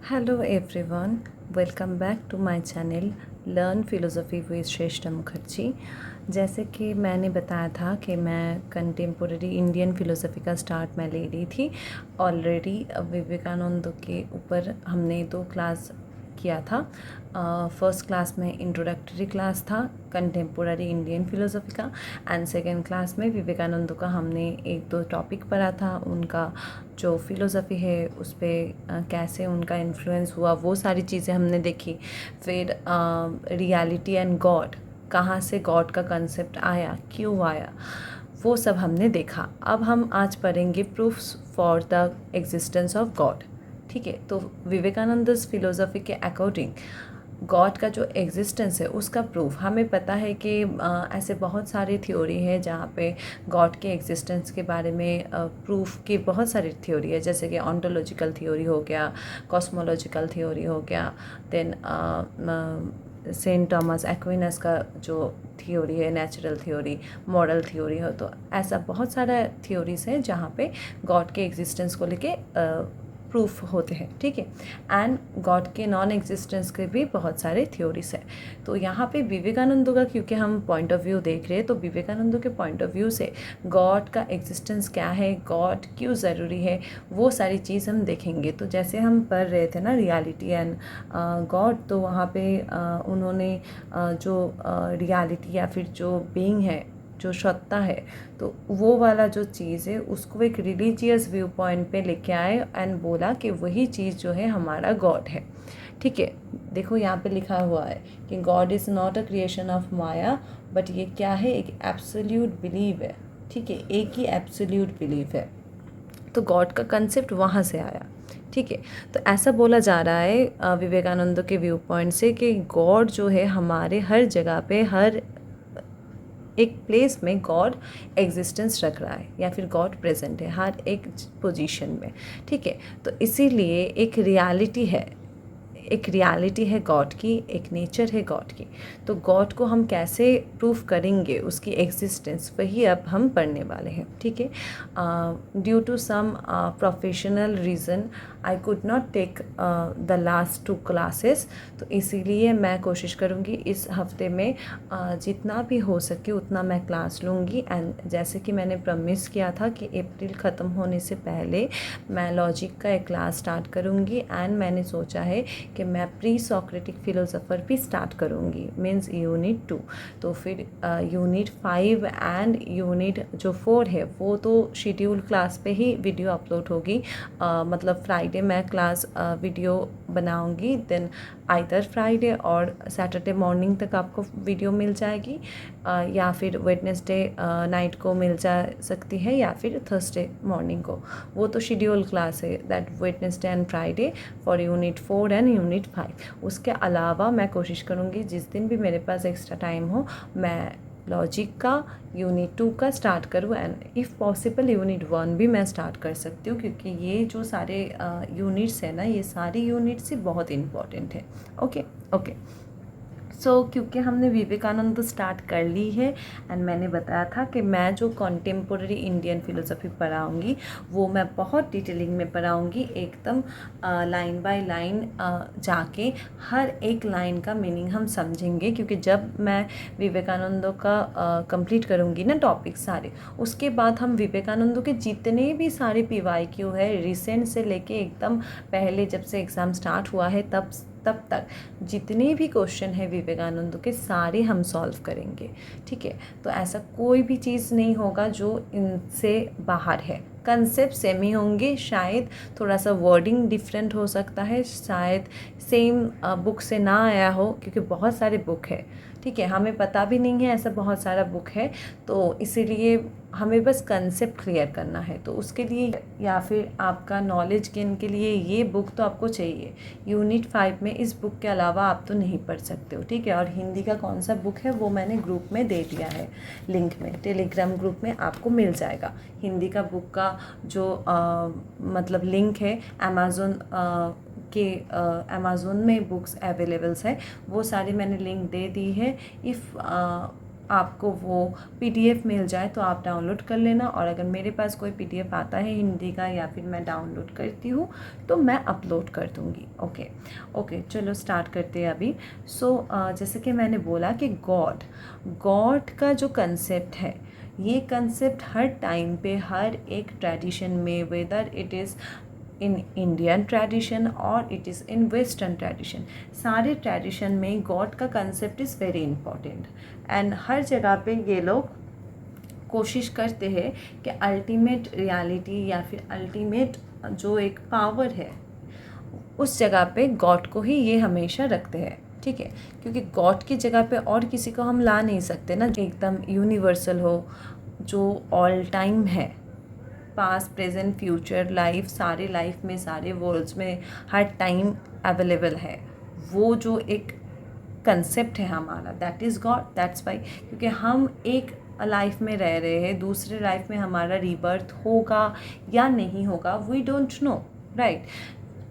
Hello everyone, welcome back to my channel learn philosophy with Shreshtha Mukherjee. जैसे कि मैंने बताया था कि मैं कंटेम्पोरेरी इंडियन फ़िलोसफ़ी का स्टार्ट मैं ले रही थी। ऑलरेडी विवेकानंद के ऊपर हमने 2 क्लास किया था। फर्स्ट क्लास में इंट्रोडक्टरी क्लास था कंटेम्पोरेरी इंडियन फ़िलोसफ़ी का, एंड सेकेंड क्लास में विवेकानंद का हमने 1-2 टॉपिक पढ़ा था। उनका जो फ़िलोसफ़ी है उस पर कैसे उनका इन्फ्लुएंस हुआ, वो सारी चीज़ें हमने देखी। फिर रियलिटी एंड गॉड, कहाँ से गॉड का कंसेप्ट आया, क्यों आया, वो सब हमने देखा। अब हम आज पढ़ेंगे proofs for the existence of God. ठीक है, तो विवेकानंदस फिलोसफी के अकॉर्डिंग गॉड का जो एग्जिस्टेंस है उसका प्रूफ हमें पता है कि ऐसे बहुत सारी थ्योरी है जहाँ पे गॉड के एग्जिस्टेंस के बारे में प्रूफ की बहुत सारी थ्योरी है, जैसे कि ऑन्टोलॉजिकल थ्योरी हो गया, कॉस्मोलॉजिकल थ्योरी हो गया, देन सेंट थॉमस एक्विनस का जो थ्योरी है नेचुरल थ्योरी, मॉरल थ्योरी हो। तो ऐसा बहुत सारा थ्योरीज है जहाँ पे गॉड के एग्जिस्टेंस को लेके प्रूफ होते हैं। ठीक है, एंड गॉड के नॉन एग्जिस्टेंस के भी बहुत सारे थ्योरीज हैं। तो यहाँ पे विवेकानंद का क्योंकि हम पॉइंट ऑफ व्यू देख रहे हैं, तो विवेकानंद के पॉइंट ऑफ व्यू से गॉड का एग्जिस्टेंस क्या है, गॉड क्यों ज़रूरी है, वो सारी चीज़ हम देखेंगे। तो जैसे हम पढ़ रहे थे ना रियलिटी एंड गॉड, तो वहाँ पे उन्होंने जो रियलिटी या फिर जो बीइंग है, जो सत्ता है, तो वो वाला जो चीज़ है उसको एक रिलीजियस व्यू पॉइंट पे लेके आए एंड बोला कि वही चीज़ जो है हमारा गॉड है। ठीक है, देखो यहाँ पे लिखा हुआ है कि God is not a creation of Maya, but ये क्या है, एक एब्सोल्यूट बिलीव है। ठीक है, एक ही एब्सोल्यूट बिलीव है। तो गॉड का कंसेप्ट वहाँ से आया। ठीक है, तो ऐसा बोला जा रहा है विवेकानंद के व्यू पॉइंट से कि गॉड जो है हमारे हर जगह पे, हर एक प्लेस में गॉड एग्जिस्टेंस रख रहा है या फिर गॉड प्रेजेंट है हर एक पोजीशन में। ठीक है, तो इसीलिए एक रियलिटी है, एक रियलिटी है गॉड की, एक नेचर है गॉड की। तो गॉड को हम कैसे प्रूफ करेंगे, उसकी एग्जिस्टेंस, वही अब हम पढ़ने वाले हैं। ठीक है, due to some professional reason I could not take the last 2 classes, तो इसीलिए मैं कोशिश करूँगी इस हफ्ते में जितना भी हो सके उतना मैं क्लास लूँगी। एंड जैसे कि मैंने प्रमिस किया था कि अप्रैल ख़त्म होने से पहले मैं लॉजिक का एक क्लास स्टार्ट करूँगी, एंड मैंने सोचा है कि मैं प्री सोक्रेटिक फिलोसोफर भी स्टार्ट करूँगी, मीन्स यूनिट 2। तो फिर यूनिट 5 एंड यूनिट जो 4 है वो तो शेड्यूल क्लास पे ही वीडियो अपलोड होगी। मतलब फ्राइडे मैं क्लास वीडियो बनाऊँगी, देन आइदर फ्राइडे और सैटरडे मॉर्निंग तक आपको वीडियो मिल जाएगी, या फिर वेडनेसडे नाइट को मिल जा सकती है, या फिर थर्सडे मॉर्निंग को। वो तो शेड्यूल क्लास है, that Wednesday and Friday for unit 4 and unit 5। उसके अलावा मैं कोशिश करूँगी जिस दिन भी मेरे पास एक्स्ट्रा टाइम हो मैं लॉजिक का यूनिट 2 का स्टार्ट करूँ, एंड इफ़ पॉसिबल यूनिट 1 भी मैं स्टार्ट कर सकती हूँ, क्योंकि ये जो सारे यूनिट्स हैं ना, ये सारी यूनिट्स ही बहुत इंपॉर्टेंट है। ओके ओके, सो क्योंकि हमने विवेकानंद स्टार्ट कर ली है, एंड मैंने बताया था कि मैं जो कॉन्टेम्पोरेरी इंडियन फ़िलोसफी पढ़ाऊँगी वो मैं बहुत डिटेलिंग में पढ़ाऊँगी, एकदम लाइन बाय लाइन जाके हर एक लाइन का मीनिंग हम समझेंगे। क्योंकि जब मैं विवेकानंद का कंप्लीट करूँगी ना टॉपिक सारे, उसके बाद हम विवेकानंद के जितने भी सारे PYQ है रिसेंट से लेके एकदम पहले जब से एग्ज़ाम स्टार्ट हुआ है तब तक जितने भी क्वेश्चन है विवेकानंद के सारे हम सॉल्व करेंगे। ठीक है, तो ऐसा कोई भी चीज़ नहीं होगा जो इनसे बाहर है। कंसेप्ट सेम ही होंगे, शायद थोड़ा सा वर्डिंग डिफरेंट हो सकता है, शायद सेम बुक से ना आया हो, क्योंकि बहुत सारे बुक है। ठीक है, हमें पता भी नहीं है ऐसा बहुत सारा बुक है, तो इसीलिए हमें बस कंसेप्ट क्लियर करना है। तो उसके लिए या फिर आपका नॉलेज गेन के लिए ये बुक तो आपको चाहिए। यूनिट 5 में इस बुक के अलावा आप तो नहीं पढ़ सकते हो। ठीक है, और हिंदी का कौन सा बुक है वो मैंने ग्रुप में दे दिया है, लिंक में, टेलीग्राम ग्रुप में आपको मिल जाएगा। हिंदी का बुक का जो मतलब लिंक है अमेज़न के अमेज़न में बुक्स अवेलेबल्स है, वो सारी मैंने लिंक दे दी है। इफ़ आपको वो पीडीएफ मिल जाए तो आप डाउनलोड कर लेना, और अगर मेरे पास कोई पीडीएफ आता है हिंदी का या फिर मैं डाउनलोड करती हूँ तो मैं अपलोड कर दूँगी। ओके, चलो स्टार्ट करते हैं अभी। जैसे कि मैंने बोला कि गॉड का जो कंसेप्ट है, ये कंसेप्ट हर टाइम पे हर एक ट्रेडिशन में, whether it is in Indian tradition और it is in western tradition, सारे ट्रेडिशन में गॉड का concept is very important. And हर जगह पे ये लोग कोशिश करते हैं कि अल्टीमेट रियलिटी या फिर अल्टीमेट जो एक पावर है उस जगह पे गॉड को ही ये हमेशा रखते हैं, ठीक है। क्योंकि गॉड की जगह पे और किसी को हम ला नहीं सकते ना, एकदम यूनिवर्सल हो, जो ऑल टाइम है, पास्ट प्रेजेंट फ्यूचर लाइफ, सारे लाइफ में, सारे वर्ल्ड्स में हर टाइम अवेलेबल है, वो जो एक कंसेप्ट है हमारा, that is God. That's why, क्योंकि हम एक लाइफ में रह रहे हैं, दूसरे लाइफ में हमारा रीबर्थ होगा या नहीं होगा, वी डोंट नो, राइट।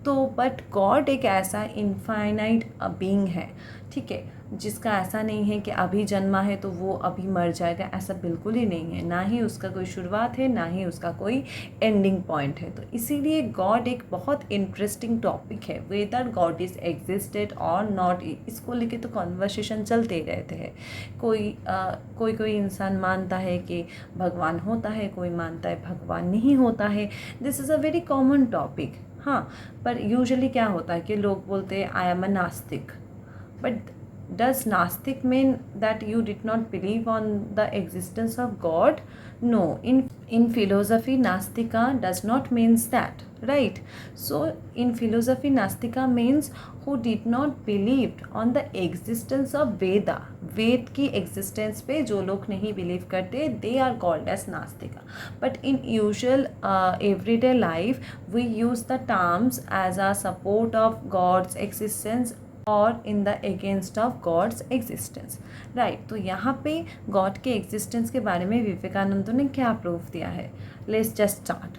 तो बट गॉड एक ऐसा इनफाइनाइट बीइंग है, ठीक है, जिसका ऐसा नहीं है कि अभी जन्मा है तो वो अभी मर जाएगा, ऐसा बिल्कुल ही नहीं है। ना ही उसका कोई शुरुआत है, ना ही उसका कोई एंडिंग पॉइंट है। तो इसीलिए गॉड एक बहुत इंटरेस्टिंग टॉपिक है, वेदर गॉड इज़ एग्जिस्टेड और नॉट। इसको लेके तो कॉन्वर्सेशन चलते ही रहते हैं। कोई इंसान मानता है कि भगवान होता है, कोई मानता है भगवान नहीं होता है। This is a very common topic. हाँ, पर यूजुअली क्या होता है कि लोग बोलते हैं आई एम अ नास्तिक, but does Nastic mean that you did not believe on the existence of God? No, in philosophy Nastika does not means that, right? So in philosophy Nastika means who did not believed on the existence of Veda. वेद की existence पे जो लोग नहीं believe करते, they are called as Nastika. But in usual everyday life we use the terms as a support of God's existence और in the against of God's existence, right. तो यहाँ पे गॉड के एग्जिस्टेंस के बारे में विवेकानंद ने क्या प्रूफ दिया है, let's just start.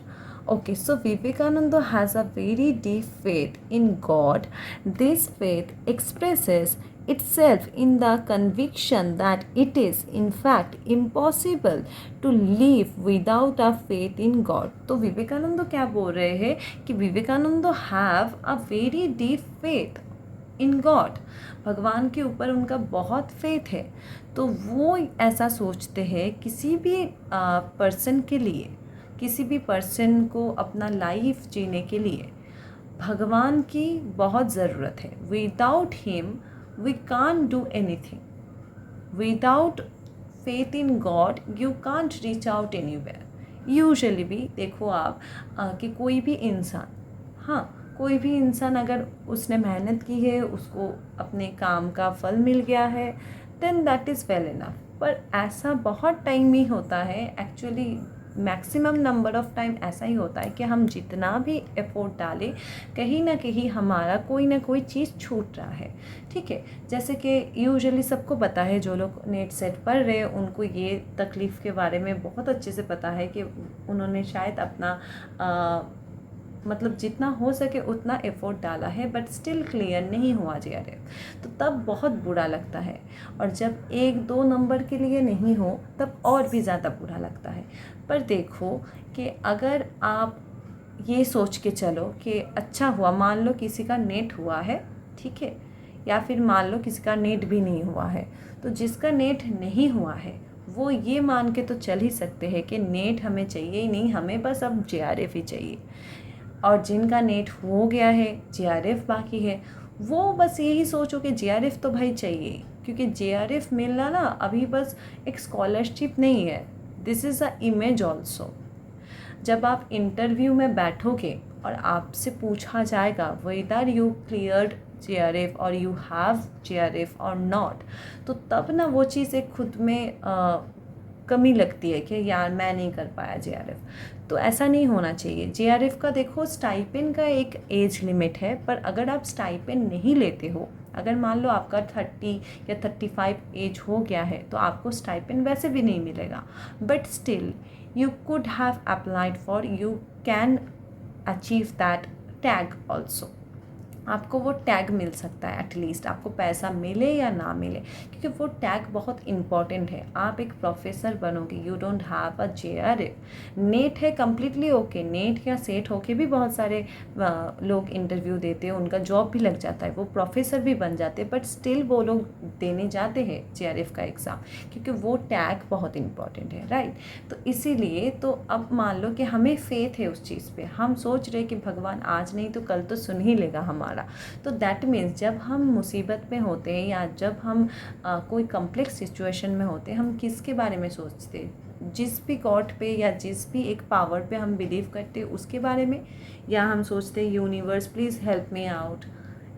Okay, so Vivekananda has a very deep faith in God. This faith expresses itself in the conviction that it is in fact impossible to live without a faith in God। तो विवेकानंद क्या बोल रहे हैं कि Vivekananda have a very deep faith in God, भगवान के ऊपर उनका बहुत फेथ है। तो वो ऐसा सोचते हैं किसी भी पर्सन के लिए, किसी भी पर्सन को अपना लाइफ जीने के लिए भगवान की बहुत ज़रूरत है। Without him we can't do anything, without faith in God you can't reach out anywhere. Usually भी देखो आप कि कोई भी इंसान, हाँ, कोई भी इंसान अगर उसने मेहनत की है, उसको अपने काम का फल मिल गया है, then that is well enough. पर ऐसा बहुत टाइम ही होता है, actually maximum number of time ऐसा ही होता है कि हम जितना भी एफर्ट डालें, कहीं ना कहीं हमारा कोई ना कोई चीज़ छूट रहा है, ठीक है। जैसे कि यूजुअली सबको पता है, जो लोग नेट सेट पढ़ रहे हैं उनको ये तकलीफ़ के बारे में बहुत अच्छे से पता है कि उन्होंने शायद अपना मतलब जितना हो सके उतना एफर्ट डाला है, बट स्टिल क्लियर नहीं हुआ JRF, तो तब बहुत बुरा लगता है। और जब 1-2 नंबर के लिए नहीं हो तब और भी ज़्यादा बुरा लगता है। पर देखो कि अगर आप ये सोच के चलो कि अच्छा हुआ, मान लो किसी का नेट हुआ है, ठीक है, या फिर मान लो किसी का नेट भी नहीं हुआ है, तो जिसका नेट नहीं हुआ है वो ये मान के तो चल ही सकते हैं कि नेट हमें चाहिए ही नहीं, हमें बस अब JRF ही चाहिए। और जिनका नेट हो गया है, JRF बाकी है, वो बस यही सोचो कि JRF तो भाई चाहिए, क्योंकि JRF मिलना ना अभी बस एक स्कॉलरशिप नहीं है, this is a image also. जब आप इंटरव्यू में बैठोगे और आपसे पूछा जाएगा वेदर यू क्लियर्ड JRF और यू हैव JRF और नॉट, तो तब ना वो चीज़ एक खुद में कमी लगती है कि यार मैं नहीं कर पाया JRF। तो ऐसा नहीं होना चाहिए। JRF का देखो स्टाइपेंड का एक एज लिमिट है, पर अगर आप स्टाइपेंड नहीं लेते हो, अगर मान लो आपका 30 या 35 एज हो गया है, तो आपको स्टाइपेंड वैसे भी नहीं मिलेगा, but still you could have applied for, you can achieve that tag also, आपको वो टैग मिल सकता है, एटलीस्ट आपको पैसा मिले या ना मिले, क्योंकि वो टैग बहुत इम्पॉर्टेंट है। आप एक प्रोफेसर बनोगे, you don't have a JRF। Net है कम्प्लीटली ओके, नेट या सेट होके भी बहुत सारे लोग इंटरव्यू देते हैं, उनका जॉब भी लग जाता है, वो प्रोफेसर भी बन जाते हैं, बट स्टिल वो लोग देने जाते हैं JRF का एग्ज़ाम, क्योंकि वो टैग बहुत इम्पॉर्टेंट है, राइट। तो इसीलिए तो अब मान लो कि हमें फेथ है उस चीज़ पे, हम सोच रहे कि भगवान आज नहीं तो कल तो सुन ही लेगा हमारा। तो दैट मीन्स जब हम मुसीबत में होते हैं या जब हम कोई कॉम्प्लेक्स सिचुएशन में होते हैं, हम किसके बारे में सोचते हैं? जिस भी गॉड पे या जिस भी एक पावर पे हम बिलीव करते हैं उसके बारे में, या हम सोचते हैं universe please help me out,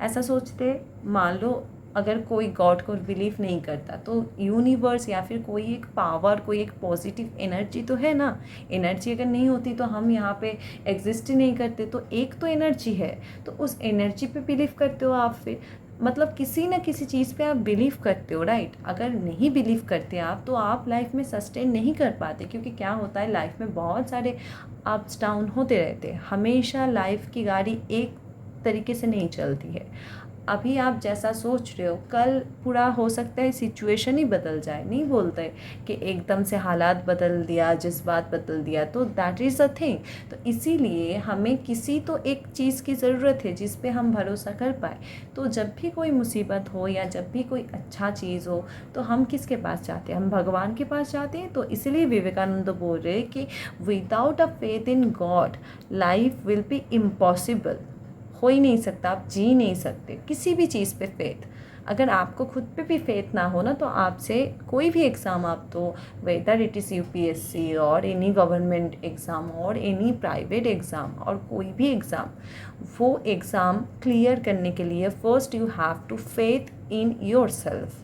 ऐसा सोचते? मान लो अगर कोई गॉड को बिलीव नहीं करता तो यूनिवर्स या फिर कोई एक पावर, कोई एक पॉजिटिव एनर्जी तो है ना। एनर्जी अगर नहीं होती तो हम यहाँ पे एग्जिस्ट ही नहीं करते। तो एक तो एनर्जी है, तो उस एनर्जी पे बिलीव करते हो आप, फिर मतलब किसी न किसी चीज़ पे आप बिलीव करते हो, राइट। अगर नहीं बिलीव करते आप तो आप लाइफ में सस्टेन नहीं कर पाते, क्योंकि क्या होता है लाइफ में बहुत सारे अप्स डाउन होते रहते हैं। हमेशा लाइफ की गाड़ी एक तरीके से नहीं चलती है। अभी आप जैसा सोच रहे हो कल पूरा हो सकता है सिचुएशन ही बदल जाए। नहीं बोलते कि एकदम से हालात बदल दिया, जज्बात बदल दिया, तो दैट इज़ अ थिंग। तो इसीलिए हमें किसी तो एक चीज़ की ज़रूरत है जिस पे हम भरोसा कर पाए। तो जब भी कोई मुसीबत हो या जब भी कोई अच्छा चीज़ हो तो हम किसके पास जाते हैं? हम भगवान के पास जाते हैं। तो इसलिए विवेकानंद बोल रहे हैं कि without a faith in God life will be impossible. हो ही नहीं सकता, आप जी नहीं सकते किसी भी चीज़ पे फेथ। अगर आपको खुद पे भी फेथ ना हो ना तो आपसे कोई भी एग्ज़ाम आप तो, वेदर इट इज़ UPSC और एनी गवर्नमेंट एग्ज़ाम और एनी प्राइवेट एग्ज़ाम और कोई भी एग्ज़ाम, वो एग्ज़ाम क्लियर करने के लिए first you have to faith in yourself.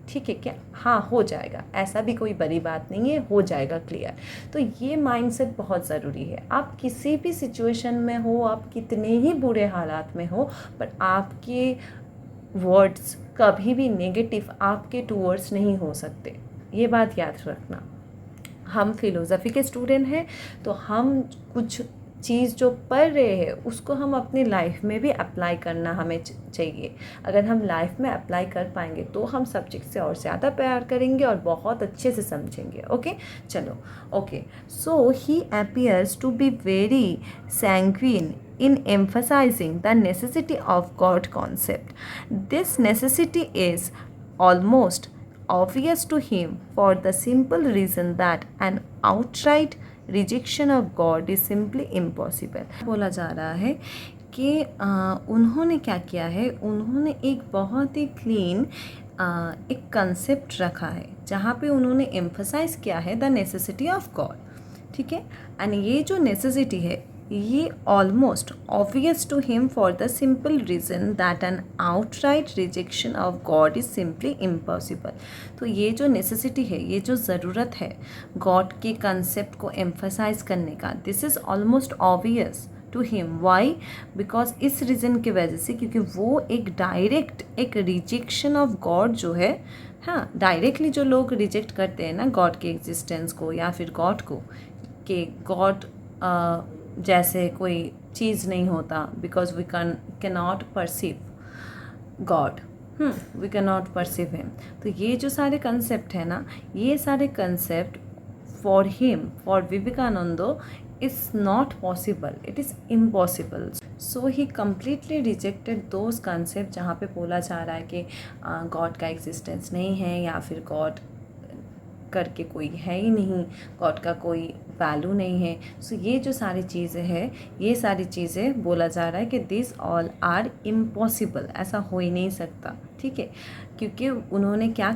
ठीक है क्या? हाँ, हो जाएगा, ऐसा भी कोई बड़ी बात नहीं है, हो जाएगा क्लियर। तो ये माइंडसेट बहुत ज़रूरी है। आप किसी भी सिचुएशन में हो, आप कितने ही बुरे हालात में हो, पर आपके वर्ड्स कभी भी नेगेटिव आपके टूवर्ड्स नहीं हो सकते। ये बात याद रखना। हम फिलोसफी के स्टूडेंट हैं तो हम कुछ चीज़ जो पढ़ रहे हैं उसको हम अपनी लाइफ में भी अप्लाई करना हमें चाहिए। अगर हम लाइफ में अप्लाई कर पाएंगे तो हम सब्जेक्ट से और ज़्यादा प्यार करेंगे और बहुत अच्छे से समझेंगे। ओके, चलो। Okay, so he appears to be very sanguine in emphasizing the necessity of God concept. This necessity is almost obvious to him for the simple reason that an outright rejection of God is simply impossible. बोला जा रहा है कि उन्होंने क्या किया है, उन्होंने एक बहुत ही क्लीन एक कंसेप्ट रखा है जहाँ पे उन्होंने एम्फसाइज किया है द नेसेसिटी ऑफ गॉड। ठीक है, एंड ये जो नेसेसिटी है ये almost obvious to him for the simple reason that an outright rejection of God is simply impossible. तो ये जो नेसेसिटी है, ये जो ज़रूरत है गॉड के कंसेप्ट को एम्फसाइज करने का, this is almost obvious to him. Why? Because इस रीज़न की वजह से, क्योंकि वो एक डायरेक्ट एक रिजेक्शन ऑफ गॉड जो है, हाँ, डायरेक्टली जो लोग रिजेक्ट करते हैं ना गॉड के एग्जिस्टेंस को या फिर गॉड को, कि गॉड जैसे कोई चीज़ नहीं होता, because we can not perceive God, we can not perceive him. तो ये जो सारे कंसेप्ट है ना, ये सारे concept for him, for Vivekananda, is not possible, it is impossible. So he completely rejected those concept जहाँ पे बोला जा रहा है कि गॉड का एग्जिस्टेंस नहीं है या फिर गॉड करके कोई है ही नहीं, गॉड का कोई वैल्यू नहीं है। सो ये जो सारी चीज़ें हैं, ये सारी चीज़ें बोला जा रहा है कि दिस ऑल आर इम्पॉसिबल, ऐसा हो ही नहीं सकता। ठीक है, क्योंकि उन्होंने क्या,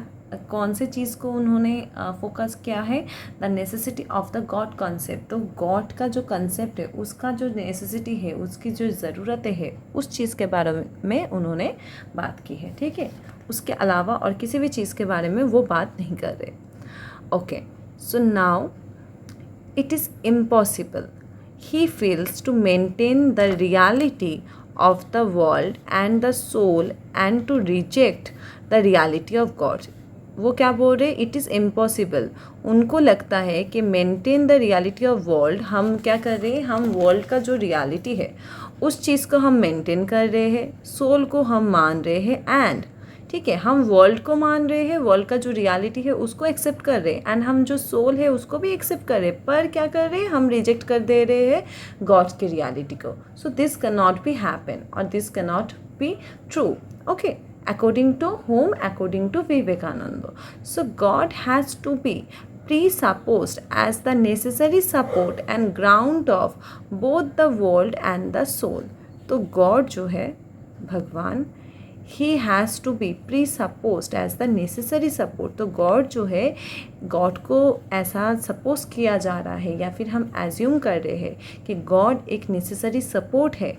कौन से चीज़ को उन्होंने फोकस किया है, the necessity of the God concept. तो गॉड का जो कंसेप्ट है, उसका जो नेसेसिटी है, उसकी जो ज़रूरतें है, उस चीज़ के बारे में उन्होंने बात की है। ठीक है, उसके अलावा और किसी भी चीज़ के बारे में वो बात नहीं कर रहे। Okay, so now it is impossible, he feels, to maintain the reality of the world and the soul and to reject the reality of God. वो क्या बोल रहे? It is impossible. उनको लगता है कि maintain the reality of world, हम क्या कर रहे हैं, हम वर्ल्ड का जो रियलिटी है उस चीज़ को हम मेंटेन कर रहे हैं, सोल को हम मान रहे हैं एंड ठीक है हम वर्ल्ड को मान रहे हैं, वर्ल्ड का जो रियलिटी है उसको एक्सेप्ट कर रहे हैं एंड हम जो सोल है उसको भी एक्सेप्ट कर रहे हैं, पर क्या कर रहे हैं हम रिजेक्ट कर दे रहे हैं गॉड की रियलिटी को. So this can not be happen और this can not be true. Okay, according to whom? According to Vivekananda. So God has to be presupposed as the necessary support and ground of both the world and the soul. तो God जो है भगवान, he has to be presupposed as the necessary support. तो God जो है, God को ऐसा suppose किया जा रहा है या फिर हम एज्यूम कर रहे हैं कि God एक नेसेसरी सपोर्ट है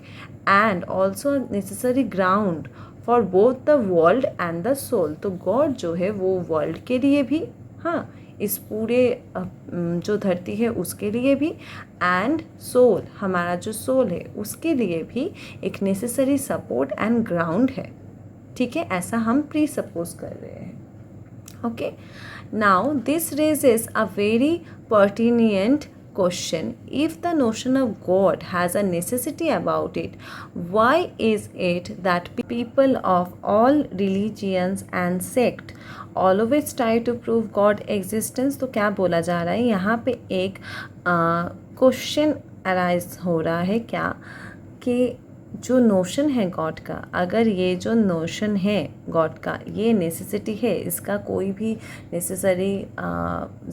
and also necessary ground for both the world and the soul. तो गॉड जो है वो वर्ल्ड के लिए भी, हाँ इस पूरे जो धरती है उसके लिए भी एंड सोल, हमारा जो सोल है उसके लिए भी एक नेसेसरी सपोर्ट एंड ग्राउंड है. ठीक है, ऐसा हम प्री सपोज कर रहे हैं. Okay, now this raises a very pertinent question. If the notion of God has a necessity about it, why is it that people of all religions and sect always try to prove God existence? तो क्या बोला जा रहा है यहाँ पे, एक question arise हो रहा है क्या कि जो नोशन है गॉड का, अगर ये जो नोशन है गॉड का ये नेसेसिटी है, इसका कोई भी नेसेसरी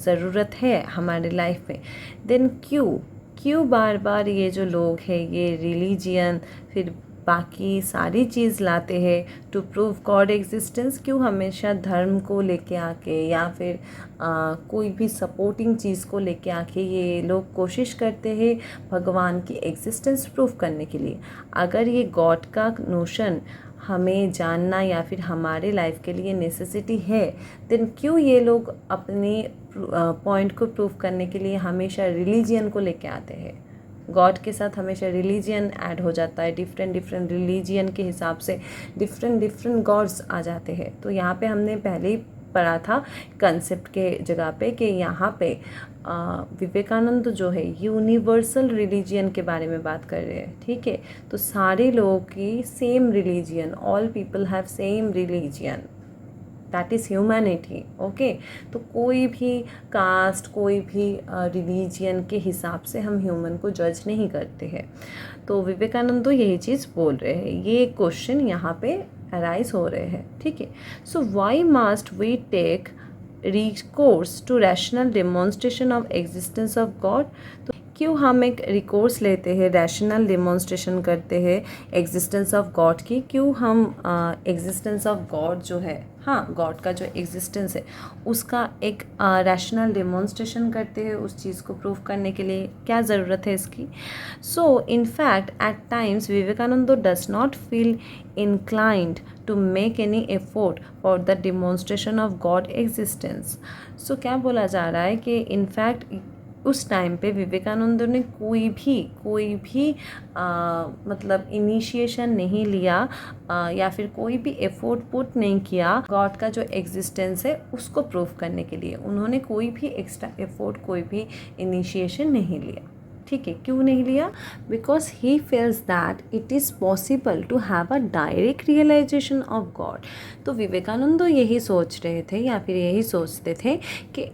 ज़रूरत है हमारे लाइफ में, देन क्यों बार बार ये जो लोग हैं ये रिलीजियन फिर बाकी सारी चीज़ लाते हैं टू प्रूव गॉड एग्जिस्टेंस? क्यों हमेशा धर्म को लेके आके या फिर कोई भी सपोर्टिंग चीज़ को लेके आके ये लोग कोशिश करते हैं भगवान की एग्जिस्टेंस प्रूव करने के लिए? अगर ये गॉड का नोशन हमें जानना या फिर हमारे लाइफ के लिए नेसेसिटी है, देन क्यों ये लोग अपने पॉइंट को प्रूव करने के लिए हमेशा रिलीजियन को लेके आते हैं? गॉड के साथ हमेशा रिलीजियन ऐड हो जाता है, डिफरेंट रिलीजियन के हिसाब से डिफरेंट गॉड्स आ जाते हैं. तो यहाँ पे हमने पहले ही पढ़ा था कंसेप्ट के जगह पे कि यहाँ पे विवेकानंद जो है यूनिवर्सल रिलीजियन के बारे में बात कर रहे हैं. ठीक है, तो सारे लोगों की same religion, all people have same religion, that is humanity. Okay, तो कोई भी कास्ट, कोई भी रिलीजियन के हिसाब से हम ह्यूमन को जज नहीं करते हैं. तो विवेकानंद तो यही चीज़ बोल रहे हैं, ये क्वेश्चन यहाँ पे अराइज हो रहे हैं. ठीक है, so why must we take recourse to rational demonstration of existence of God? तो क्यों हम एक रिकोर्स लेते हैं, रैशनल डेमोन्स्ट्रेशन करते हैं एग्जिस्टेंस ऑफ गॉड की? क्यों हम एग्जिस्टेंस ऑफ गॉड जो है, हाँ गॉड का जो एग्जिस्टेंस है उसका एक रैशनल डेमोन्स्ट्रेशन करते हैं उस चीज़ को प्रूव करने के लिए? क्या ज़रूरत है इसकी? So in fact at times Vivekananda does not feel inclined to make any effort for the demonstration of God existence. So क्या बोला जा रहा है कि इनफैक्ट उस टाइम पे विवेकानंद ने कोई भी मतलब इनिशिएशन नहीं लिया या फिर कोई भी एफर्ट पुट नहीं किया गॉड का जो एग्जिस्टेंस है उसको प्रूव करने के लिए. उन्होंने कोई भी एक्स्ट्रा एफर्ट, कोई भी इनिशिएशन नहीं लिया. ठीक है, क्यों नहीं लिया? Because he feels that it is possible to have a direct realization of God. तो विवेकानंद यही सोच रहे थे या फिर यही सोचते थे कि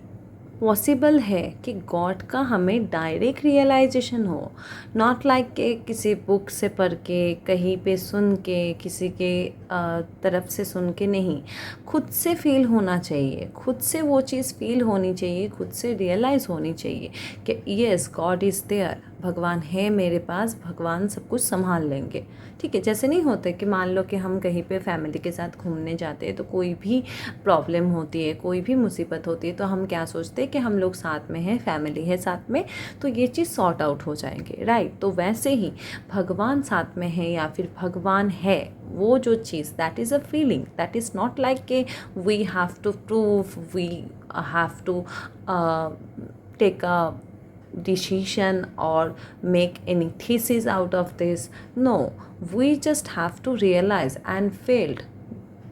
पॉसिबल है कि गॉड का हमें डायरेक्ट रियलाइजेशन हो, नॉट लाइक के किसी बुक से पढ़ के, कहीं पे सुन के, किसी के तरफ से सुन के नहीं, खुद से फील होना चाहिए, खुद से वो चीज़ फील होनी चाहिए, खुद से रियलाइज़ होनी चाहिए कि येस गॉड इज़ देयर, भगवान है मेरे पास, भगवान सब कुछ संभाल लेंगे. ठीक है, जैसे नहीं होते कि मान लो कि हम कहीं पे फैमिली के साथ घूमने जाते हैं तो कोई भी प्रॉब्लम होती है, कोई भी मुसीबत होती है तो हम क्या सोचते हैं कि हम लोग साथ में हैं, फैमिली है साथ में, तो ये चीज़ सॉर्ट आउट हो जाएंगे, राइट? तो वैसे ही भगवान साथ में है या फिर भगवान है, वो जो चीज़ that is a feeling, that is not like के we have to prove, we have to take a decision or make any thesis out of this. No, we just have to realize and feel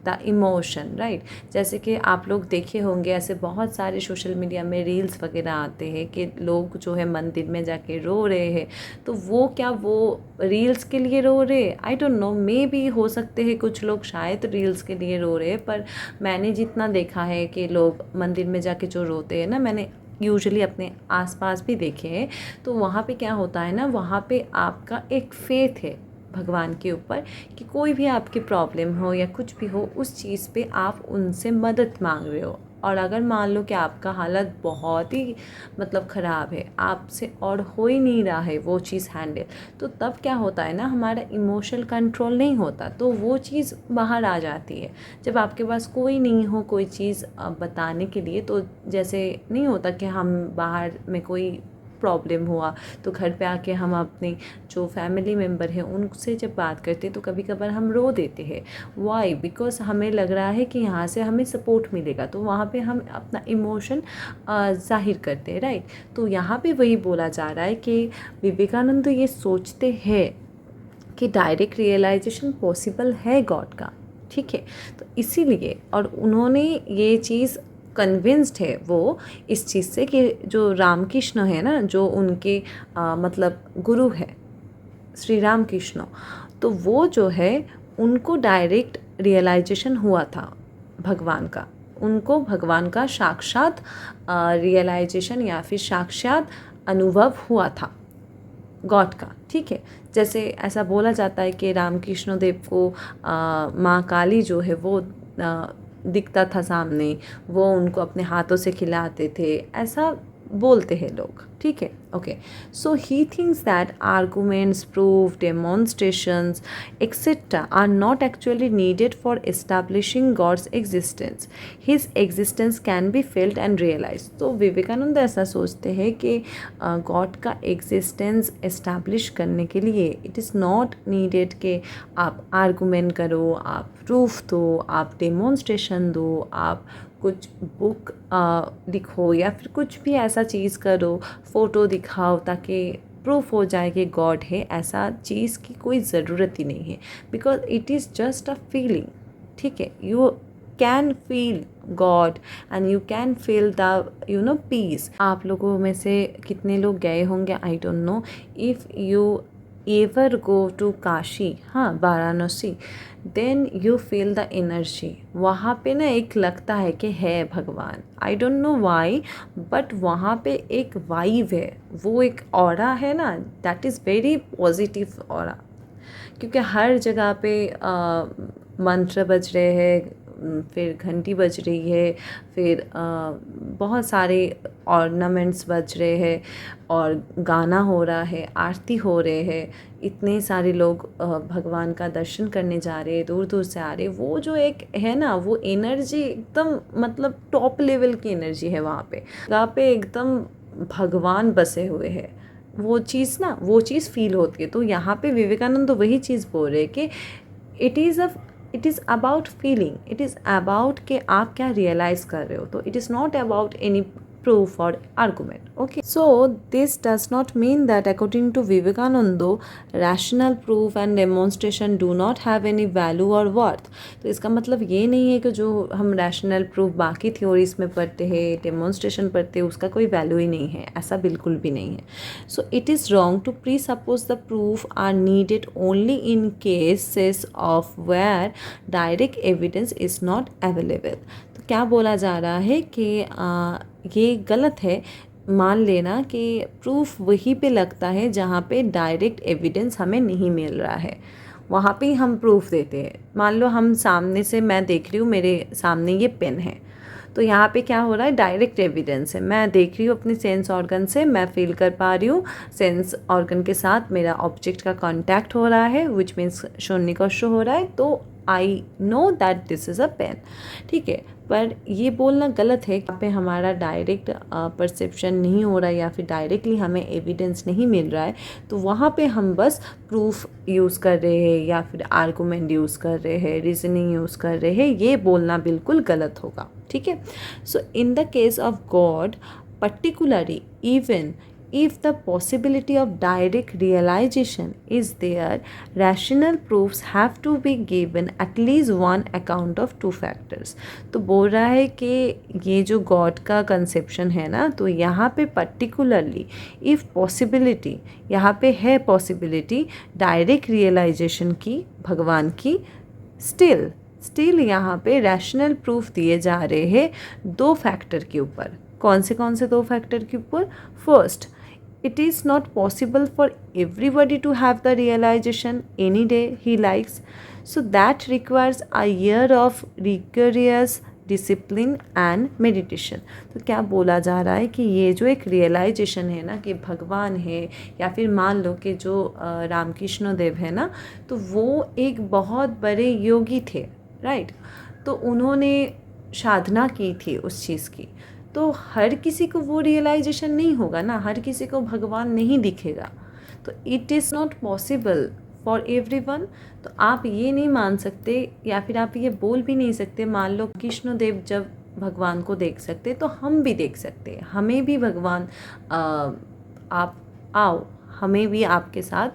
the emotion, right. जैसे कि आप लोग देखे होंगे ऐसे बहुत सारे सोशल मीडिया में रील्स वगैरह आते हैं कि लोग जो है मंदिर में जाके रो रहे हैं, तो वो क्या वो रील्स के लिए रो रहे, आई डोंट नो, मे बी हो सकते हैं कुछ लोग शायद रील्स के लिए रो रहे हैं, पर मैंने जितना देखा है कि लोग मंदिर में जाके जो रोते हैं ना, मैंने यूजुअली अपने आसपास भी देखे हैं, तो वहाँ पे क्या होता है ना, वहाँ पे आपका एक फेथ है भगवान के ऊपर कि कोई भी आपकी प्रॉब्लम हो या कुछ भी हो, उस चीज़ पे आप उनसे मदद मांग रहे हो। और अगर मान लो कि आपका हालत बहुत ही मतलब ख़राब है, आपसे और हो ही नहीं रहा है वो चीज़ हैंडल, तो तब क्या होता है ना, हमारा इमोशनल कंट्रोल नहीं होता, तो वो चीज़ बाहर आ जाती है। जब आपके पास कोई नहीं हो कोई चीज़ बताने के लिए, तो जैसे नहीं होता कि हम बाहर में कोई प्रॉब्लम हुआ तो घर पे आके हम अपने जो फैमिली मेम्बर हैं उनसे जब बात करते हैं तो कभी कभार हम रो देते हैं। वाई? बिकॉज हमें लग रहा है कि यहाँ से हमें सपोर्ट मिलेगा, तो वहाँ पे हम अपना इमोशन जाहिर करते हैं, राइट। तो यहाँ पे वही बोला जा रहा है कि विवेकानंद ये सोचते हैं कि डायरेक्ट रियलाइजेशन पॉसिबल है गॉड का, ठीक है। तो इसीलिए और उन्होंने ये चीज़ कन्विंस्ड है वो इस चीज़ से कि जो रामकृष्ण है ना, जो उनके मतलब गुरु है श्री राम कृष्ण, तो वो जो है उनको डायरेक्ट रियलाइजेशन हुआ था भगवान का, उनको भगवान का साक्षात रियलाइजेशन या फिर साक्षात अनुभव हुआ था गॉड का, ठीक है। जैसे ऐसा बोला जाता है कि रामकृष्ण देव को माँ काली जो है वो दिखता था सामने, वो उनको अपने हाथों से खिलाते थे, ऐसा बोलते हैं लोग, ठीक है। Okay, so he thinks that arguments, proof, demonstrations etcetera are not actually needed for establishing God's existence, his existence can be felt and realize. तो विवेकानंद ऐसा सोचते हैं कि गॉड का एग्जिस्टेंस एस्टैब्लिश करने के लिए इट इज़ नॉट नीडेड कि आप आर्गुमेंट करो, आप प्रूफ दो, आप डेमोन्स्ट्रेशन दो, आप कुछ बुक लिखो या फिर कुछ भी ऐसा चीज़ करो, फ़ोटो दिखाओ ताकि प्रूफ हो जाए कि गॉड है, ऐसा चीज़ की कोई ज़रूरत ही नहीं है। Because it is just a feeling, ठीक है। You can feel God and you can feel the peace. आप लोगों में से कितने लोग गए होंगे, I don't know, if you ever go to Kashi, हाँ Varanasi, then you feel the energy. वहाँ पे ना एक लगता है कि है भगवान, I don't know why, but वहाँ पे एक वाइब है, वो एक ऑरा है ना, that is very positive aura. क्योंकि हर जगह पे मंत्र बज रहे हैं, फिर घंटी बज रही है, फिर बहुत सारे ऑर्नामेंट्स बज रहे हैं और गाना हो रहा है, आरती हो रहे हैं, इतने सारे लोग भगवान का दर्शन करने जा रहे हैं, दूर दूर से आ रहे हैं। वो जो एक है ना, वो एनर्जी एकदम मतलब टॉप लेवल की एनर्जी है वहाँ पे एकदम भगवान बसे हुए हैं। वो चीज़ ना, वो चीज़ फील होती है। तो यहाँ पे विवेकानंद तो वही चीज़ बोल रहे हैं कि it is about feeling, it is about कि आप क्या रियलाइज़ कर रहे हो। तो it is not about any proof or argument. Okay, so this does not mean that according to Vivekananda rational proof and demonstration do not have any value or worth. तो इसका मतलब ये नहीं है कि जो हम रैशनल प्रूफ बाकी थ्योरीज में पढ़ते हैं, डेमोन्स्ट्रेशन पढ़ते हैं, उसका कोई वैल्यू ही नहीं है, ऐसा बिल्कुल भी नहीं है। So it is wrong to presuppose the proof are needed only in cases of where direct evidence is not available. तो क्या बोला जा रहा है कि ये गलत है मान लेना कि प्रूफ वहीं पे लगता है जहाँ पे डायरेक्ट एविडेंस हमें नहीं मिल रहा है, वहाँ पे ही हम प्रूफ देते हैं। मान लो हम सामने से, मैं देख रही हूँ मेरे सामने ये पेन है, तो यहाँ पे क्या हो रहा है, डायरेक्ट एविडेंस है, मैं देख रही हूँ अपने सेंस ऑर्गन से, मैं फील कर पा रही हूँ, सेंस ऑर्गन के साथ मेरा ऑब्जेक्ट का कांटेक्ट हो रहा है, विच मीन्स शून्य का शो हो रहा है, तो I know that this is a pen, ठीक है। पर ये बोलना गलत है कि पे हमारा डायरेक्ट परसेप्शन नहीं हो रहा है या फिर डायरेक्टली हमें एविडेंस नहीं मिल रहा है, तो वहाँ पे हम बस प्रूफ यूज़ कर रहे हैं या फिर आर्गूमेंट यूज़ कर रहे हैं, रीजनिंग यूज़ कर रहे हैं, ये बोलना बिल्कुल गलत होगा, ठीक है। So in the case of God particularly, even if the possibility of direct realization is there, rational proofs have to be given at least one account of two factors. तो बोल रहा है कि ये जो गॉड का कंसेप्शन है ना, तो यहाँ पे पर्टिकुलरली इफ़ पॉसिबिलिटी, यहाँ पे है पॉसिबिलिटी डायरेक्ट रियलाइजेशन की भगवान की, स्टिल यहाँ पे रैशनल प्रूफ दिए जा रहे हैं दो फैक्टर के ऊपर. कौन से दो फैक्टर के ऊपर? First, it is not possible for everybody to have the realization any day he likes, so that requires a year of rigorous discipline and meditation. तो क्या बोला जा रहा है कि ये जो एक रियलाइजेशन है ना कि भगवान है, या फिर मान लो कि जो रामकृष्ण देव है ना, तो वो एक बहुत बड़े योगी थे, राइट. तो उन्होंने साधना की थी उस चीज़ की. तो हर किसी को वो रियलाइजेशन नहीं होगा ना, हर किसी को भगवान नहीं दिखेगा. तो it is not possible for everyone. तो आप ये नहीं मान सकते, या फिर आप ये बोल भी नहीं सकते, मान लो कृष्णदेव जब भगवान को देख सकते तो हम भी देख सकते हैं, हमें भी भगवान आप आओ, हमें भी आपके साथ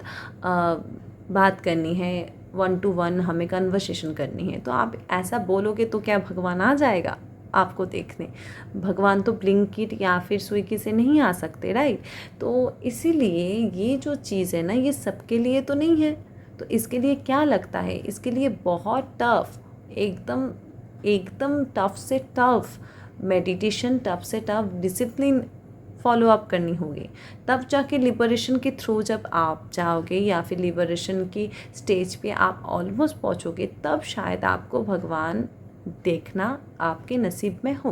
बात करनी है, 1 to 1 हमें कन्वर्सेशन करनी है. तो आप ऐसा बोलोगे तो क्या भगवान आ जाएगा आपको देखने? भगवान तो ब्लिंकिट या फिर स्विगी से नहीं आ सकते, राइट. तो इसीलिए ये जो चीज़ है ना, ये सबके लिए तो नहीं है. तो इसके लिए क्या लगता है, इसके लिए बहुत टफ, एकदम टफ से टफ मेडिटेशन, टफ से टफ डिसिप्लिन फॉलो अप करनी होगी. तब जाके लिबरेशन के थ्रू जब आप जाओगे, या फिर लिबरेशन की स्टेज पे आप ऑलमोस्ट पहुँचोगे, तब शायद आपको भगवान देखना आपके नसीब में हो.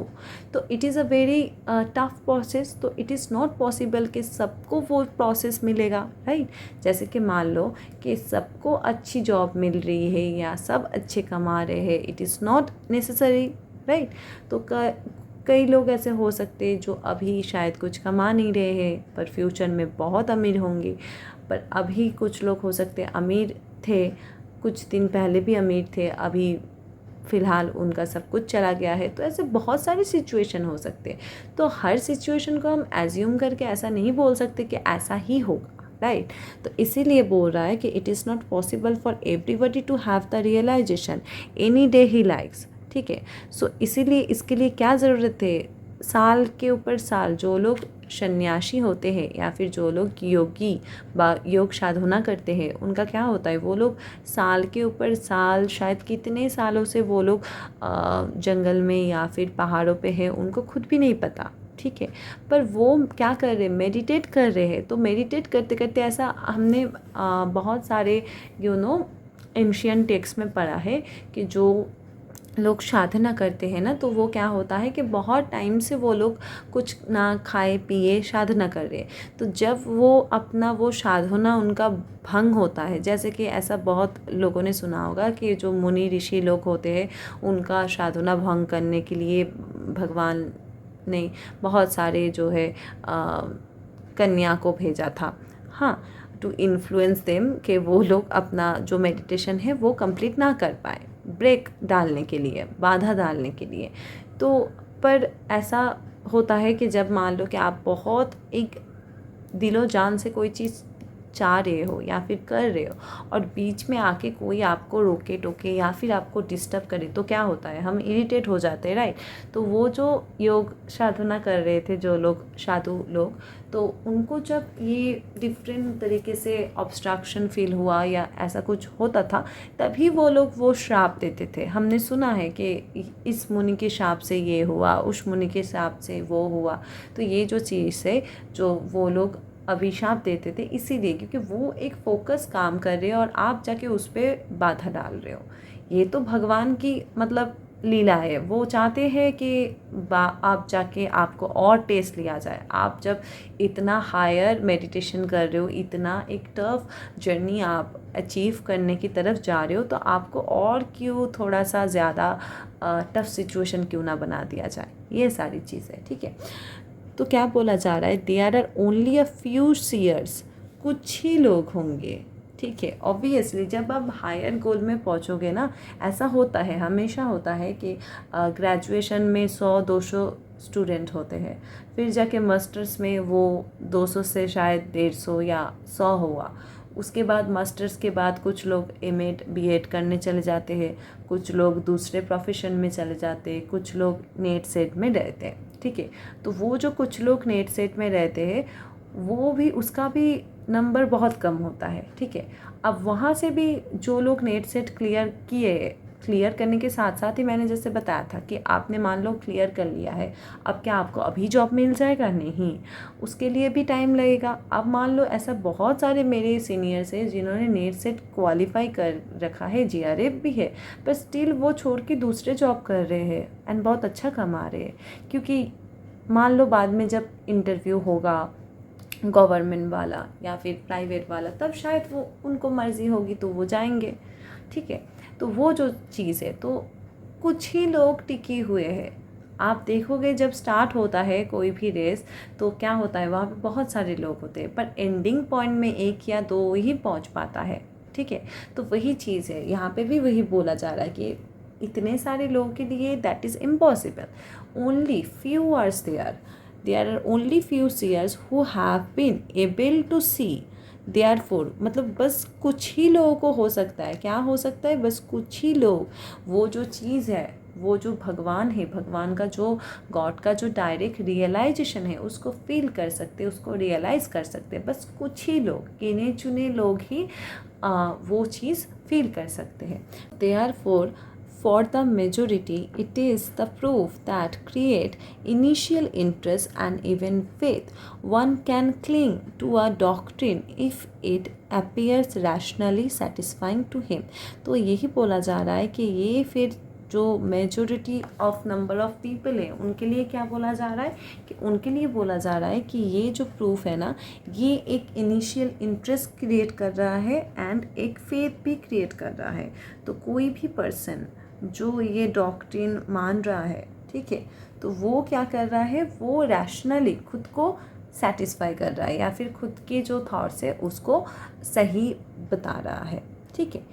तो it is a very tough process. तो इट इज़ नॉट पॉसिबल कि सबको वो प्रोसेस मिलेगा, राइट. जैसे कि मान लो कि सबको अच्छी जॉब मिल रही है या सब अच्छे कमा रहे हैं, it is not necessary, right. तो कई लोग ऐसे हो सकते हैं जो अभी शायद कुछ कमा नहीं रहे हैं पर फ्यूचर में बहुत अमीर होंगे. पर अभी कुछ लोग हो सकते हैं अमीर थे, कुछ दिन पहले भी अमीर थे, अभी फ़िलहाल उनका सब कुछ चला गया है. तो ऐसे बहुत सारे सिचुएशन हो सकते हैं. तो हर सिचुएशन को हम एज्यूम करके ऐसा नहीं बोल सकते कि ऐसा ही होगा, राइट. तो इसीलिए बोल रहा है कि it is not possible for everybody to have the realization any day he likes, ठीक है. सो इसीलिए इसके लिए क्या ज़रूरत है, साल के ऊपर साल जो लोग सन्यासी होते हैं या फिर जो लोग योग साधना करते हैं, उनका क्या होता है, वो लोग साल के ऊपर साल, शायद कितने सालों से वो लोग जंगल में या फिर पहाड़ों पे हैं, उनको खुद भी नहीं पता, ठीक है. पर वो क्या कर रहे हैं, मेडिटेट कर रहे हैं. तो मेडिटेट करते करते ऐसा हमने बहुत सारे एंशियंट टेक्स्ट में पढ़ा है कि जो लोग साधना करते हैं ना, तो वो क्या होता है कि बहुत टाइम से वो लोग कुछ ना खाए पिए साधना कर रहे हैं. तो जब वो अपना वो साधना उनका भंग होता है, जैसे कि ऐसा बहुत लोगों ने सुना होगा कि जो मुनि ऋषि लोग होते हैं, उनका साधना भंग करने के लिए भगवान ने बहुत सारे जो है कन्या को भेजा था, हाँ, टू इन्फ्लुएंस देम, कि वो लोग अपना जो मेडिटेशन है वो कंप्लीट ना कर पाए, ब्रेक डालने के लिए, बाधा डालने के लिए. तो पर ऐसा होता है कि जब मान लो कि आप बहुत एक दिलो जान से कोई चीज़ चाह रहे हो या फिर कर रहे हो, और बीच में आके कोई आपको रोके टोके या फिर आपको डिस्टर्ब करे, तो क्या होता है, हम इरिटेट हो जाते हैं, राइट. तो वो जो योग साधना कर रहे थे जो लोग, साधु लोग, तो उनको जब ये डिफरेंट तरीके से ऑब्स्ट्रक्शन फील हुआ या ऐसा कुछ होता था, तभी वो लोग वो श्राप देते थे. हमने सुना है कि इस मुनि के श्राप से ये हुआ, उस मुनि के श्राप से वो हुआ. तो ये जो चीज़ है जो वो लोग अभिशाप देते थे, इसीलिए क्योंकि वो एक फोकस काम कर रहे हो और आप जाके उस पर बाधा डाल रहे हो. ये तो भगवान की मतलब लीला है. वो चाहते हैं कि आप जाके आपको और टेस्ट लिया जाए. आप जब इतना हायर मेडिटेशन कर रहे हो, इतना एक टफ जर्नी आप अचीव करने की तरफ जा रहे हो, तो आपको और क्यों थोड़ा सा ज़्यादा टफ सिचुएशन क्यों ना बना दिया जाए. ये सारी चीज़ें, ठीक है. तो क्या बोला जा रहा है, there are only a few seers, कुछ ही लोग होंगे, ठीक है. ऑब्वियसली जब आप हायर गोल में पहुंचोगे ना, ऐसा होता है, हमेशा होता है कि ग्रेजुएशन में 100-200 स्टूडेंट होते हैं, फिर जाके मास्टर्स में वो 200 से शायद 150 या 100 हुआ। उसके बाद मास्टर्स के बाद कुछ लोग एमएड बीएड करने चले जाते हैं, कुछ लोग दूसरे प्रोफेशन में चले जाते हैं, कुछ लोग नेट सेट में रहते हैं, ठीक है। तो वो जो कुछ लोग नेट सेट में रहते हैं वो भी, उसका भी नंबर बहुत कम होता है, ठीक है। अब वहाँ से भी जो लोग नेट सेट क्लियर किए, क्लियर करने के साथ साथ ही मैंने जैसे बताया था कि आपने मान लो क्लियर कर लिया है, अब क्या आपको अभी जॉब मिल जाएगा? नहीं, उसके लिए भी टाइम लगेगा। अब मान लो ऐसा बहुत सारे मेरे सीनियर्स हैं जिन्होंने नेट सेट क्वालिफाई कर रखा है, जीआरएफ भी है, पर स्टिल वो छोड़ के दूसरे जॉब कर रहे हैं एंड बहुत अच्छा कमा रहे हैं। क्योंकि मान लो बाद में जब इंटरव्यू होगा गवर्नमेंट वाला या फिर प्राइवेट वाला, तब शायद वो उनको मर्ज़ी होगी तो वो जाएंगे, ठीक है। तो वो जो चीज़ है, तो कुछ ही लोग टिके हुए हैं। आप देखोगे जब स्टार्ट होता है कोई भी रेस तो क्या होता है, वहाँ पे बहुत सारे लोग होते हैं, पर एंडिंग पॉइंट में 1 या 2 ही पहुँच पाता है, ठीक है। तो वही चीज़ है, यहाँ पे भी वही बोला जा रहा है कि इतने सारे लोगों के लिए that is impossible, only few ours there are only few seers who have been able to see. Therefore मतलब बस कुछ ही लोगों को हो सकता है, क्या हो सकता है, बस कुछ ही लोग वो जो चीज़ है, वो जो भगवान है, भगवान का जो, गॉड का जो डायरेक्ट रियलाइजेशन है उसको फील कर सकते, उसको रियलाइज़ कर सकते, बस कुछ ही लोग, गिने चुने लोग ही वो चीज़ फील कर सकते हैं। Therefore for the majority, it is the proof that create initial interest and even faith. One can cling to a doctrine if it appears rationally satisfying to him. तो यही बोला जा रहा है कि ये फिर जो majority of number of people है उनके लिए क्या बोला जा रहा है, कि उनके लिए बोला जा रहा है कि ये जो प्रूफ है ना, ये एक इनिशियल इंटरेस्ट क्रिएट कर रहा है एंड एक फेथ भी क्रिएट कर रहा है। तो कोई भी पर्सन जो ये डॉक्ट्रिन मान रहा है, ठीक है, तो वो क्या कर रहा है, वो रैशनली खुद को सेटिस्फाई कर रहा है या फिर खुद के जो थॉट्स है उसको सही बता रहा है, ठीक है।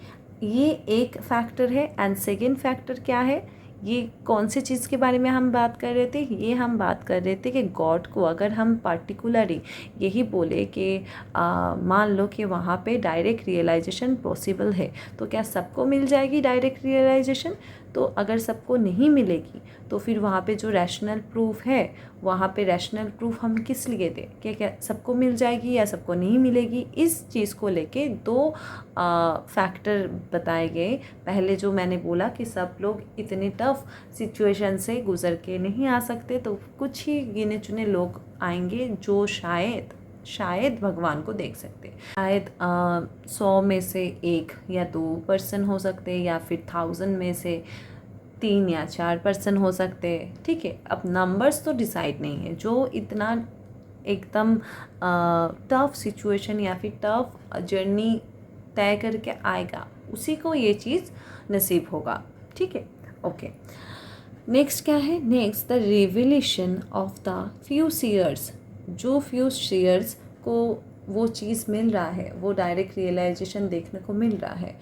ये एक फैक्टर है। एंड सेकेंड फैक्टर क्या है, ये कौन से चीज़ के बारे में हम बात कर रहे थे, ये हम बात कर रहे थे कि गॉड को अगर हम पर्टिकुलरली यही बोले कि मान लो कि वहाँ पे डायरेक्ट रियलाइजेशन पॉसिबल है, तो क्या सबको मिल जाएगी डायरेक्ट रियलाइजेशन? तो अगर सबको नहीं मिलेगी तो फिर वहाँ पे जो रैशनल प्रूफ है, वहाँ पे रैशनल प्रूफ हम किस लिए दें कि क्या सबको मिल जाएगी या सबको नहीं मिलेगी? इस चीज़ को लेके 2 फैक्टर बताए गए। पहले जो मैंने बोला कि सब लोग इतने टफ सिचुएशन से गुज़र के नहीं आ सकते, तो कुछ ही गिने चुने लोग आएंगे जो शायद भगवान को देख सकते। शायद 100 में से 1 या 2 पर्सन हो सकते, या फिर 1000 में से 3 या 4 पर्सन हो सकते, ठीक है। अब नंबर्स तो डिसाइड नहीं है, जो इतना एकदम टफ सिचुएशन या फिर टफ जर्नी तय करके आएगा उसी को ये चीज़ नसीब होगा, ठीक है। ओके, नेक्स्ट क्या है, next the revelation of the few seers. जो फ्यू सीयर्स को वो चीज़ मिल रहा है, वो डायरेक्ट रियलाइजेशन देखने को मिल रहा है,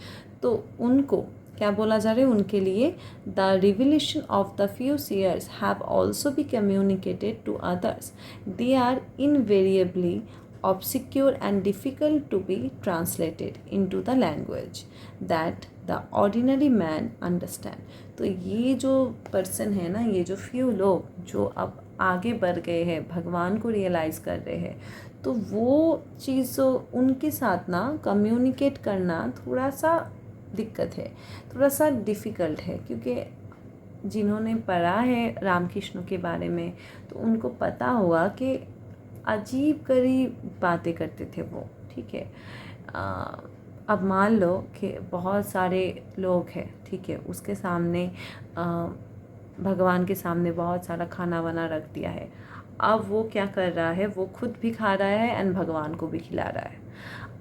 तो उनको क्या बोला जा रहा है, उनके लिए the revelation of the few seers have also be communicated to others. They are invariably obscure and difficult to be translated into the language that the ordinary man understand। तो ये जो पर्सन है ना, ये जो फ्यू लोग जो अब आगे बढ़ गए हैं, भगवान को रियलाइज़ कर रहे हैं, तो वो चीज़ उनके साथ ना कम्युनिकेट करना थोड़ा सा दिक्कत है, थोड़ा सा डिफ़िकल्ट है, क्योंकि जिन्होंने पढ़ा है रामकृष्ण के बारे में तो उनको पता होगा कि अजीब गरीब बातें करते थे वो, ठीक है। अब मान लो कि बहुत सारे लोग हैं, ठीक है, उसके सामने भगवान के सामने बहुत सारा खाना वाना रख दिया है। अब वो क्या कर रहा है, वो खुद भी खा रहा है एंड भगवान को भी खिला रहा है।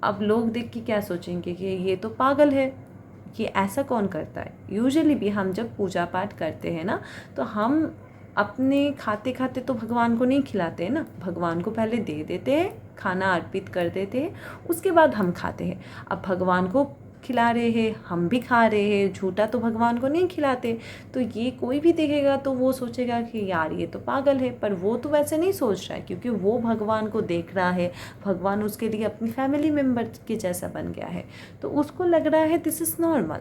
अब लोग देख के क्या सोचेंगे कि ये तो पागल है, कि ऐसा कौन करता है। यूजुअली भी हम जब पूजा पाठ करते हैं ना, तो हम अपने खाते खाते तो भगवान को नहीं खिलाते हैं ना, भगवान को पहले दे देते हैं, खाना अर्पित कर देते हैं, उसके बाद हम खाते हैं। अब भगवान को खिला रहे हैं, हम भी खा रहे हैं, झूठा तो भगवान को नहीं खिलाते। तो ये कोई भी देखेगा तो वो सोचेगा कि यार ये तो पागल है, पर वो तो वैसे नहीं सोच रहा है, क्योंकि वो भगवान को देख रहा है, भगवान उसके लिए अपनी फैमिली मेम्बर के जैसा बन गया है, तो उसको लग रहा है दिस इज़ नॉर्मल।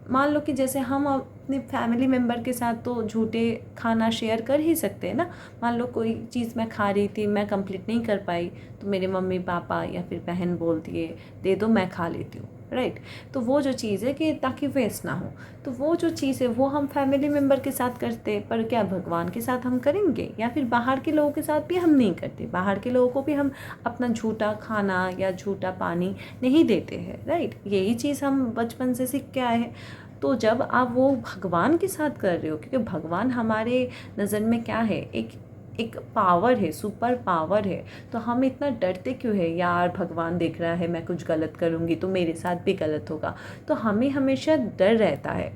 मान लो कि जैसे हम अपने फैमिली मेम्बर के साथ तो झूठे खाना शेयर कर ही सकते हैं ना। मान लो कोई चीज़ मैं खा रही थी, मैं कंप्लीट नहीं कर पाई, तो मेरे मम्मी पापा या फिर बहन बोल दिए दे दो मैं खा लेती हूँ, राइट। तो वो जो चीज़ है कि ताकि वेस्ट ना हो, तो वो जो चीज़ है वो हम फैमिली मेम्बर के साथ करते, पर क्या भगवान के साथ हम करेंगे? या फिर बाहर के लोगों के साथ भी हम नहीं करते, बाहर के लोगों को भी हम अपना झूठा खाना या झूठा पानी नहीं देते हैं, राइट। यही चीज़ हम बचपन से सीख के आए हैं। तो जब आप वो भगवान के साथ कर रहे हो, क्योंकि भगवान हमारे नज़र में क्या है, एक पावर है, सुपर पावर है, तो हम इतना डरते क्यों है? यार भगवान देख रहा है, मैं कुछ गलत करूँगी तो मेरे साथ भी गलत होगा, तो हमें हमेशा डर रहता है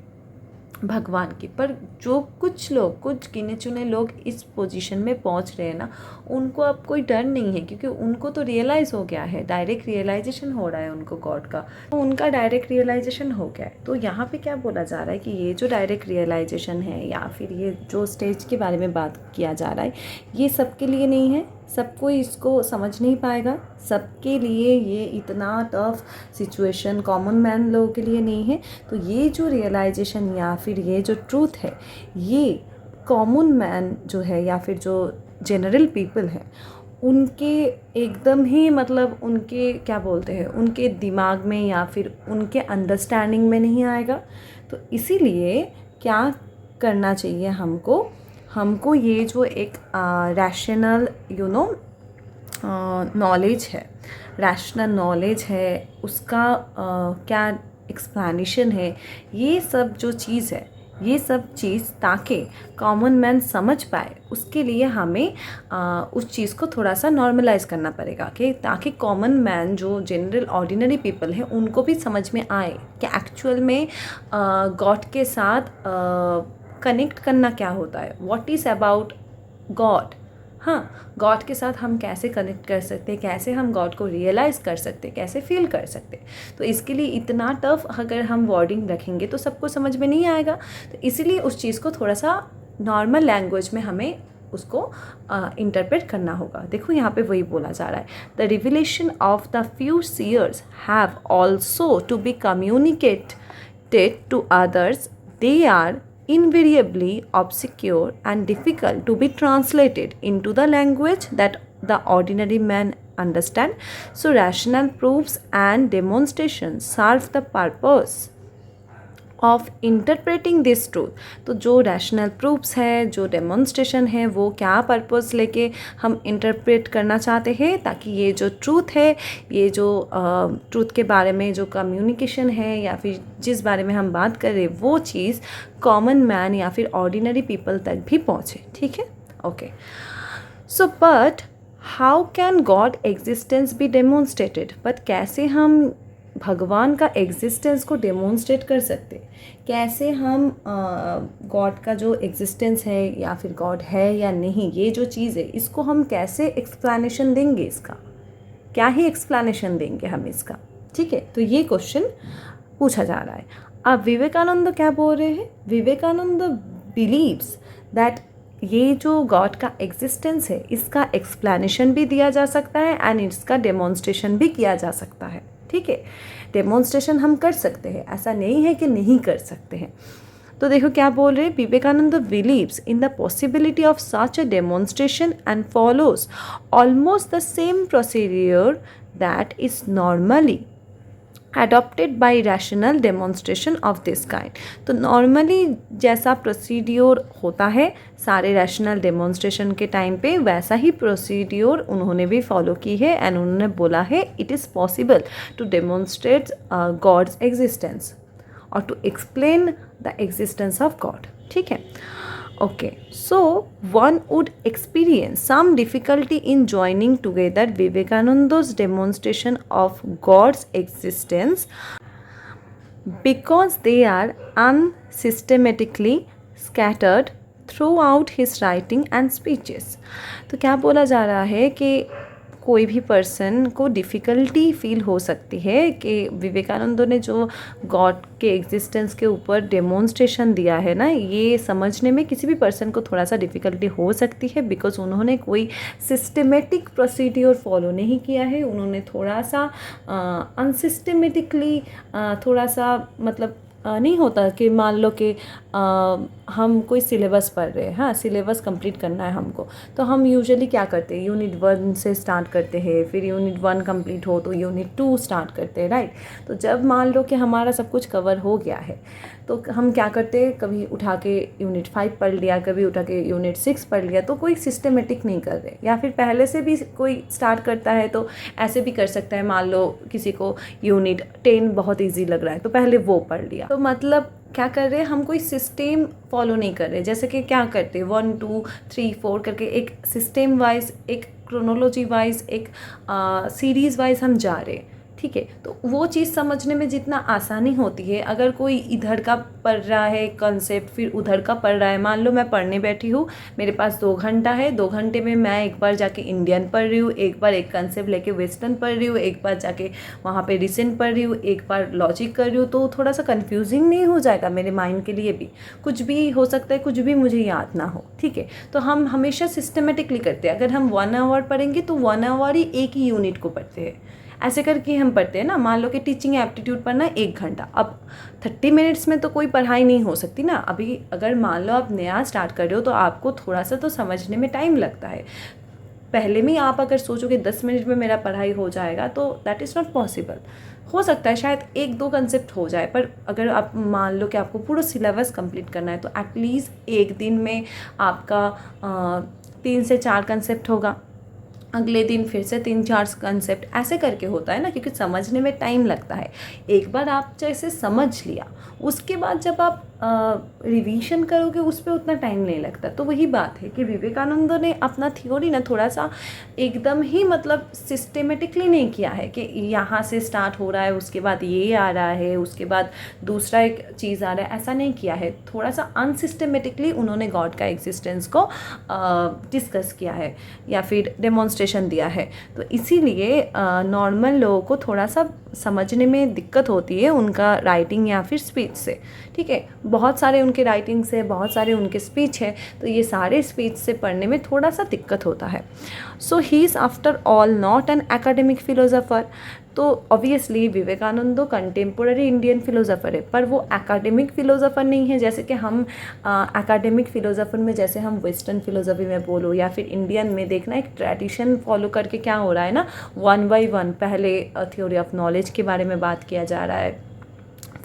भगवान की। पर जो कुछ लोग, कुछ गिने चुने लोग इस पोजीशन में पहुंच रहे हैं ना, उनको अब कोई डर नहीं है, क्योंकि उनको तो रियलाइज़ हो गया है, डायरेक्ट रियलाइजेशन हो रहा है उनको गॉड का, तो उनका डायरेक्ट रियलाइजेशन हो गया है। तो यहाँ पे क्या बोला जा रहा है कि ये जो डायरेक्ट रियलाइजेशन है या फिर ये जो स्टेज के बारे में बात किया जा रहा है, ये सबके लिए नहीं है, सब कोई इसको समझ नहीं पाएगा, सबके लिए ये इतना टफ सिचुएशन कॉमन मैन लोगों के लिए नहीं है। तो ये जो रियलाइजेशन या फिर ये जो ट्रूथ है, ये कॉमन मैन जो है या फिर जो जनरल पीपल है, उनके एकदम ही मतलब उनके क्या बोलते हैं, उनके दिमाग में या फिर उनके अंडरस्टैंडिंग में नहीं आएगा। तो इसीलिए क्या करना चाहिए हमको ये जो एक रैशनल नॉलेज है, रैशनल नॉलेज है, उसका क्या एक्सप्लेनेशन है, ये सब जो चीज़ है, ये सब चीज़ ताकि कॉमन मैन समझ पाए, उसके लिए हमें उस चीज़ को थोड़ा सा नॉर्मलाइज करना पड़ेगा, कि ताकि कॉमन मैन जो जनरल ऑर्डिनरी पीपल है उनको भी समझ में आए कि एक्चुअल में गॉड के साथ कनेक्ट करना क्या होता है, व्हाट इज़ अबाउट गॉड। हाँ, गॉड के साथ हम कैसे कनेक्ट कर सकते हैं, कैसे हम गॉड को रियलाइज़ कर सकते हैं, कैसे फील कर सकते हैं। तो इसके लिए इतना टफ अगर हम वर्डिंग रखेंगे तो सबको समझ में नहीं आएगा। तो इसीलिए उस चीज़ को थोड़ा सा नॉर्मल लैंग्वेज में हमें उसको इंटरप्रेट करना होगा। देखो यहाँ पे वही बोला जा रहा है, the revelation of the few seers have also to be communicated to others, they are invariably obscure and difficult to be translated into the language that the ordinary man understand. So rational proofs and demonstrations serve the purpose of interpreting this truth. तो जो rational proofs है, जो demonstration है, वो क्या purpose लेके हम interpret करना चाहते हैं, ताकि ये जो ट्रूथ है, ये जो ट्रूथ के बारे में जो कम्युनिकेशन है या फिर जिस बारे में हम बात कर रहे हैं, वो चीज़ कॉमन मैन या फिर ऑर्डिनरी पीपल तक भी पहुँचे। ठीक है, okay. So but how can God existence be demonstrated, but कैसे हम भगवान का एग्जिस्टेंस को डेमोन्स्ट्रेट कर सकते, कैसे हम गॉड का जो एग्जिस्टेंस है या फिर गॉड है या नहीं, ये जो चीज़ है, इसको हम कैसे एक्सप्लेनेशन देंगे, इसका क्या ही एक्सप्लेनेशन देंगे हम इसका। ठीक है, तो ये क्वेश्चन पूछा जा रहा है। अब विवेकानंद क्या बोल रहे हैं, विवेकानंद बिलीव्स दैट ये जो गॉड का एग्जिस्टेंस है, इसका एक्सप्लेनेशन भी दिया जा सकता है एंड इसका डेमोन्स्ट्रेशन भी किया जा सकता है। ठीक है, डेमोन्स्ट्रेशन हम कर सकते हैं, ऐसा नहीं है कि नहीं कर सकते हैं। तो देखो क्या बोल रहे हैं, Vivekananda believes in the possibility of such a demonstration and follows almost the same procedure that is normally adopted by rational demonstration of this kind। तो नॉर्मली जैसा प्रोसीड्योर होता है सारे रैशनल डेमोन्स्ट्रेशन के टाइम पे, वैसा ही प्रोसीड्योर उन्होंने भी फॉलो की है एंड उन्होंने बोला है it is possible to demonstrate God's existence और to explain the existence of God. ठीक है, okay, so one would experience some difficulty in joining together Vivekananda's demonstration of God's existence because they are unsystematically scattered throughout his writing and speeches। तो क्या बोला जा रहा है कि कोई भी पर्सन को डिफ़िकल्टी फील हो सकती है कि विवेकानंद ने जो गॉड के एग्जिस्टेंस के ऊपर डेमोन्स्ट्रेशन दिया है ना, ये समझने में किसी भी पर्सन को थोड़ा सा डिफ़िकल्टी हो सकती है, बिकॉज उन्होंने कोई सिस्टमेटिक प्रोसीड्योर फॉलो नहीं किया है। उन्होंने थोड़ा सा अनसिस्टमेटिकली थोड़ा सा मतलब नहीं होता कि मान लो कि हम कोई सिलेबस पढ़ रहे हैं, हाँ सिलेबस कंप्लीट करना है हमको, तो हम यूजुअली क्या करते हैं, यूनिट 1 से स्टार्ट करते हैं, फिर यूनिट 1 कंप्लीट हो तो यूनिट 2 स्टार्ट करते हैं, राइट। तो जब मान लो कि हमारा सब कुछ कवर हो गया है तो हम क्या करते हैं, कभी उठा के यूनिट 5 पढ़ लिया, कभी उठा के यूनिट 6 पढ़ लिया, तो कोई सिस्टमेटिक नहीं कर रहे। या फिर पहले से भी कोई स्टार्ट करता है तो ऐसे भी कर सकता है, मान लो किसी को यूनिट 10 बहुत ईजी लग रहा है तो पहले वो पढ़ लिया। तो मतलब क्या कर रहे हैं, हम कोई सिस्टम फॉलो नहीं कर रहे। जैसे कि क्या करते हैं 1 2 3 4 करके एक सिस्टम वाइज, एक क्रोनोलॉजी वाइज, एक सीरीज़ वाइज हम जा रहे हैं, ठीक है। तो वो चीज़ समझने में जितना आसानी होती है, अगर कोई इधर का पढ़ रहा है कंसेप्ट फिर उधर का पढ़ रहा है, मान लो मैं पढ़ने बैठी हूँ, मेरे पास 2 घंटा है, 2 घंटे में मैं एक बार जाके इंडियन पढ़ रही हूँ, एक बार एक कंसेप्ट लेके वेस्टर्न पढ़ रही हूँ, एक बार जाके वहाँ पे रिसेंट पढ़ रही हूँ, एक बार लॉजिक कर रही हूँ, तो थोड़ा सा कन्फ्यूजिंग नहीं हो जाएगा मेरे माइंड के लिए भी। कुछ भी हो सकता है, कुछ भी मुझे याद ना हो, ठीक है। तो हम हमेशा सिस्टमेटिकली करते हैं। अगर हम 1 आवर पढ़ेंगे तो 1 आवर ही एक ही यूनिट को पढ़ते हैं, ऐसे करके हम पढ़ते हैं ना। मान लो कि टीचिंग एप्टीट्यूड पढ़ना 1 घंटा, अब 30 मिनट्स में तो कोई पढ़ाई नहीं हो सकती ना। अभी अगर मान लो आप नया स्टार्ट कर रहे हो तो आपको थोड़ा सा तो समझने में टाइम लगता है। पहले में आप अगर सोचोगे 10 मिनट में मेरा पढ़ाई हो जाएगा तो दैट इज़ नॉट पॉसिबल। हो सकता है शायद 1-2 कंसेप्ट हो जाए, पर अगर आप मान लो कि आपको पूरा सिलेबस कंप्लीट करना है तो एटलीस्ट एक दिन में आपका 3 से 4 कंसेप्ट होगा, अगले दिन फिर से 3-4 कंसेप्ट, ऐसे करके होता है ना, क्योंकि समझने में टाइम लगता है। एक बार आप जैसे समझ लिया, उसके बाद जब आप रिवीजन करोगे उस पर उतना टाइम नहीं लगता। तो वही बात है कि विवेकानंद ने अपना थ्योरी ना थोड़ा सा एकदम ही मतलब सिस्टमेटिकली नहीं किया है कि यहाँ से स्टार्ट हो रहा है उसके बाद ये आ रहा है उसके बाद दूसरा एक चीज़ आ रहा है, ऐसा नहीं किया है। थोड़ा सा अनसिस्टमेटिकली उन्होंने गॉड का एग्जिस्टेंस को डिस्कस किया है या फिर डेमोन्स्ट्रेशन दिया है। तो इसीलिए नॉर्मल लोगों को थोड़ा सा समझने में दिक्कत होती है उनका राइटिंग या फिर स्पीच से, ठीक है। बहुत सारे उनके राइटिंग से, बहुत सारे उनके स्पीच है, तो ये सारे स्पीच से पढ़ने में थोड़ा सा दिक्कत होता है। So he is after all not an academic philosopher. तो obviously Vivekananda contemporary Indian philosopher है, पर वो एकेडमिक फिलोसोफर नहीं है। जैसे कि हम एकेडमिक फिलोसोफर में, जैसे हम वेस्टर्न फिलोसफी में बोलो या फिर इंडियन में देखना, एक ट्रेडिशन फॉलो करके क्या हो रहा है ना, 1 बाय 1 पहले थ्योरी ऑफ नॉलेज के बारे में बात किया जा रहा है,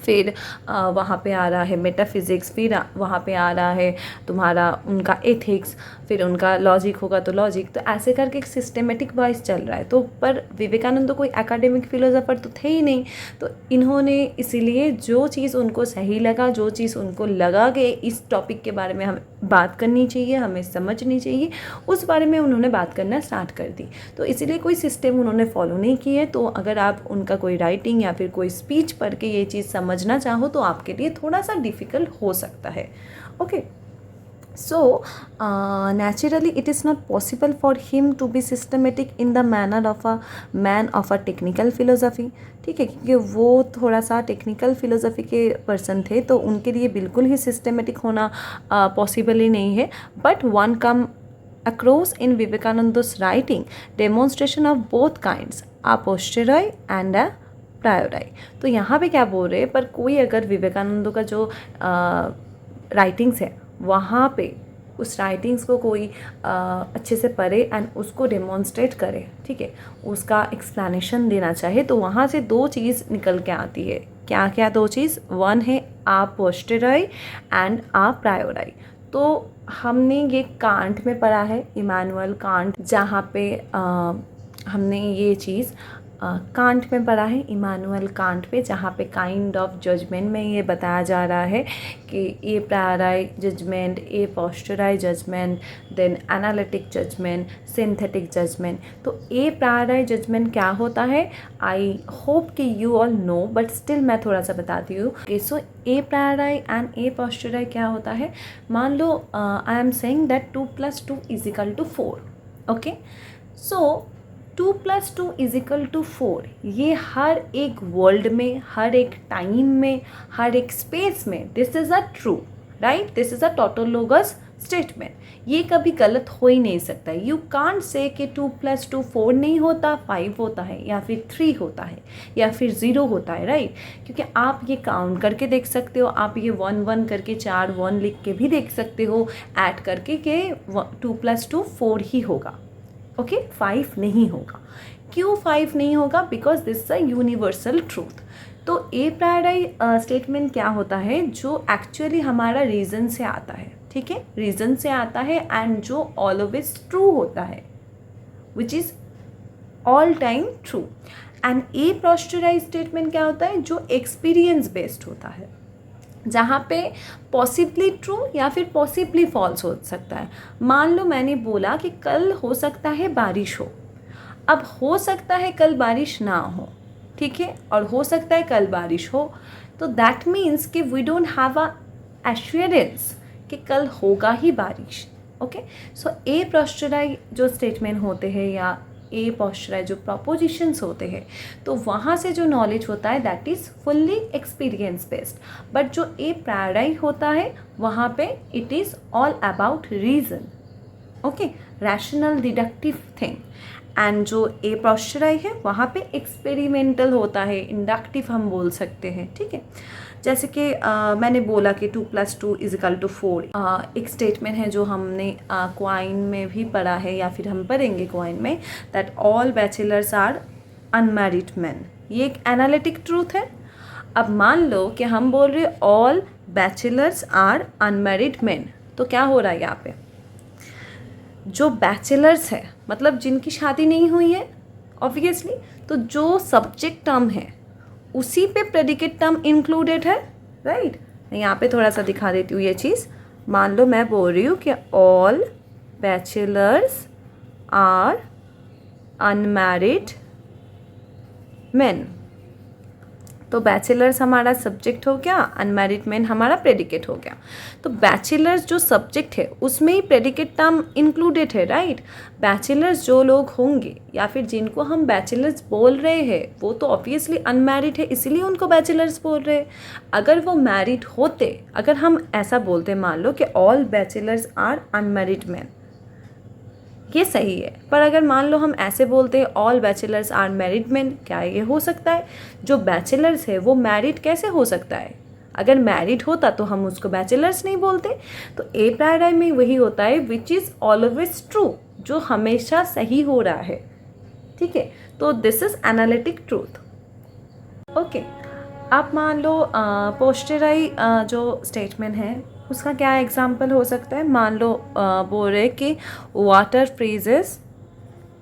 फिर वहाँ पे आ रहा है मेटाफिज़िक्स, फिर वहाँ पे आ रहा है तुम्हारा उनका एथिक्स, फिर उनका लॉजिक होगा तो लॉजिक, तो ऐसे करके एक सिस्टमेटिक वाइज चल रहा है। तो पर विवेकानंद कोई एकेडमिक फिलोसोफर तो थे ही नहीं, तो इन्होंने इसीलिए जो चीज़ उनको सही लगा, जो चीज़ उनको लगा कि इस टॉपिक के बारे में हमें बात करनी चाहिए, हमें समझनी चाहिए, उस बारे में उन्होंने बात करना स्टार्ट कर दी। तो इसीलिए कोई सिस्टम उन्होंने फॉलो नहीं किए। तो अगर आप उनका कोई राइटिंग या फिर कोई स्पीच पढ़ के ये चीज़ समझना चाहो तो आपके लिए थोड़ा सा डिफ़िकल्ट हो सकता है। Okay, so naturally it is not possible for him to be systematic in the manner of a man of a technical philosophy, ठीक है, क्योंकि वो थोड़ा सा टेक्निकल फिलोसफी के पर्सन थे, तो उनके लिए बिल्कुल ही सिस्टमेटिक होना पॉसिबल ही नहीं है। But one come across in Vivekananda's writing demonstration of both kinds, a posteriori and a priori। तो यहाँ पे क्या बोल रहे हैं, पर कोई अगर विवेकानंद का जो राइटिंग्स है वहाँ पे उस राइटिंग्स को कोई अच्छे से पढ़े एंड उसको डेमोन्स्ट्रेट करे, ठीक है, उसका एक्सप्लेनेशन देना चाहे, तो वहाँ से 2 चीज़ निकल के आती है। क्या क्या 2 चीज़? वन है आ पोस्टेराई एंड आ प्रायोराई। तो हमने ये कांट में पढ़ा है, इमानुअल कांट, जहाँ पे हमने ये चीज़ कांट में पढ़ा है, इमानुअल कांट पे, जहाँ पे काइंड ऑफ जजमेंट में ये बताया जा रहा है कि a priori judgement, a posteriori judgement, then analytic judgement, synthetic judgement. तो ए प्रायोराई जजमेंट क्या होता है, आई होप कि you all know, but still मैं थोड़ा सा बताती हूँ कि सो ए प्रायोराई एंड ए पोस्टराई क्या होता है। मान लो I am saying that 2 + 2 = 4, okay. So 2+2 = 4 ये हर एक वर्ल्ड में, हर एक टाइम में, हर एक स्पेस में this is a true, right, this is a tautologous statement. ये कभी गलत हो ही नहीं सकता। यू कांट से कि 2+2 4 नहीं होता, 5 होता है, या फिर 3 होता है, या फिर 0 होता है, राइट। क्योंकि आप ये काउंट करके देख सकते हो, आप ये 1 1 करके 4 1 लिख के भी देख सकते हो, ऐड करके कि 2+2 4 ही होगा, ओके, 5 नहीं होगा। क्यों 5 नहीं होगा? Because this is a universal truth. तो ए प्रायोरी स्टेटमेंट क्या होता है? जो एक्चुअली हमारा रीज़न से आता है, ठीक है, रीज़न से आता है, एंड जो ऑलवेज ट्रू होता है, which is all time true. And a posteriori statement क्या होता है? जो एक्सपीरियंस बेस्ड होता है, जहाँ पे पॉसिबली ट्रू या फिर पॉसिबली फॉल्स हो सकता है। मान लो मैंने बोला कि कल हो सकता है बारिश हो, अब हो सकता है कल बारिश ना हो, ठीक है, और हो सकता है कल बारिश हो, तो दैट मीन्स कि we don't have a assurance कि कल होगा ही बारिश, ओके। सो ए पोस्टराइज जो स्टेटमेंट होते हैं या ए पोस्टराइज जो प्रपोजिशंस होते हैं, तो वहाँ से जो नॉलेज होता है that is fully experience based. But जो ए प्रायोराइज होता है वहाँ पे it is all about reason, okay, rational deductive thing. And जो ए पोस्टराइज है वहाँ पे एक्सपेरिमेंटल होता है, इंडक्टिव हम बोल सकते हैं, ठीक है। जैसे कि मैंने बोला कि 2+2 = 4 एक स्टेटमेंट है जो हमने क्वाइन में भी पढ़ा है, या फिर हम पढ़ेंगे क्वाइन में, that all bachelors are unmarried man. ये एक एनालिटिक ट्रूथ है। अब मान लो कि हम बोल रहे all bachelors are unmarried man, तो क्या हो रहा है यहाँ पे? जो बैचलर्स है मतलब जिनकी शादी नहीं हुई है ऑब्वियसली, तो जो सब्जेक्ट टर्म है उसी पे प्रेडिकेट टर्म इंक्लूडेड है, राइट। यहाँ पे थोड़ा सा दिखा देती हूँ ये चीज़। मान लो मैं बोल रही हूँ कि all bachelors are unmarried men, तो बैचलर्स हमारा सब्जेक्ट हो गया, अनमैरिड मैन हमारा प्रेडिकेट हो गया। तो बैचलर्स जो सब्जेक्ट है उसमें ही प्रेडिकेट टर्म इंक्लूडेड है, राइट। बैचलर्स जो लोग होंगे या फिर जिनको हम बैचलर्स बोल रहे हैं वो तो ऑब्वियसली अनमैरिड है, इसीलिए उनको बैचलर्स बोल रहे हैं। अगर वो मैरिड होते, अगर हम ऐसा बोलते मान लो कि all bachelors are unmarried man, ये सही है। पर अगर मान लो हम ऐसे बोलते हैं all bachelors are married man, क्या ये हो सकता है? जो बैचलर्स है वो मैरिड कैसे हो सकता है? अगर मैरिड होता तो हम उसको बैचलर्स नहीं बोलते। तो ए प्रायोराइज में वही होता है विच इज़ ऑलवेज ट्रू, जो हमेशा सही हो रहा है, ठीक है। तो this is analytic truth, okay. आप मान लो पोस्टराइज जो स्टेटमेंट है उसका क्या एग्जाम्पल हो सकता है? मान लो बोल रहे कि water freezes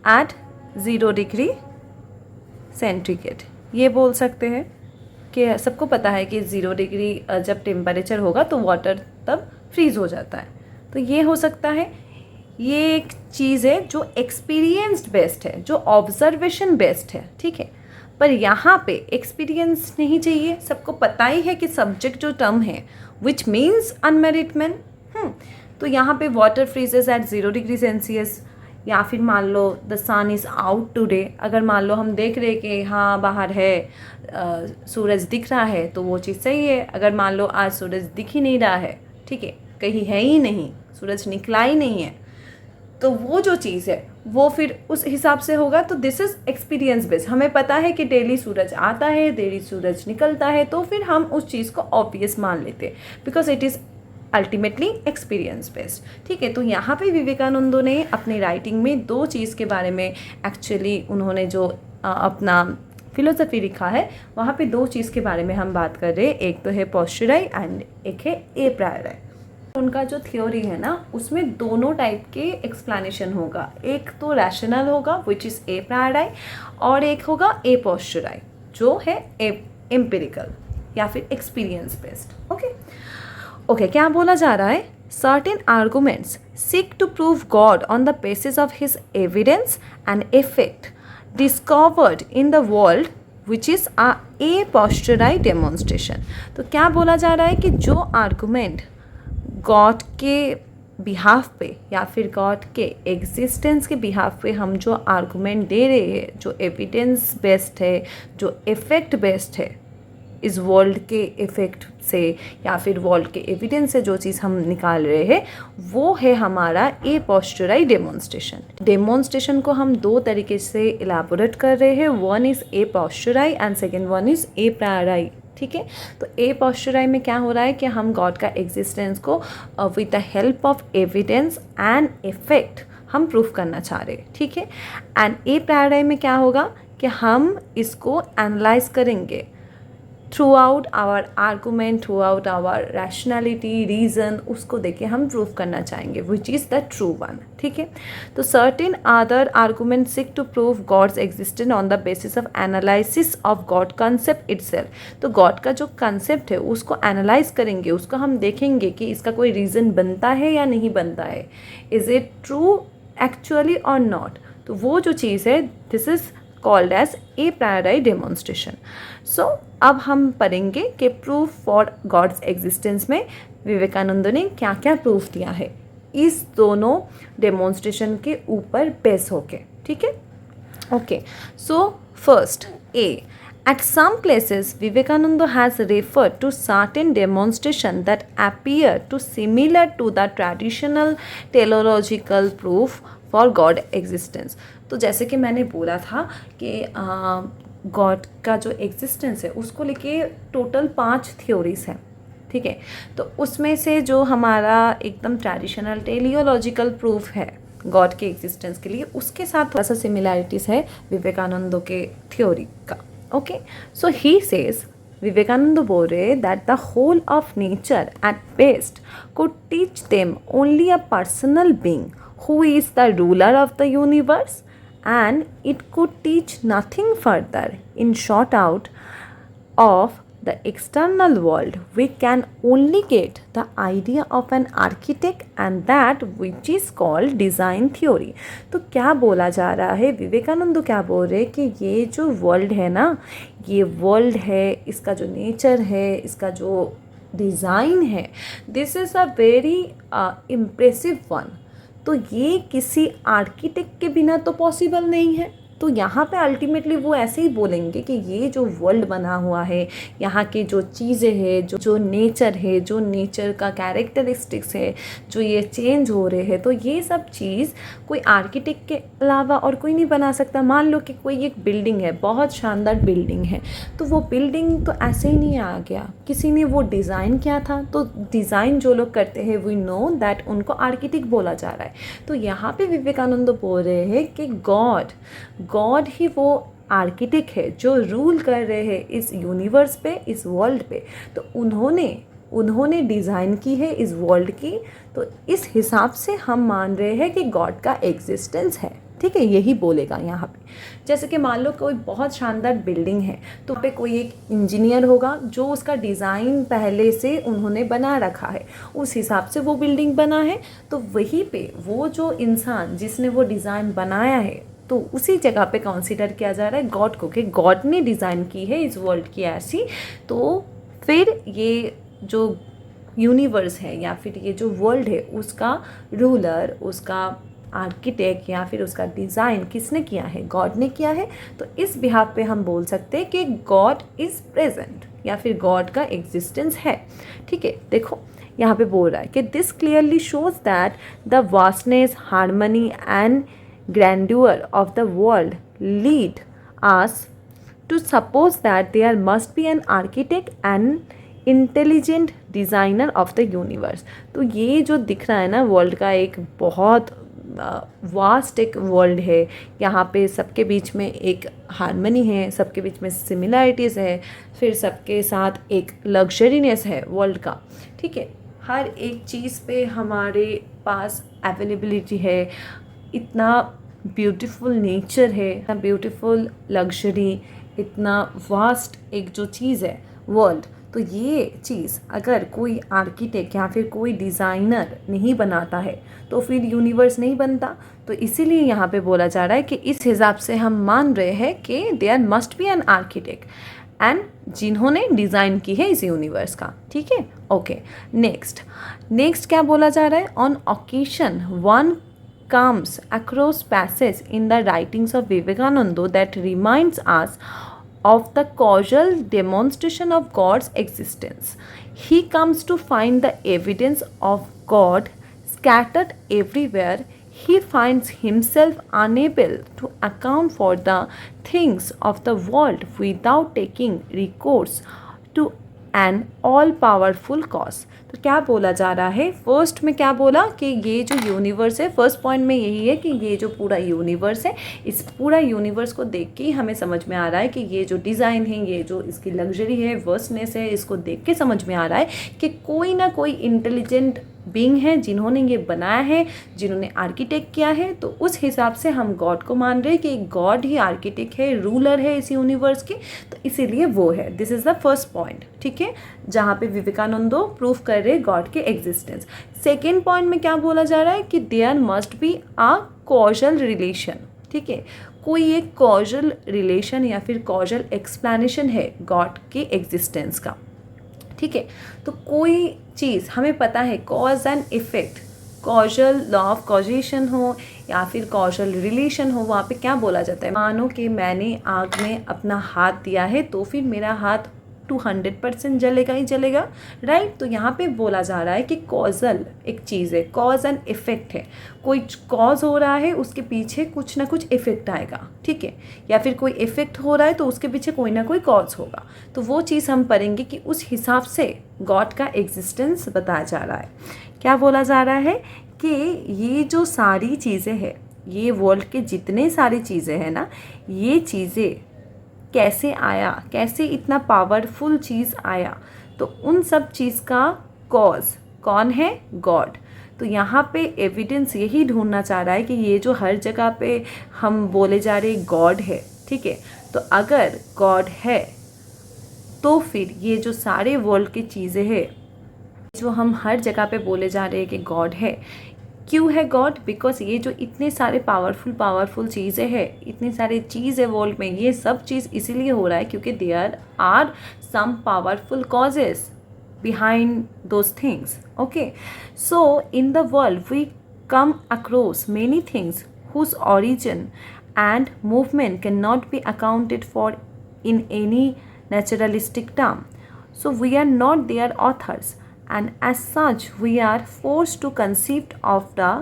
at 0 degree centigrade, ये बोल सकते हैं कि सबको पता है कि 0 डिग्री जब टेम्परेचर होगा तो वाटर तब फ्रीज हो जाता है। तो ये हो सकता है, ये एक चीज़ है जो एक्सपीरियंस्ड बेस्ड है, जो ऑब्जर्वेशन बेस्ड है, ठीक है। पर यहाँ पे एक्सपीरियंस नहीं चाहिए, सबको पता ही है कि सब्जेक्ट जो टर्म है विच मीन्स अनमैरिड मैन, तो यहाँ पे water freezes at 0 degree Celsius, या फिर मान लो the sun is out today, अगर मान लो हम देख रहे कि हाँ बाहर है, सूरज दिख रहा है, तो वो चीज़ सही है। अगर मान लो आज सूरज दिख ही नहीं रहा है, ठीक है, कहीं है ही नहीं, सूरज निकला ही नहीं है, तो वो जो चीज़ है वो फिर उस हिसाब से होगा। तो दिस इज़ एक्सपीरियंस बेस्ड, हमें पता है कि डेली सूरज आता है, डेली सूरज निकलता है, तो फिर हम उस चीज़ को ऑब्वियस मान लेते हैं because it is ultimately experience based, ठीक है। तो यहाँ पे विवेकानंदों ने अपनी राइटिंग में दो चीज़ के बारे में एक्चुअली उन्होंने जो अपना फिलोसफी लिखा है वहाँ पे दो चीज़ के बारे में हम बात कर रहे हैं, एक तो है पोस्टराइज एंड एक है ए प्रायोराइज। उनका जो थ्योरी है ना उसमें दोनों टाइप के एक्सप्लेनेशन होगा, एक तो रैशनल होगा विच इज़ ए प्रायोराइज, और एक होगा ए पोस्टराइज जो है एम्पिरिकल या फिर एक्सपीरियंस बेस्ड, ओके। क्या बोला जा रहा है? Certain arguments seek to prove God on the basis of his evidence and effect discovered in the world which is a posteriori demonstration. तो क्या बोला जा रहा है कि जो आर्गूमेंट गॉड के बिहाफ पे या फिर गॉड के एग्जिस्टेंस के बिहाफ पे हम जो आर्गूमेंट दे रहे हैं, जो एविडेंस बेस्ड है, जो इफेक्ट बेस्ड है, इस वर्ल्ड के इफ़ेक्ट से या फिर वर्ल्ड के एविडेंस से जो चीज़ हम निकाल रहे हैं, वो है हमारा ए पोस्चुराई डेमोन्स्ट्रेशन। डेमोन्स्ट्रेशन को हम दो तरीके से इलाबोरेट कर रहे हैं, one is a posteriori and second one is a priori. ठीक है, तो ए पोस्चुराई में क्या हो रहा है कि हम गॉड का एग्जिस्टेंस को with the help of evidence and effect हम प्रूफ करना चाह रहे हैं। ठीक है, एंड ए प्रायराई में क्या होगा कि हम इसको एनालाइज करेंगे throughout our argument, throughout our rationality, reason, उसको देके हम प्रूव करना चाहेंगे which is the true one. ठीक है, तो certain other argument seek to prove God's existence on the basis of analysis of God concept itself. तो God का जो कंसेप्ट है उसको एनालाइज करेंगे, उसको हम देखेंगे कि इसका कोई रीज़न बनता है या नहीं बनता है, इज़ इट ट्रू एक्चुअली और नॉट। तो वो जो चीज़ है, this is called as a priori demonstration. So अब हम पढ़ेंगे कि प्रूफ फॉर गॉड्स एग्जिस्टेंस में विवेकानंद ने क्या क्या प्रूफ दिया है इस दोनों डेमोन्स्ट्रेशन के ऊपर बेस होके। ठीक है, okay, so first A, at some places Vivekananda has referred to certain demonstration that appear to similar to the traditional teleological proof for God existence। तो जैसे कि मैंने बोला था कि गॉड का जो एग्जिस्टेंस है उसको लेके टोटल 5 थ्योरीज हैं। ठीक है, तो उसमें से जो हमारा एकदम ट्रेडिशनल टेलियोलॉजिकल प्रूफ है गॉड के एग्जिस्टेंस के लिए, उसके साथ थोड़ा सा सिमिलैरिटीज़ है विवेकानंद के थ्योरी का। Okay, so he says, Vivekananda बोल रहे that the whole of nature at best could teach them only a personal being who is the ruler of the universe, and it could teach nothing further. In short out of the external world, we can only get the idea of an architect, and that which is called design theory। तो क्या बोला जा रहा है, विवेकानंद क्या बोल रहे कि ये जो वर्ल्ड है ना, ये वर्ल्ड है, इसका जो नेचर है, इसका जो डिज़ाइन है, this is a very impressive one. तो ये किसी आर्किटेक्ट के बिना तो पॉसिबल नहीं है। तो यहाँ पे अल्टीमेटली वो ऐसे ही बोलेंगे कि ये जो वर्ल्ड बना हुआ है, यहाँ की जो चीज़ें हैं, जो नेचर है, जो नेचर का कैरेक्टरिस्टिक्स है, जो ये चेंज हो रहे हैं, तो ये सब चीज़ कोई आर्किटेक्ट के अलावा और कोई नहीं बना सकता। मान लो कि कोई एक बिल्डिंग है, बहुत शानदार बिल्डिंग है, तो वो बिल्डिंग तो ऐसे ही नहीं आ गया, किसी ने वो डिज़ाइन किया था। तो डिज़ाइन जो लोग करते हैं, वी नो दैट उनको आर्किटेक्ट बोला जा रहा है। तो यहाँ पे विवेकानंद बोल रहे हैं कि गॉड ही वो आर्किटेक्ट है जो रूल कर रहे हैं इस यूनिवर्स पे, इस वर्ल्ड पे। तो उन्होंने डिज़ाइन की है इस वर्ल्ड की, तो इस हिसाब से हम मान रहे हैं कि गॉड का एग्जिस्टेंस है। ठीक है, यही बोलेगा यहाँ पे। जैसे कि मान लो कोई बहुत शानदार बिल्डिंग है, तो पे कोई एक इंजीनियर होगा जो उसका डिज़ाइन पहले से उन्होंने बना रखा है, उस हिसाब से वो बिल्डिंग बना है। तो वहीं पे वो जो इंसान जिसने वो डिज़ाइन बनाया है, तो उसी जगह पे कंसीडर किया जा रहा है गॉड को, कि गॉड ने डिज़ाइन की है इस वर्ल्ड की ऐसी। तो फिर ये जो यूनिवर्स है या फिर ये जो वर्ल्ड है, उसका रूलर, उसका आर्किटेक्ट या फिर उसका डिज़ाइन किसने किया है, गॉड ने किया है। तो इस बिहाफ पे हम बोल सकते हैं कि गॉड इज़ प्रेजेंट या फिर गॉड का एग्जिस्टेंस है। ठीक है, देखो यहाँ पे बोल रहा है कि this clearly shows that the vastness, harmony and grandeur of the world lead us to suppose that there must be an architect and intelligent designer of the universe। तो ये जो दिख रहा है ना वर्ल्ड का, एक बहुत वास्ट एक वर्ल्ड है, यहाँ पे सबके बीच में एक हार्मनी है, सबके बीच में सिमिलैरिटीज़ है, फिर सबके साथ एक लग्जरीनेस है वर्ल्ड का। ठीक है, हर एक चीज़ पे हमारे पास अवेलेबिलिटी है, इतना ब्यूटीफुल नेचर है, इतना ब्यूटीफुल लग्जरी, इतना वास्ट एक जो चीज़ है वर्ल्ड। तो ये चीज़ अगर कोई आर्किटेक्ट या फिर कोई डिज़ाइनर नहीं बनाता है तो फिर यूनिवर्स नहीं बनता। तो इसीलिए यहाँ पे बोला जा रहा है कि इस हिसाब से हम मान रहे हैं कि there must be an architect and जिन्होंने डिज़ाइन की है इस यूनिवर्स का, ठीक है। ओके, नेक्स्ट क्या बोला जा रहा है, on occasion one comes across passages in the writings of Vivekananda that reminds us of the causal demonstration of God's existence. He comes to find the evidence of God scattered everywhere. He finds himself unable to account for the things of the world without taking recourse to an all powerful cause. तो क्या बोला जा रहा है, first में क्या बोला कि ये जो यूनिवर्स है, फर्स्ट पॉइंट में यही है कि ये जो पूरा यूनिवर्स है, इस पूरा यूनिवर्स को देख के ही हमें समझ में आ रहा है कि ये जो डिज़ाइन है, ये जो इसकी लग्जरी है, वर्स्टनेस है, इसको देख के समझ में आ रहा है कि कोई ना कोई इंटेलिजेंट बीइंग है जिन्होंने ये बनाया है, जिन्होंने आर्किटेक्ट किया है। तो उस हिसाब से हम गॉड को मान रहे हैं कि गॉड ही आर्किटेक्ट है, रूलर है इस यूनिवर्स के, तो इसीलिए वो है। This is the first point, ठीक है, जहाँ पे विवेकानंदो प्रूव कर रहे गॉड के एग्जिस्टेंस। सेकेंड पॉइंट में क्या बोला जा रहा है कि there must be a causal relation, ठीक है, कोई एक कॉजल रिलेशन या फिर कॉजल एक्सप्लेनेशन है गॉड के एग्जिस्टेंस का, ठीक है। तो कोई चीज़ हमें पता है, cause and effect, causal law of causation हो या फिर कॉजल रिलेशन हो, वहाँ पे क्या बोला जाता है, मानो कि मैंने आग में अपना हाथ दिया है तो फिर मेरा हाथ 200% जलेगा ही जलेगा, राइट। तो यहाँ पे बोला जा रहा है कि कॉजल एक चीज़ है, कॉज एंड इफेक्ट है, कोई कॉज हो रहा है उसके पीछे कुछ ना कुछ इफेक्ट आएगा, ठीक है, या फिर कोई इफेक्ट हो रहा है तो उसके पीछे कोई ना कोई कॉज होगा। तो वो चीज़ हम पढ़ेंगे कि उस हिसाब से गॉड का एग्जिस्टेंस बताया जा रहा है। क्या बोला जा रहा है कि ये जो सारी चीज़ें हैं, ये वर्ल्ड के जितने सारी चीज़ें हैं ना, ये चीज़ें कैसे आया, कैसे इतना पावरफुल चीज़ आया, तो उन सब चीज़ का कॉज कौन है, गॉड। तो यहाँ पे एविडेंस यही ढूंढना चाह रहा है कि ये जो हर जगह पे हम बोले जा रहे गॉड है, ठीक है, तो अगर गॉड है तो फिर ये जो सारे वर्ल्ड की चीज़ें हैं जो हम हर जगह पे बोले जा रहे हैं कि गॉड है, क्यों है गॉड, बिकॉज ये जो इतने सारे पावरफुल चीज़ें हैं, इतनी सारी चीज़ है वर्ल्ड में, ये सब चीज़ इसीलिए हो रहा है क्योंकि there are some powerful causes behind those things. Okay, so in the world we come across many things whose origin and movement cannot be accounted for in any naturalistic term. So we are not their authors, and as such we are forced to conceive of the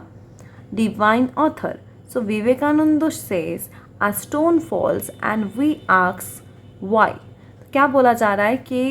divine author. So Vivekananda says a stone falls and we ask why. क्या बोला जा रहा है कि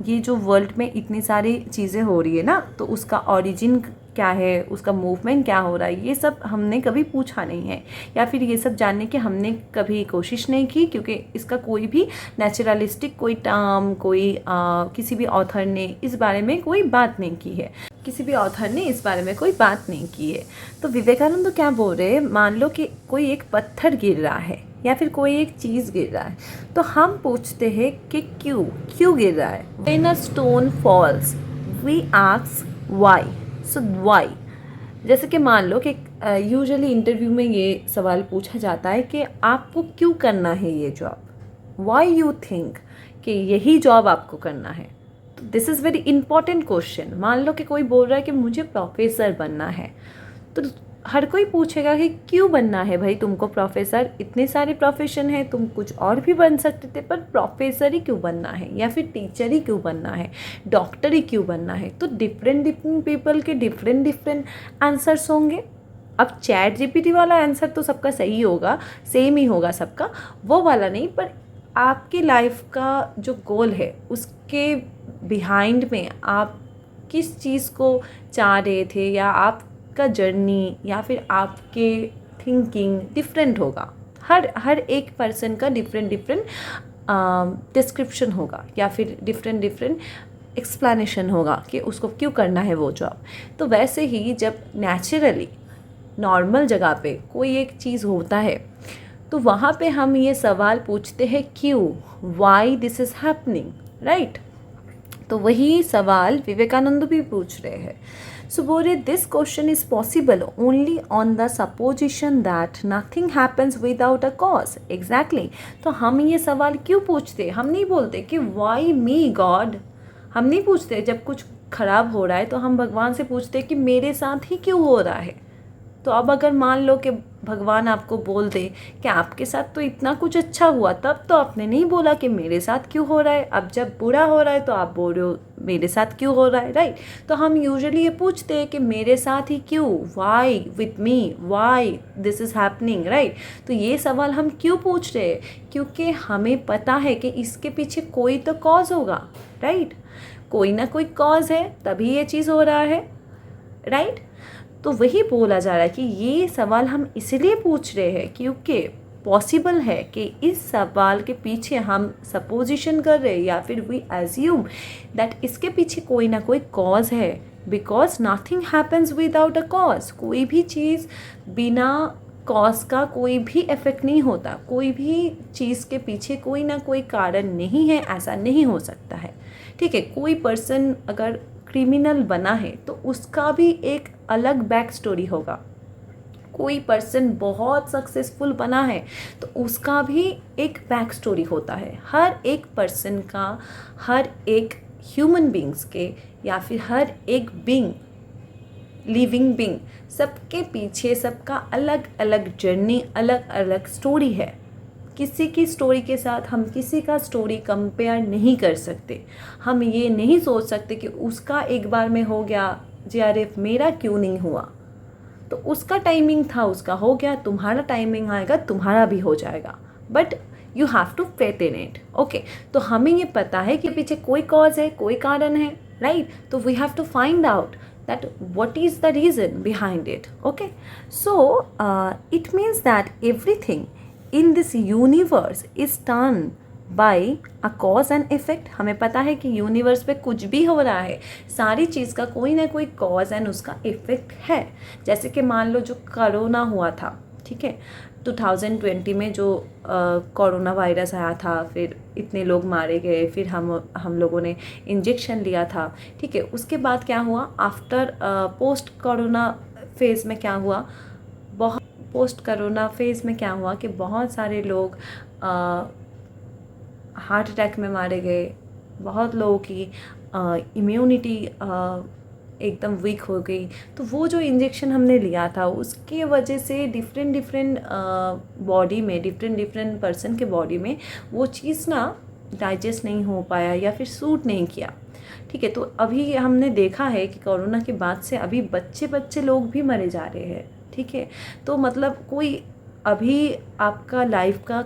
ये जो world में इतनी सारी चीज़ें हो रही है ना, तो उसका ओरिजिन क्या है, उसका मूवमेंट क्या हो रहा है, ये सब हमने कभी पूछा नहीं है, या फिर ये सब जानने की हमने कभी कोशिश नहीं की, क्योंकि इसका कोई भी नेचुरलिस्टिक कोई टर्म, कोई किसी भी ऑथर ने इस बारे में कोई बात नहीं की है, किसी भी ऑथर ने इस बारे में कोई बात नहीं की है। तो विवेकानंद क्या बोल रहे हैं, मान लो कि कोई एक पत्थर गिर रहा है या फिर कोई एक चीज़ गिर रहा है, तो हम पूछते हैं कि क्यों गिर रहा है। When a stone falls, we ask why. So why? जैसे कि मान लो कि यूजुअली इंटरव्यू में ये सवाल पूछा जाता है कि आपको क्यों करना है ये जॉब, Why you think कि यही जॉब आपको करना है। तो this is very important question. मान लो कि कोई बोल रहा है कि मुझे प्रोफेसर बनना है, तो हर कोई पूछेगा कि क्यों बनना है भाई तुमको प्रोफेसर, इतने सारे प्रोफेशन है, तुम कुछ और भी बन सकते थे, पर प्रोफेसर ही क्यों बनना है, या फिर टीचर ही क्यों बनना है, डॉक्टर ही क्यों बनना है। तो डिफरेंट पीपल के डिफरेंट आंसर्स होंगे। अब चैट जीपीटी वाला आंसर तो सबका सही होगा, सेम ही होगा सबका, वो वाला नहीं, पर आपकी लाइफ का जो गोल है उसके बिहाइंड में आप किस चीज़ को चाह रहे थे, या आप का जर्नी या फिर आपके थिंकिंग डिफरेंट होगा। हर एक पर्सन का डिफरेंट डिस्क्रिप्शन होगा, या फिर डिफरेंट एक्सप्लेनेशन होगा कि उसको क्यों करना है वो जॉब। तो वैसे ही जब नेचुरली नॉर्मल जगह पे कोई एक चीज़ होता है, तो वहाँ पे हम ये सवाल पूछते हैं क्यों, Y this is happening, right. तो वही सवाल विवेकानंद भी पूछ रहे हैं। सो बोल रहे this question is possible only on the supposition that nothing happens without a cause. Exactly. तो हम ये सवाल क्यों पूछते? हम नहीं बोलते कि वाई मी गॉड, हम नहीं पूछते। जब कुछ खराब हो रहा है तो हम भगवान से पूछते कि मेरे साथ ही क्यों हो रहा है। तो अब अगर मान लो कि भगवान आपको बोल दे कि आपके साथ तो इतना कुछ अच्छा हुआ, तब तो आपने नहीं बोला कि मेरे साथ क्यों हो रहा है। अब जब बुरा हो रहा है तो आप बोल रहे हो मेरे साथ क्यों हो रहा है, राइट। तो हम यूजुअली ये पूछते हैं कि मेरे साथ ही क्यों, why with me, why this is happening, right. तो ये सवाल हम क्यों पूछ रहे हैं? क्योंकि हमें पता है कि इसके पीछे कोई तो कॉज होगा, राइट। कोई ना कोई कॉज है तभी ये चीज़ हो रहा है, राइट। तो वही बोला जा रहा है कि ये सवाल हम इसलिए पूछ रहे हैं क्योंकि पॉसिबल है कि इस सवाल के पीछे हम सपोजिशन कर रहे हैं या फिर वी एज्यूम दैट इसके पीछे कोई ना कोई कॉज है। Because nothing happens without a cause. कोई भी चीज़ बिना कॉज का कोई भी इफेक्ट नहीं होता। कोई भी चीज़ के पीछे कोई ना कोई कारण नहीं है, ऐसा नहीं हो सकता है, ठीक है। कोई पर्सन अगर क्रिमिनल बना है तो उसका भी एक अलग बैक स्टोरी होगा। कोई पर्सन बहुत सक्सेसफुल बना है तो उसका भी एक बैक स्टोरी होता है। हर एक पर्सन का, हर एक ह्यूमन बींग्स के या फिर हर एक बींग, लिविंग बींग, सबके पीछे सबका अलग अलग जर्नी, अलग अलग स्टोरी है। किसी की स्टोरी के साथ हम किसी का स्टोरी कंपेयर नहीं कर सकते। हम ये नहीं सोच सकते कि उसका एक बार में हो गया जी, अरे मेरा क्यों नहीं हुआ। तो उसका टाइमिंग था, उसका हो गया, तुम्हारा टाइमिंग आएगा, तुम्हारा भी हो जाएगा। But you have to faith in it, okay. तो हमें ये पता है कि पीछे कोई कॉज है, कोई कारण है, राइट। तो we have to find out that what is the reason behind it, okay. So it means that everything in this universe is done by a cause and effect। हमें पता है कि यूनिवर्स पे कुछ भी हो रहा है, सारी चीज़ का कोई ना कोई कॉज एंड उसका इफेक्ट है। जैसे कि मान लो जो कोरोना हुआ था, ठीक है, 2020 में जो कोरोना वायरस आया था, फिर इतने लोग मारे गए, फिर हम लोगों ने इंजेक्शन लिया था, ठीक है। उसके बाद क्या हुआ, आफ्टर पोस्ट कोरोना फेज़ में क्या हुआ, पोस्ट कोरोना फेज़ में क्या हुआ कि बहुत सारे लोग हार्ट अटैक में मारे गए। बहुत लोगों की इम्यूनिटी एकदम वीक हो गई। तो वो जो इंजेक्शन हमने लिया था उसके वजह से डिफरेंट बॉडी में, डिफरेंट पर्सन के बॉडी में वो चीज़ ना डाइजेस्ट नहीं हो पाया या फिर सूट नहीं किया, ठीक है। तो अभी हमने देखा है कि कोरोना के बाद से अभी बच्चे लोग भी मरे जा रहे हैं, ठीक है। तो मतलब कोई अभी आपका लाइफ का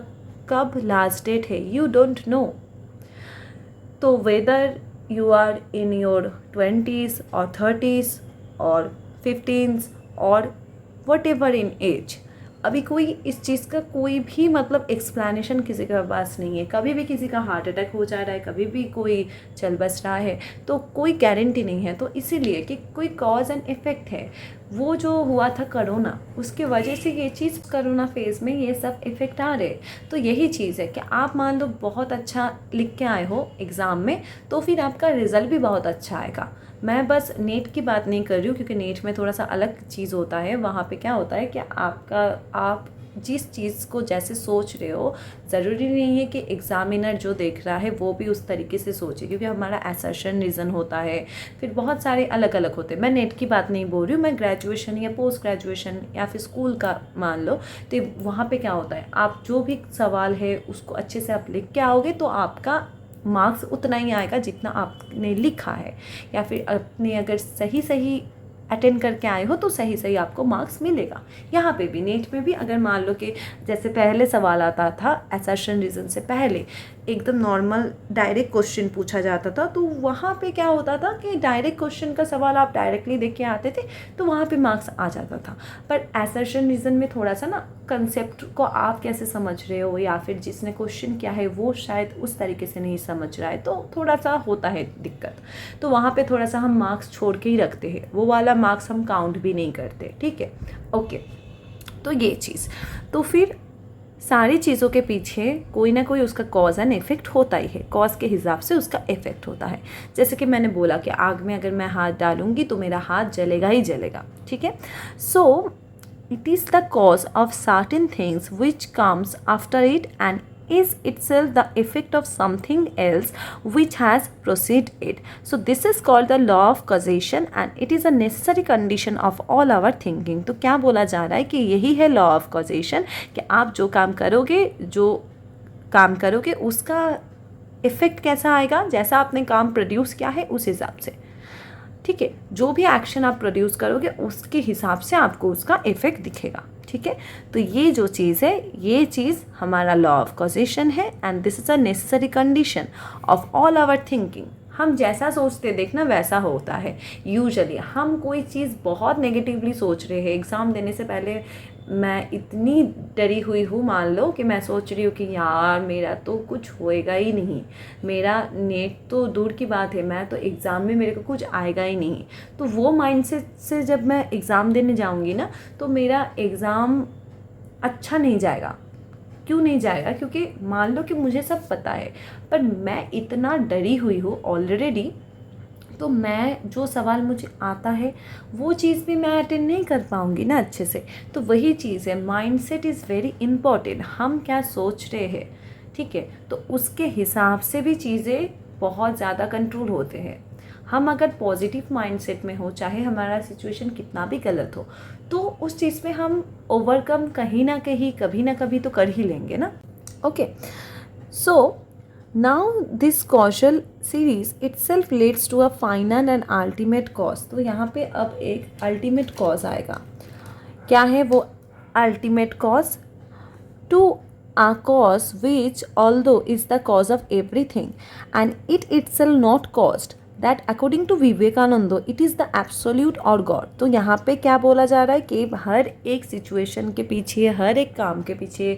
कब लास्ट डेट है, यू डोंट नो। तो weather you are in your 20s or 30s or 15s or whatever in age, अभी कोई इस चीज़ का कोई भी मतलब एक्सप्लेनेशन किसी के पास नहीं है। कभी भी किसी का हार्ट अटैक हो जा रहा है, कभी भी कोई चल बस रहा है, तो कोई गारंटी नहीं है। तो इसीलिए कि कोई कॉज एंड इफ़ेक्ट है। वो जो हुआ था कोरोना, उसके वजह से ये चीज़ कोरोना फेज़ में ये सब इफ़ेक्ट आ रहे। तो यही चीज़ है कि आप मान लो बहुत अच्छा लिख के आए हो एग्ज़ाम में, तो फिर आपका रिज़ल्ट भी बहुत अच्छा आएगा। मैं बस नेट की बात नहीं कर रही हूँ, क्योंकि नेट में थोड़ा सा अलग चीज़ होता है। वहाँ पे क्या होता है कि आप जिस चीज़ को जैसे सोच रहे हो, ज़रूरी नहीं है कि एग्ज़ामिनर जो देख रहा है वो भी उस तरीके से सोचे, क्योंकि हमारा असर्शन रीज़न होता है, फिर बहुत सारे अलग अलग होते हैं। मैं नेट की बात नहीं बोल रही हूँ, मैं ग्रेजुएशन या पोस्ट ग्रेजुएशन या फिर स्कूल का मान लो। तो वहाँ पे क्या होता है, आप जो भी सवाल है उसको अच्छे से आप लिख के आओगे तो आपका मार्क्स उतना ही आएगा जितना आपने लिखा है, या फिर अपने अगर सही अटेंड करके आए हो तो सही आपको मार्क्स मिलेगा। यहाँ पे भी नेट में भी अगर मान लो कि जैसे पहले सवाल आता था असर्शन रीज़न से पहले एकदम नॉर्मल डायरेक्ट क्वेश्चन पूछा जाता था, तो वहाँ पे क्या होता था कि डायरेक्ट क्वेश्चन का सवाल आप डायरेक्टली देख के आते थे तो वहाँ पे मार्क्स आ जाता था। पर असर्शन रीज़न में थोड़ा सा ना कंसेप्ट को आप कैसे समझ रहे हो, या फिर जिसने क्वेश्चन किया है वो शायद उस तरीके से नहीं समझ रहा है, तो थोड़ा सा होता है दिक्कत। तो वहाँ पे थोड़ा सा हम मार्क्स छोड़ के ही रखते हैं, वो वाला मार्क्स हम काउंट भी नहीं करते, ठीक है, ओके। तो ये चीज़, तो फिर सारी चीज़ों के पीछे कोई ना कोई उसका कॉज एंड इफ़ेक्ट होता ही है, कॉज के हिसाब से उसका इफ़ेक्ट होता है। जैसे कि मैंने बोला कि आग में अगर मैं हाथ डालूँगी तो मेरा हाथ जलेगा ही जलेगा, ठीक है। So it is the cause of certain things which comes after it and is itself the effect of something else which has preceded it. So this is called the law of causation and it is a necessary condition of all our thinking. तो क्या बोला जा रहा है कि यही है law of causation कि आप जो काम करोगे उसका इफ़ेक्ट कैसा आएगा, जैसा आपने काम प्रोड्यूस किया है उस हिसाब से, ठीक है। जो भी एक्शन आप प्रोड्यूस करोगे उसके हिसाब से आपको उसका इफ़ेक्ट दिखेगा, ठीक है। तो ये जो चीज़ है, ये चीज़ हमारा लॉ ऑफ कॉजेशन है and this is a necessary condition of all our thinking. हम जैसा सोचते देखना वैसा होता है। यूजुअली हम कोई चीज़ बहुत नेगेटिवली सोच रहे हैं, एग्ज़ाम देने से पहले मैं इतनी डरी हुई हूँ, मान लो कि मैं सोच रही हूँ कि यार मेरा तो कुछ होएगा ही नहीं, मेरा नेट तो दूर की बात है, मैं तो एग्ज़ाम में मेरे को कुछ आएगा ही नहीं। तो वो माइंडसेट से जब मैं एग्ज़ाम देने जाऊँगी ना तो मेरा एग्ज़ाम अच्छा नहीं जाएगा। क्यों नहीं जाएगा? क्योंकि मान लो कि मुझे सब पता है पर मैं इतना डरी हुई हूँ ऑलरेडी, तो मैं जो सवाल मुझे आता है वो चीज़ भी मैं अटेंड नहीं कर पाऊँगी ना अच्छे से। तो वही चीज़ है, माइंडसेट इज़ वेरी इम्पॉर्टेंट। हम क्या सोच रहे हैं, ठीक है, तो उसके हिसाब से भी चीज़ें बहुत ज़्यादा कंट्रोल होते हैं। हम अगर पॉजिटिव माइंडसेट में हो, चाहे हमारा सिचुएशन कितना भी गलत हो, तो उस चीज़ में हम ओवरकम कहीं ना कहीं कभी ना कभी तो कर ही लेंगे ना। Okay, so now this causal series itself leads to a final and ultimate cause। तो यहाँ पे अब एक अल्टीमेट कॉज आएगा। क्या है वो ultimate cause? To a cause which although is the cause of everything and it itself not caused, that according to Vivekananda it is the absolute or God। तो यहाँ पे क्या बोला जा रहा है कि हर एक सिचुएशन के पीछे, हर एक काम के पीछे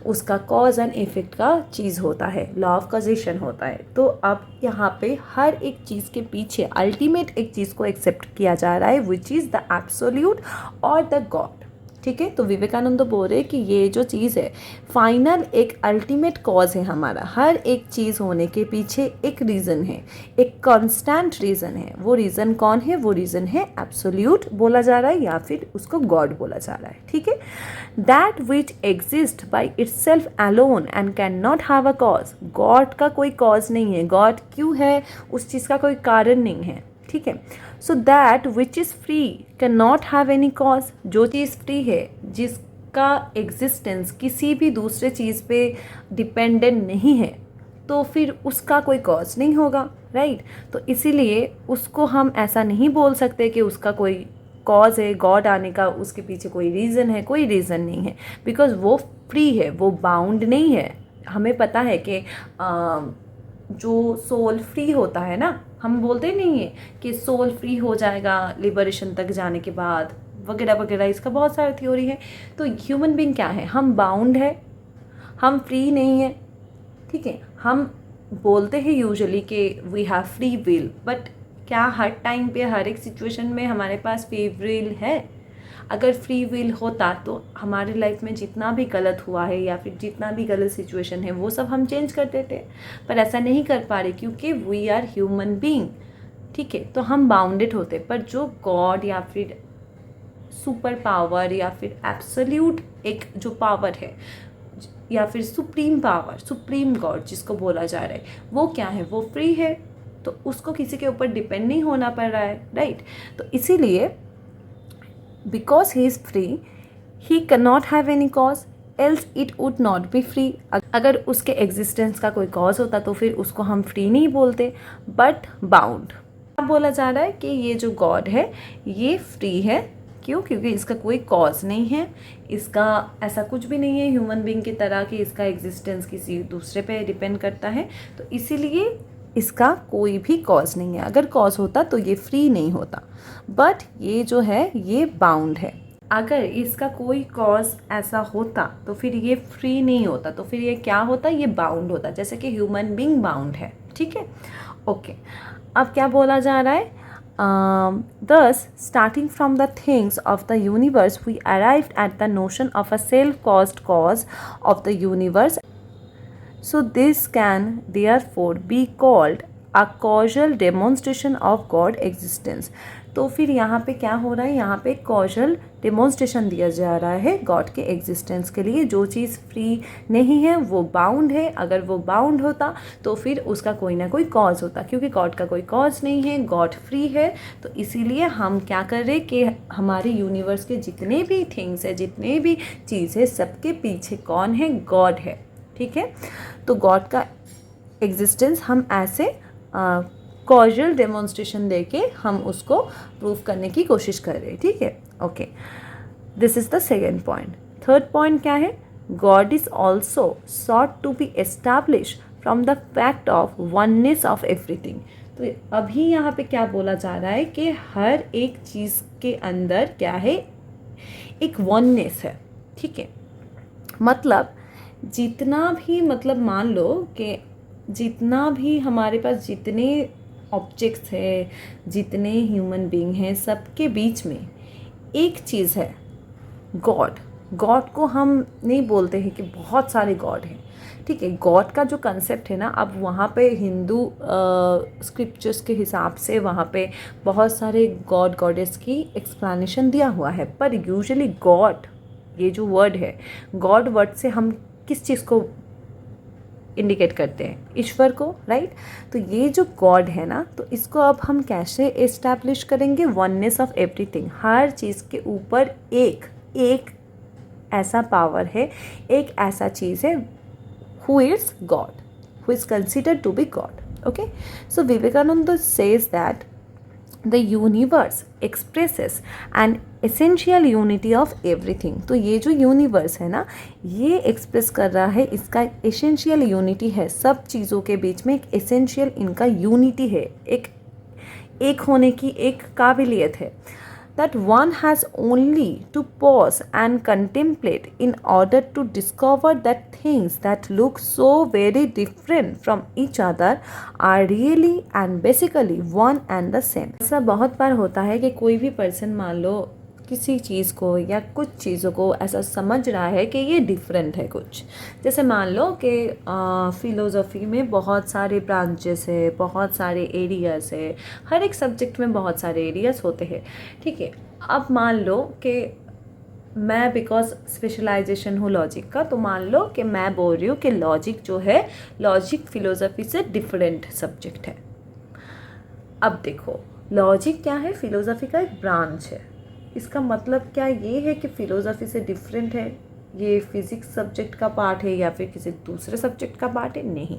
उसका कॉज एंड इफेक्ट का चीज़ होता है, लॉ ऑफ कॉजेशन होता है। तो अब यहाँ पे हर एक चीज़ के पीछे अल्टीमेट एक चीज़ को एक्सेप्ट किया जा रहा है विच इज़ द एब्सोल्यूट और द गॉड, ठीक है। तो विवेकानंद बोल रहे कि ये जो चीज़ है फाइनल एक अल्टीमेट कॉज है हमारा। हर एक चीज़ होने के पीछे एक रीज़न है, एक कांस्टेंट रीज़न है। वो रीज़न कौन है? वो रीज़न है एब्सोल्यूट बोला जा रहा है या फिर उसको गॉड बोला जा रहा है, ठीक है। That which exist by itself alone and can not have a cause. God का कोई कॉज नहीं है, गॉड क्यों है उस चीज़ का कोई कारण नहीं है, ठीक है। So that which is free can not have any cause. जो चीज़ फ्री है, जिसका एग्जिस्टेंस किसी भी दूसरे चीज़ पे डिपेंडेंट नहीं है, तो फिर उसका कोई कॉज नहीं होगा, राइट। तो इसीलिए उसको हम ऐसा नहीं बोल सकते कि उसका कोई कॉज है, गॉड आने का उसके पीछे कोई रीज़न है, कोई रीज़न नहीं है, बिकॉज वो फ्री है, वो बाउंड नहीं है। हमें पता है कि जो सोल फ्री होता है ना, हम बोलते नहीं है कि सोल फ्री हो जाएगा लिबरेशन तक जाने के बाद वगैरह वगैरह, इसका बहुत सारी थ्योरी है। तो ह्यूमन बीइंग क्या है? हम बाउंड है, हम फ्री नहीं है, ठीक है। हम बोलते हैं यूजुअली कि we have free will, but क्या हर टाइम पे हर एक सिचुएशन में हमारे पास फ्री विल है? अगर फ्री विल होता तो हमारे लाइफ में जितना भी गलत हुआ है या फिर जितना भी गलत सिचुएशन है वो सब हम चेंज कर देते, पर ऐसा नहीं कर पा रहे क्योंकि वी आर ह्यूमन बीइंग, ठीक है। तो हम बाउंडेड होते, पर जो गॉड या फिर सुपर पावर या फिर एब्सोल्यूट एक जो पावर है या फिर सुप्रीम पावर, सुप्रीम गॉड जिसको बोला जा रहा है, वो क्या है? वो फ्री है, तो उसको किसी के ऊपर डिपेंड नहीं होना पड़ रहा है, राइट। तो इसीलिए because he is free he cannot have any cause else it would not be free। अगर उसके एग्जिस्टेंस का कोई कॉज होता तो फिर उसको हम फ्री नहीं बोलते, बट बाउंड। अब बोला जा रहा है कि ये जो गॉड है ये फ्री है, क्यों? क्योंकि इसका कोई कॉज नहीं है, इसका ऐसा कुछ भी नहीं है ह्यूमन बीइंग की तरह कि इसका एग्जिस्टेंस किसी दूसरे पे डिपेंड करता है, तो इसीलिए इसका कोई भी कॉज नहीं है। अगर कॉज होता तो ये फ्री नहीं होता, बट ये जो है ये बाउंड है। अगर इसका कोई कॉज ऐसा होता तो फिर ये फ्री नहीं होता, तो फिर ये क्या होता? ये बाउंड होता, जैसे कि ह्यूमन बीइंग बाउंड है, ठीक है। ओके, अब क्या बोला जा रहा है? Thus, starting from the things of the universe, we arrived at the notion of a self-caused cause of the universe. So, this can therefore be called a causal demonstration of God existence. तो फिर यहाँ पे क्या हो रहा है, यहाँ पे कॉजल डेमोन्स्ट्रेशन दिया जा रहा है गॉड के एग्जिस्टेंस के लिए. जो चीज़ फ्री नहीं है वो बाउंड है. अगर वो बाउंड होता तो फिर उसका कोई ना कोई कॉज होता. क्योंकि गॉड का कोई कॉज नहीं है, गॉड फ्री है, तो इसीलिए हम क्या कर रहे कि हमारे यूनिवर्स के जितने भी थिंग्स है, जितने भी चीज़ है, सबके पीछे कौन है, गॉड है. ठीक है, तो गॉड का एग्जिस्टेंस हम ऐसे कॉजल डेमोन्स्ट्रेशन देके हम उसको प्रूव करने की कोशिश कर रहे हैं. ठीक है, okay, this is the second point. Third point क्या है, God is also sought to be establish from the fact of oneness of everything. तो अभी यहाँ पे क्या बोला जा रहा है कि हर एक चीज़ के अंदर क्या है, एक वननेस है. ठीक है, मतलब जितना भी, मतलब मान लो कि जितना भी हमारे पास जितने ऑब्जेक्ट्स है, जितने ह्यूमन बीइंग हैं, सबके बीच में एक चीज़ है, गॉड. गॉड को हम नहीं बोलते हैं कि बहुत सारे गॉड हैं. ठीक है, गॉड का जो कंसेप्ट है ना, अब वहाँ पे हिंदू स्क्रिप्चर्स के हिसाब से वहाँ पे बहुत सारे गॉड गॉडेस की एक्सप्लेनेशन दिया हुआ है. पर यूजुअली गॉड, ये जो वर्ड है, गॉड वर्ड से हम किस चीज़ को इंडिकेट करते हैं, ईश्वर को, राइट. तो ये जो गॉड है ना, तो इसको अब हम कैसे एस्टैब्लिश करेंगे, वननेस ऑफ एवरीथिंग. हर चीज़ के ऊपर एक ऐसा पावर है, एक ऐसा चीज़ है, who is God, who is considered to be God. Okay, so Vivekananda says that the universe expresses an essential unity of everything. तो ये जो यूनिवर्स है ना, ये एक्सप्रेस कर रहा है, इसका एसेंशियल यूनिटी है. सब चीज़ों के बीच में एक एसेंशियल इनका यूनिटी है, एक होने की एक काबिलियत है. that one has only to pause and contemplate in order to discover that things that look so very different from each other are really and basically one and the same. ऐसा बहुत बार होता है कि कोई भी पर्सन मान लो किसी चीज़ को या कुछ चीज़ों को ऐसा समझ रहा है कि ये डिफरेंट है कुछ. जैसे मान लो कि फ़िलोज़फी में बहुत सारे ब्रांचेस है, बहुत सारे एरियाज़ है, हर एक सब्जेक्ट में बहुत सारे एरियाज़ होते हैं. ठीक है, अब मान लो कि मैं बिकॉज स्पेशलाइजेशन हूँ लॉजिक का, तो मान लो कि मैं बोल रही हूँ कि लॉजिक जो है, लॉजिक फ़िलोज़फी से डिफरेंट सब्जेक्ट है. अब देखो, लॉजिक क्या है, फ़िलोज़फी का एक ब्रांच है. इसका मतलब क्या ये है कि फ़िलोज़फी से डिफरेंट है, ये फिज़िक्स सब्जेक्ट का पार्ट है या फिर किसी दूसरे सब्जेक्ट का पार्ट है? नहीं.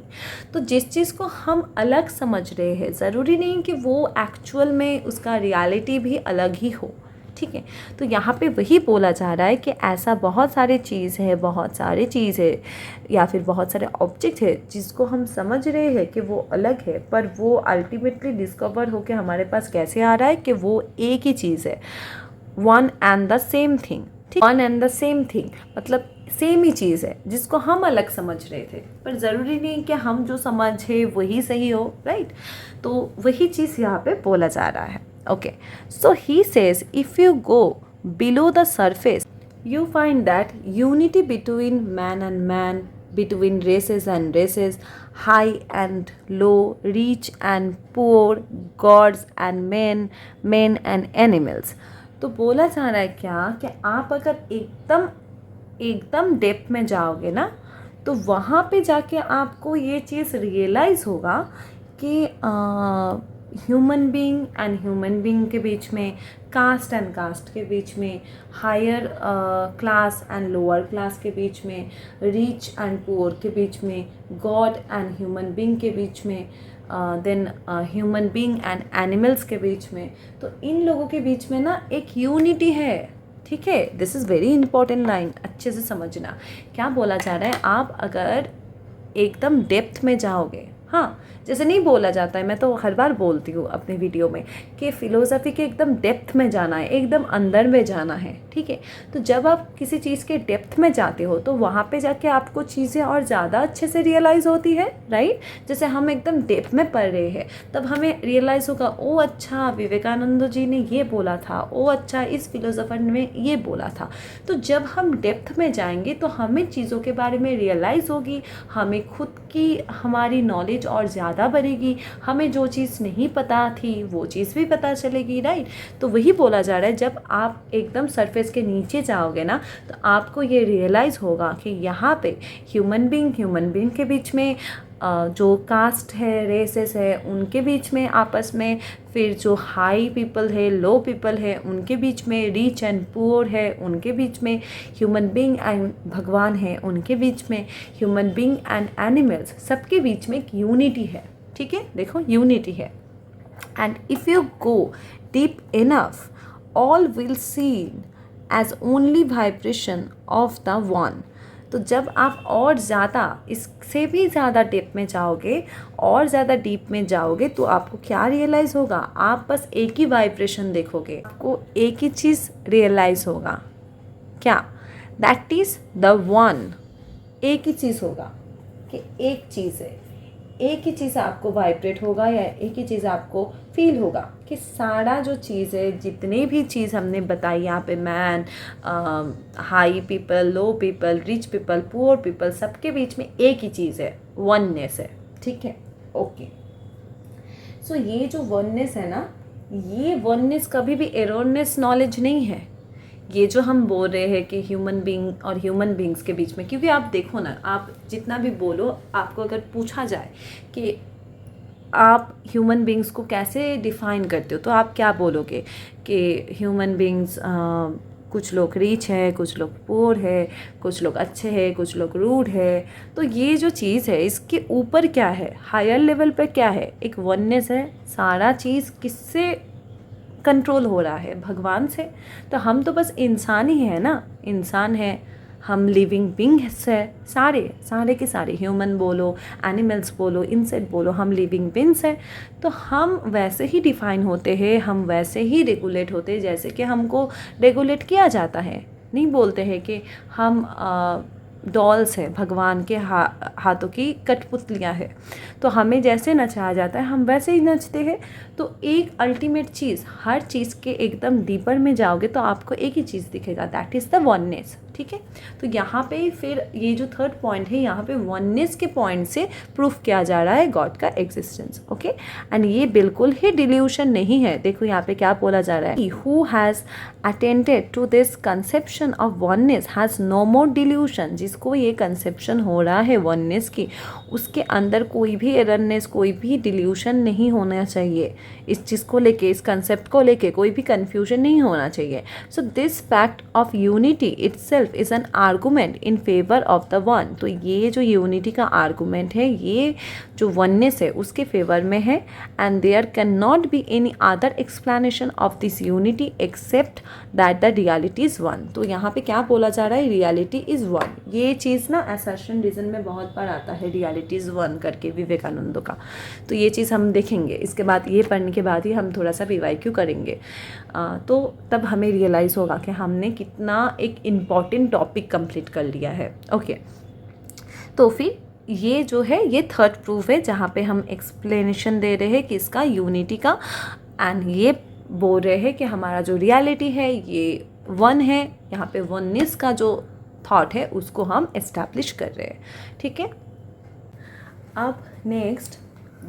तो जिस चीज़ को हम अलग समझ रहे हैं, ज़रूरी नहीं कि वो एक्चुअल में उसका रियलिटी भी अलग ही हो. ठीक है, तो यहाँ पे वही बोला जा रहा है कि ऐसा बहुत सारे चीज़ है, बहुत सारे चीज़ है या फिर बहुत सारे ऑब्जेक्ट है जिसको हम समझ रहे हैं कि वो अलग है, पर वो अल्टीमेटली डिस्कवर होकर हमारे पास कैसे आ रहा है कि वो एक ही चीज़ है, one and the same thing. ठीक, one and the same thing मतलब सेम ही चीज़ है जिसको हम अलग समझ रहे थे, पर ज़रूरी नहीं कि हम जो समझे वही सही हो, राइट. तो वही चीज़ यहाँ पे बोला जा रहा है. Okay, so he says if you go below the surface you find that unity between man and man, between races and races, high and low, rich and poor, gods and men, men and animals. तो बोला जा रहा है क्या कि आप अगर एकदम डेप्थ में जाओगे ना, तो वहाँ पे जाके आपको ये चीज़ रियलाइज़ होगा कि human being and human being के बीच में, कास्ट एंड कास्ट के बीच में, higher class and lower class के बीच में, रिच एंड पुअर के बीच में, गॉड एंड ह्यूमन बीइंग के बीच में, then human being and animals के बीच में. तो इन लोगों के बीच में ना एक यूनिटी है. ठीक है, this is very important line, अच्छे से समझना. क्या बोला जा रहा है, आप अगर एकदम डेप्थ में जाओगे, हाँ, जैसे नहीं बोला जाता है, मैं तो हर बार बोलती हूँ अपने वीडियो में कि फ़िलोसफ़ी के एकदम डेप्थ में जाना है, एकदम अंदर में जाना है, ठीक है। तो जब आप किसी चीज़ के डेप्थ में जाते हो तो वहाँ पे जाके आपको चीज़ें और ज़्यादा अच्छे से रियलाइज़ होती है, राइट। जैसे हम एकदम डेप्थ में पढ़ रहे हैं तब हमें रियलाइज़ होगा, ओ अच्छा विवेकानंद जी ने ये बोला था, ओ अच्छा इस फिलोसोफर ने ये बोला था। तो जब हम डेप्थ में जाएंगे तो हमें चीज़ों के बारे में रियलाइज़ होगी, हमें खुद की हमारी नॉलेज और ज़्यादा बढ़ेगी, हमें जो चीज़ नहीं पता थी वो चीज़ भी पता चलेगी, राइट। तो वही बोला जा रहा है, जब आप एकदम सरफेस के नीचे जाओगे ना तो आपको ये रियलाइज़ होगा कि यहाँ पे ह्यूमन बीइंग के बीच में जो कास्ट है, रेसेस है, उनके बीच में आपस में, फिर जो हाई पीपल है, लो पीपल है उनके बीच में, रिच एंड पुअर है उनके बीच में, ह्यूमन बीइंग एंड भगवान है उनके बीच में, ह्यूमन बीइंग एंड एनिमल्स, सबके बीच में एक यूनिटी है, ठीक है। देखो यूनिटी है। And if you go deep enough all will seen as only vibration of the one। तो जब आप और ज़्यादा इससे भी ज़्यादा डीप में जाओगे, और ज़्यादा डीप में जाओगे तो आपको क्या रियलाइज़ होगा, आप बस एक ही वाइब्रेशन देखोगे, आपको एक ही चीज़ रियलाइज़ होगा, क्या, दैट इज़ द वन। एक ही चीज़ होगा कि एक चीज़ है, एक ही चीज़ आपको वाइब्रेट होगा या एक ही चीज़ आपको फील होगा कि सारा जो चीज़ है, जितने भी चीज़ हमने बताई यहाँ पे, man, high people, low people, rich people, poor people, सबके बीच में एक ही चीज़ है, वननेस है, ठीक है। ओके, सो ये जो वननेस है ना, ये वननेस कभी भी एरोनेस नॉलेज नहीं है। ये जो हम बोल रहे हैं कि ह्यूमन बीइंग और ह्यूमन बीइंग्स के बीच में, क्योंकि आप देखो ना, आप जितना भी बोलो, आपको अगर पूछा जाए कि आप ह्यूमन बीइंग्स को कैसे डिफ़ाइन करते हो तो आप क्या बोलोगे कि ह्यूमन बीइंग्स, कुछ लोग रिच है, कुछ लोग पुअर है, कुछ लोग अच्छे हैं, कुछ लोग रूड है। तो ये जो चीज़ है इसके ऊपर क्या है, हायर लेवल पे क्या है, एक वननेस है। सारा चीज़ किससे कंट्रोल हो रहा है, भगवान से। तो हम तो बस इंसान ही है ना, इंसान है, हम लिविंग बींग्स है, सारे के सारे, ह्यूमन बोलो, एनिमल्स बोलो, इंसेक्ट बोलो, हम लिविंग बींग्स हैं। तो हम वैसे ही डिफ़ाइन होते हैं, हम वैसे ही रेगुलेट होते हैं जैसे कि हमको रेगुलेट किया जाता है। नहीं बोलते हैं कि हम डॉल्स है, भगवान के हाथों की कठपुतलियाँ है, तो हमें जैसे नचाया जाता है हम वैसे ही नचते हैं। तो एक अल्टीमेट चीज़, हर चीज़ के एकदम डीपर में जाओगे तो आपको एक ही चीज़ दिखेगा, दैट इज़ द वननेस, ठीक है। तो यहाँ पे फिर ये जो थर्ड पॉइंट है, यहाँ पे वननेस के पॉइंट से प्रूफ किया जा रहा है गॉड का एग्जिस्टेंस, ओके। एंड ये बिल्कुल ही डिल्यूशन नहीं है। देखो यहाँ पे क्या बोला जा रहा है, who has attended to this conception of oneness has no more delusion. जिसको ये कंसेप्शन हो रहा है वननेस की, उसके अंदर कोई भी एररनेस, कोई भी डिल्यूशन नहीं होना चाहिए। इस चीज़ को लेके, इस कंसेप्ट को लेके कोई भी कन्फ्यूजन नहीं होना चाहिए। So this fact of unity itself is an argument in favour of the one. तो ये जो यूनिटी का आर्गूमेंट है, ये जो वननेस है उसके फेवर में है। And there can not be any other explanation of this unity except that the reality is one. तो यहाँ पे क्या बोला जा रहा है, रियलिटी इज़ वन। ये चीज़ ना असर्शन रीजन में बहुत बार आता है, रियलिटी इज़ वन करके, विवेकानंद का। तो ये चीज़ हम देखेंगे, इसके बाद ये पढ़ने के बाद ही हम थोड़ा सा PYQ करेंगे। तो तब हमें रियलाइज़ होगा कि हमने कितना एक इम्पॉर्टेंट टॉपिक कंप्लीट कर लिया है, ओके। तो फिर ये जो है, ये थर्ड प्रूफ है जहाँ पे हम एक्सप्लेनेशन दे रहे हैं कि इसका यूनिटी का, एंड ये बोल रहे हैं कि हमारा जो रियलिटी है ये वन है। यहाँ पे वननेस का जो थॉट है उसको हम एस्टैब्लिश कर रहे हैं, ठीक है। अब नेक्स्ट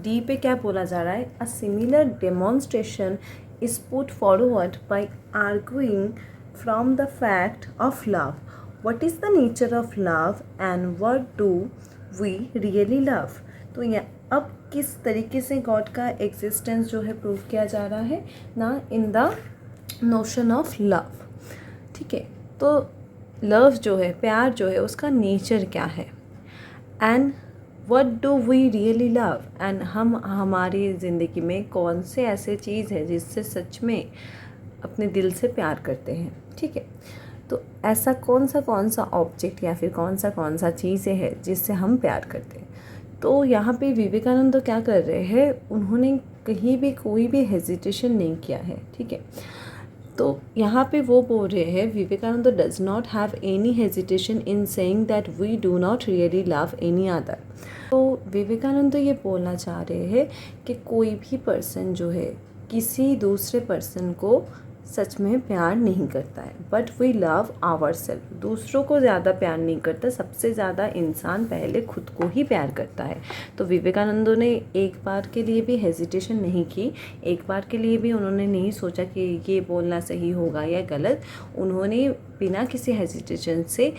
डी पे क्या बोला जा रहा है, a similar demonstration is put forward by arguing from the fact of love, what is the nature of love and what do we really love. तो ये अब किस तरीके से गॉड का एग्जिस्टेंस जो है प्रूव किया जा रहा है ना, in the notion of love, ठीक है। तो लव जो है, प्यार जो है, उसका नेचर क्या है, and what do we really love, and हम हमारी ज़िंदगी में कौन से ऐसे चीज़ है जिससे सच में अपने दिल से प्यार करते हैं, ठीक है। तो ऐसा कौन सा ऑब्जेक्ट या फिर कौन सा चीज़ें है जिससे हम प्यार करते हैं। तो यहाँ पे विवेकानंद तो क्या कर रहे हैं, उन्होंने कहीं भी कोई भी हेजिटेशन नहीं किया है, ठीक है। तो यहाँ पे वो बोल रहे हैं, Vivekananda does not have any hesitation in saying that we do not really love any other. तो विवेकानंद तो ये बोलना चाह रहे हैं कि कोई भी पर्सन जो है किसी दूसरे पर्सन को सच में प्यार नहीं करता है, but we love our self. दूसरों को ज़्यादा प्यार नहीं करता, सबसे ज़्यादा इंसान पहले खुद को ही प्यार करता है। तो विवेकानंदों ने एक बार के लिए भी हेजिटेशन नहीं की, एक बार के लिए भी उन्होंने नहीं सोचा कि ये बोलना सही होगा या गलत। उन्होंने बिना किसी हेजिटेशन से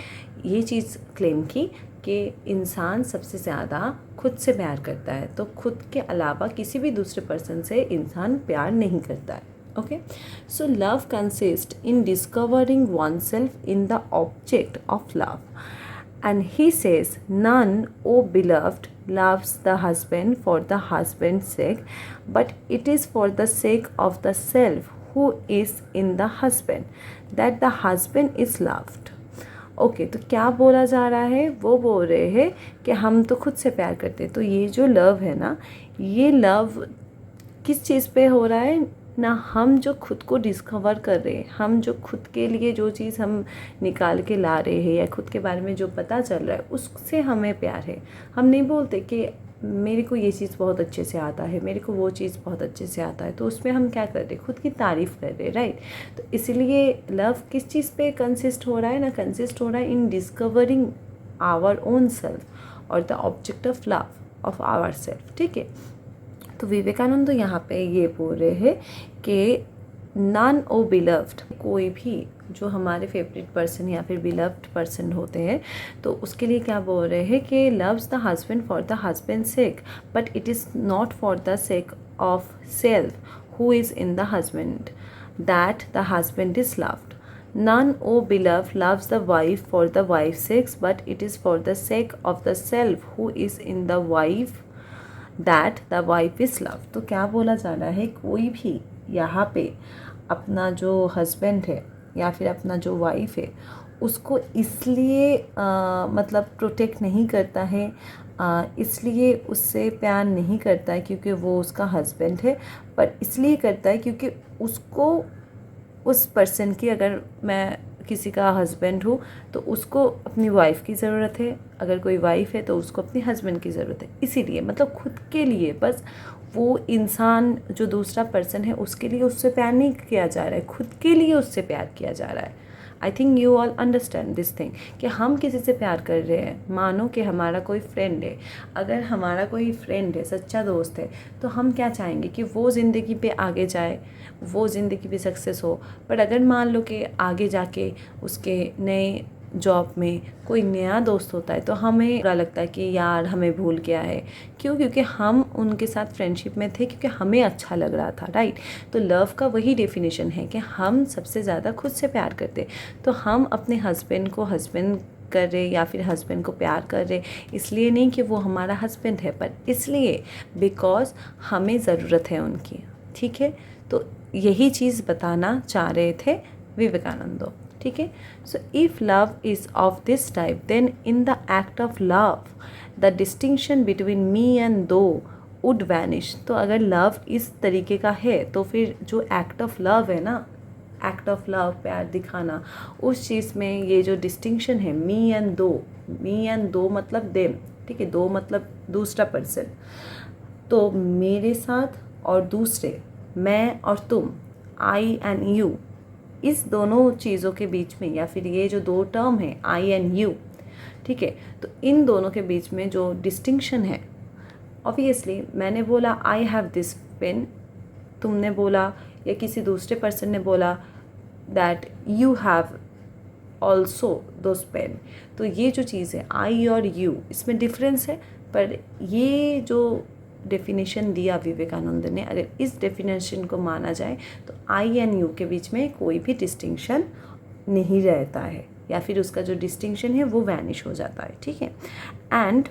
ये चीज़ क्लेम की कि इंसान सबसे ज़्यादा खुद से प्यार करता है, तो खुद के अलावा किसी भी दूसरे पर्सन से इंसान प्यार नहीं करता है। Okay, so love consists in discovering oneself in the object of love. And he says, none, O beloved, loves the husband for the husband's sake, but it is for the sake of the self who is in the husband that the husband is loved. Okay, तो क्या बोला जा रहा है, वो बोल रहे हैं कि हम तो खुद से प्यार करते हैं। तो ये जो लव है ना, ये लव किस चीज़ पे हो रहा है ना, हम जो खुद को डिस्कवर कर रहे हैं, हम जो खुद के लिए जो चीज़ हम निकाल के ला रहे हैं या खुद के बारे में जो पता चल रहा है, उससे हमें प्यार है। हम नहीं बोलते कि मेरे को ये चीज़ बहुत अच्छे से आता है, मेरे को वो चीज़ बहुत अच्छे से आता है, तो उसमें हम क्या कर रहे हैं, खुद की तारीफ़ कर रहे हैं, राइट। तो इसलिए लव किस चीज़ पे कंसिस्ट हो रहा है ना, कंसिस्ट हो रहा है in discovering our own self और the object of love of our self, ठीक है। तो विवेकानंद तो यहाँ पे ये बोल रहे हैं कि नन ओ बिलव्ड, कोई भी जो हमारे फेवरेट पर्सन या फिर बिलव्ड पर्सन होते हैं, तो उसके लिए क्या बोल रहे हैं कि loves the husband for the husband sake, but it is not for the sake of self who is in the husband that the husband is loved. None, O beloved, loves the wife for the wife's sake, but it is for the sake of the self who is in the wife that the wife is loved। तो क्या बोला जा रहा है, कोई भी यहाँ पे अपना जो हस्बैंड है या फिर अपना जो वाइफ है उसको इसलिए मतलब प्रोटेक्ट नहीं करता है, इसलिए उससे प्यार नहीं करता है क्योंकि वो उसका हस्बैंड है, पर इसलिए करता है क्योंकि उसको उस पर्सन की, अगर मैं किसी का हस्बैंड हूँ तो उसको अपनी वाइफ की ज़रूरत है, अगर कोई वाइफ है तो उसको अपने हस्बैंड की ज़रूरत है। इसीलिए मतलब खुद के लिए, बस वो इंसान जो दूसरा पर्सन है उसके लिए उससे प्यार नहीं किया जा रहा है, खुद के लिए उससे प्यार किया जा रहा है। I think you all understand this thing कि हम किसी से प्यार कर रहे हैं। मानो कि हमारा कोई फ्रेंड है, अगर हमारा कोई फ्रेंड है, सच्चा दोस्त है, तो हम क्या चाहेंगे कि वो ज़िंदगी पे आगे जाए, वो ज़िंदगी पे सक्सेस हो। पर अगर मान लो कि आगे जाके उसके नए जॉब में कोई नया दोस्त होता है तो हमें बुरा लगता है कि यार हमें भूल गया है। क्यों? क्योंकि हम उनके साथ फ्रेंडशिप में थे, क्योंकि हमें अच्छा लग रहा था, राइट। तो लव का वही डेफिनेशन है कि हम सबसे ज़्यादा खुद से प्यार करते। तो हम अपने हस्बैंड को हस्बैंड कर रहे या फिर हस्बैंड को प्यार कर रहे, इसलिए नहीं कि वो हमारा हस्बैंड है, पर इसलिए बिकॉज हमें ज़रूरत है उनकी, ठीक है। तो यही चीज़ बताना चाह रहे थे विवेकानंद, ठीक है। So if love is of this type, then in the act of love the distinction between me and thou would vanish. तो अगर लव इस तरीके का है तो फिर जो एक्ट ऑफ लव है ना, एक्ट ऑफ लव, प्यार दिखाना, उस चीज़ में ये जो डिस्टिंक्शन है मी एंड दो मतलब देम, ठीक है, दो मतलब दूसरा पर्सन, तो मेरे साथ और दूसरे, मैं और तुम, आई एंड यू, इस दोनों चीज़ों के बीच में, या फिर ये जो दो टर्म है आई एंड यू, ठीक है, तो इन दोनों के बीच में जो डिस्टिंक्शन है, ऑब्वियसली मैंने बोला आई हैव दिस पेन, तुमने बोला या किसी दूसरे पर्सन ने बोला that you have also those pain. तो ये जो चीज़ है आई और यू, इसमें डिफरेंस है, पर ये जो डेफिनेशन दिया विवेकानंद ने, अगर इस डेफिनेशन को माना जाए तो आई एंड यू के बीच में कोई भी डिस्टिंक्शन नहीं रहता है, या फिर उसका जो डिस्टिंक्शन है वो वैनिश हो जाता है, ठीक है। And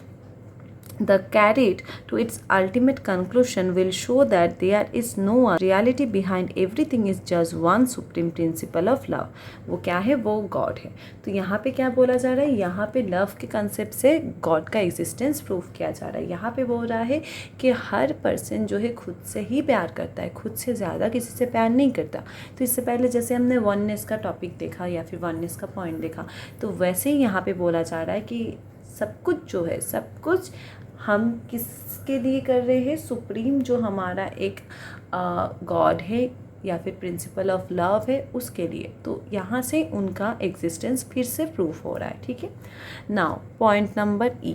the carried to its ultimate conclusion will show that there is no reality behind everything is just one supreme principle of love. वो क्या है? वो गॉड है। तो यहाँ पे क्या बोला जा रहा है? यहाँ पे लव के कंसेप्ट से गॉड का एग्जिस्टेंस प्रूव किया जा रहा है। यहाँ पे बोल रहा है कि हर पर्सन जो है खुद से ही प्यार करता है, खुद से ज़्यादा किसी से प्यार नहीं करता। तो इससे पहले जैसे हमने वननेस का टॉपिक देखा या फिर वननेस का पॉइंट देखा, तो वैसे ही यहाँ पे बोला जा रहा है कि सब कुछ जो है, सब कुछ हम किसके लिए कर रहे हैं? सुप्रीम जो हमारा एक गॉड है या फिर प्रिंसिपल ऑफ लव है, उसके लिए। तो यहाँ से उनका एग्जिस्टेंस फिर से प्रूफ हो रहा है। ठीक है, now point number E,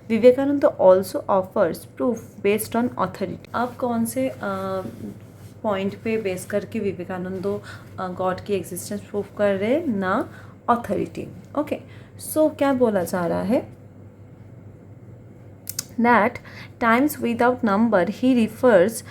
Vivekananda also offers proof based on authority. अब कौन से पॉइंट पे बेस करके विवेकानंद गॉड की एग्जिस्टेंस प्रूफ कर रहे हैं? ना ऑथोरिटी। ओके, सो क्या बोला जा रहा है? That times without number he refers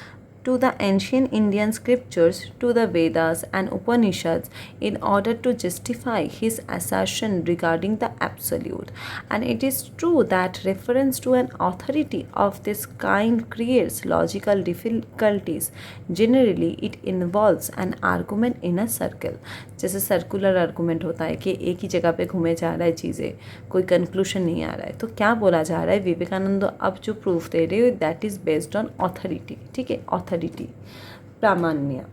to the ancient Indian scriptures, to the Vedas and Upanishads in order to justify his assertion regarding the absolute. And it is true that reference to an authority of this kind creates logical difficulties. Generally, it involves an argument in a circle. जैसे circular argument होता है कि एक ही जगह पे घूमे जा रहा है चीज़ें, कोई कंक्लूशन नहीं आ रहा है। तो क्या बोला जा रहा है? विवेकानंद अब जो प्रूफ दे रहे हो that is based on authority. ठीक है, ऑथोरिटी, प्रामाण्य।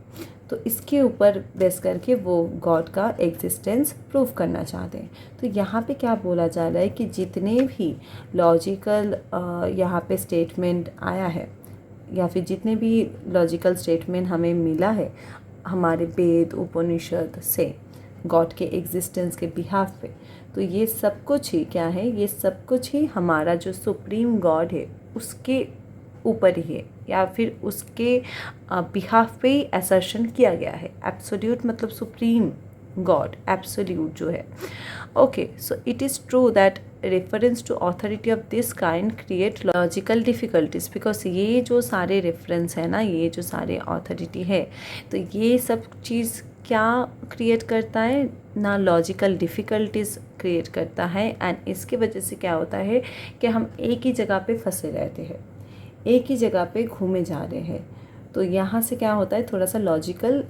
तो इसके ऊपर बेस करके वो गॉड का एग्जिस्टेंस प्रूफ करना चाहते हैं। तो यहाँ पे क्या बोला जा रहा है कि जितने भी लॉजिकल यहाँ पे स्टेटमेंट आया है या फिर जितने भी लॉजिकल स्टेटमेंट हमें मिला है हमारे वेद उपनिषद से गॉड के एग्जिस्टेंस के बिहाफ पे, तो ये सब कुछ ही क्या है? ये सब कुछ ही हमारा जो सुप्रीम गॉड है उसके ऊपर ही है या फिर उसके बिहाफ पे ही असर्शन किया गया है। एब्सोल्यूट मतलब सुप्रीम गॉड, एब्सोल्यूट जो है। Okay, so it is true that reference to authority of this kind create logical difficulties, because ये जो सारे रेफरेंस है ना, ये जो सारे अथॉरिटी है, तो ये सब चीज़ क्या क्रिएट करता है ना? लॉजिकल डिफ़िकल्टीज क्रिएट करता है। एंड इसकी वजह से क्या होता है कि हम एक ही जगह पे फंसे रहते हैं, एक ही जगह पे घूमे जा रहे हैं। तो यहाँ से क्या होता है? थोड़ा सा लॉजिकल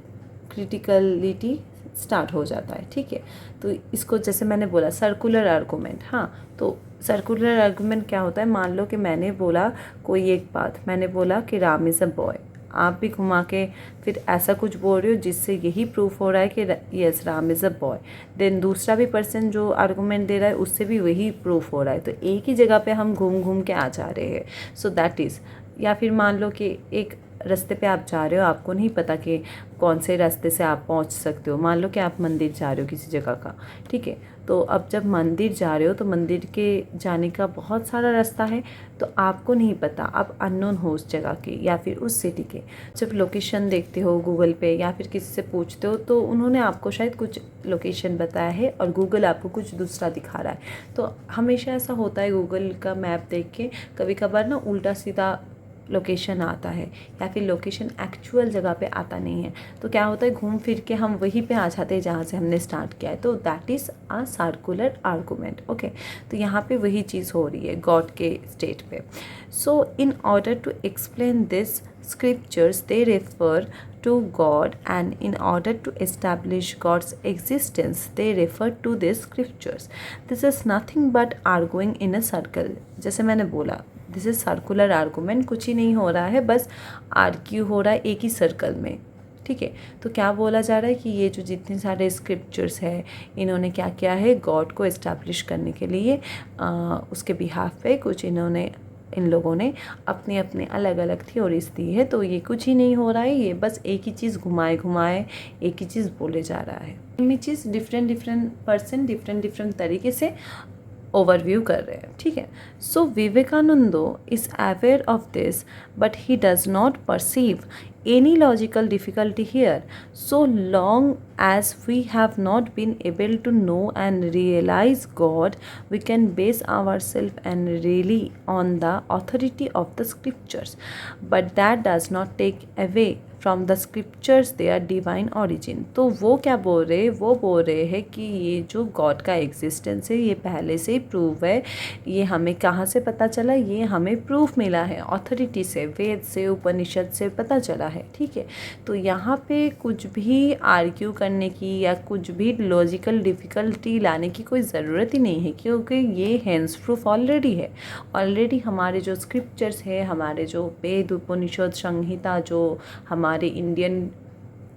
क्रिटिकलिटी स्टार्ट हो जाता है। ठीक है, तो इसको जैसे मैंने बोला सर्कुलर आर्गूमेंट। हाँ, तो सर्कुलर आर्गूमेंट क्या होता है? मान लो कि मैंने बोला कोई एक बात, मैंने बोला कि राम इज़ अ बॉय, आप भी घुमा के फिर ऐसा कुछ बोल रहे हो जिससे यही प्रूफ हो रहा है कि yes Ram is a boy. Then दूसरा भी पर्सन जो आर्गूमेंट दे रहा है उससे भी वही प्रूफ हो रहा है। तो एक ही जगह पे हम घूम घूम के आ जा रहे हैं। सो दैट इज़, या फिर मान लो कि एक रास्ते पे आप जा रहे हो, आपको नहीं पता कि कौन से रास्ते से आप पहुंच सकते हो। मान लो कि आप मंदिर जा रहे हो किसी जगह का, ठीक है, तो अब जब मंदिर जा रहे हो तो मंदिर के जाने का बहुत सारा रास्ता है, तो आपको नहीं पता, आप अननोन हो उस जगह के या फिर उस सिटी के। जब लोकेशन देखते हो गूगल पे या फिर किसी से पूछते हो तो उन्होंने आपको शायद कुछ लोकेशन बताया है और गूगल आपको कुछ दूसरा दिखा रहा है। तो हमेशा ऐसा होता है, गूगल का मैप देख के कभी कभार ना उल्टा सीधा लोकेशन आता है या फिर लोकेशन एक्चुअल जगह पे आता नहीं है। तो क्या होता है, घूम फिर के हम वहीं पे आ जाते हैं जहाँ से हमने स्टार्ट किया है। तो that is a circular argument. Okay, तो यहाँ पे वही चीज़ हो रही है गॉड के स्टेट पे। So in order to explain this scriptures they refer to God, and in order to establish God's existence they refer to these scriptures. This is nothing but arguing in a circle. जैसे मैंने बोला, this is circular argument, कुछ ही नहीं हो रहा है, बस argue हो रहा है एक ही सर्कल में। ठीक है, तो क्या बोला जा रहा है कि ये जो जितने सारे स्क्रिप्चर्स है इन्होंने क्या किया है, गॉड को इस्टेब्लिश करने के लिए उसके बिहाफ पे कुछ इन लोगों ने अपनी अपनी अलग अलग थ्योरीज दी है। तो ये कुछ ही नहीं हो रहा है, ये बस एक ही चीज़ घुमाए घुमाए एक ही चीज़ बोले जा रहा है। ये चीज़ डिफरेंट पर्सन डिफरेंट तरीके से ओवरव्यू कर रहे हैं। ठीक है, so Vivekananda is aware of this but he does not perceive any logical difficulty here, so long as we have not been able to know and realize God, we can base ourselves and rely on the authority of the scriptures, but that does not take away from the scriptures their divine origin. तो वो क्या बोल रहे, वो बोल रहे हैं कि ये जो गॉड का एग्जिस्टेंस है ये पहले से ही प्रूव है। ये हमें कहाँ से पता चला, ये हमें प्रूफ मिला है अथॉरिटी से, वेद से, उपनिषद से पता चला है। ठीक है, तो यहाँ पे कुछ भी आर्ग्यू करने की या कुछ भी लॉजिकल डिफ़िकल्टी लाने की कोई ज़रूरत ही नहीं है, क्योंकि ये हैंड्स प्रूफ ऑलरेडी है। ऑलरेडी हमारे जो स्क्रिप्चर्स है, हमारे जो वेद, उपनिषद, संहिता, जो हमारे इंडियन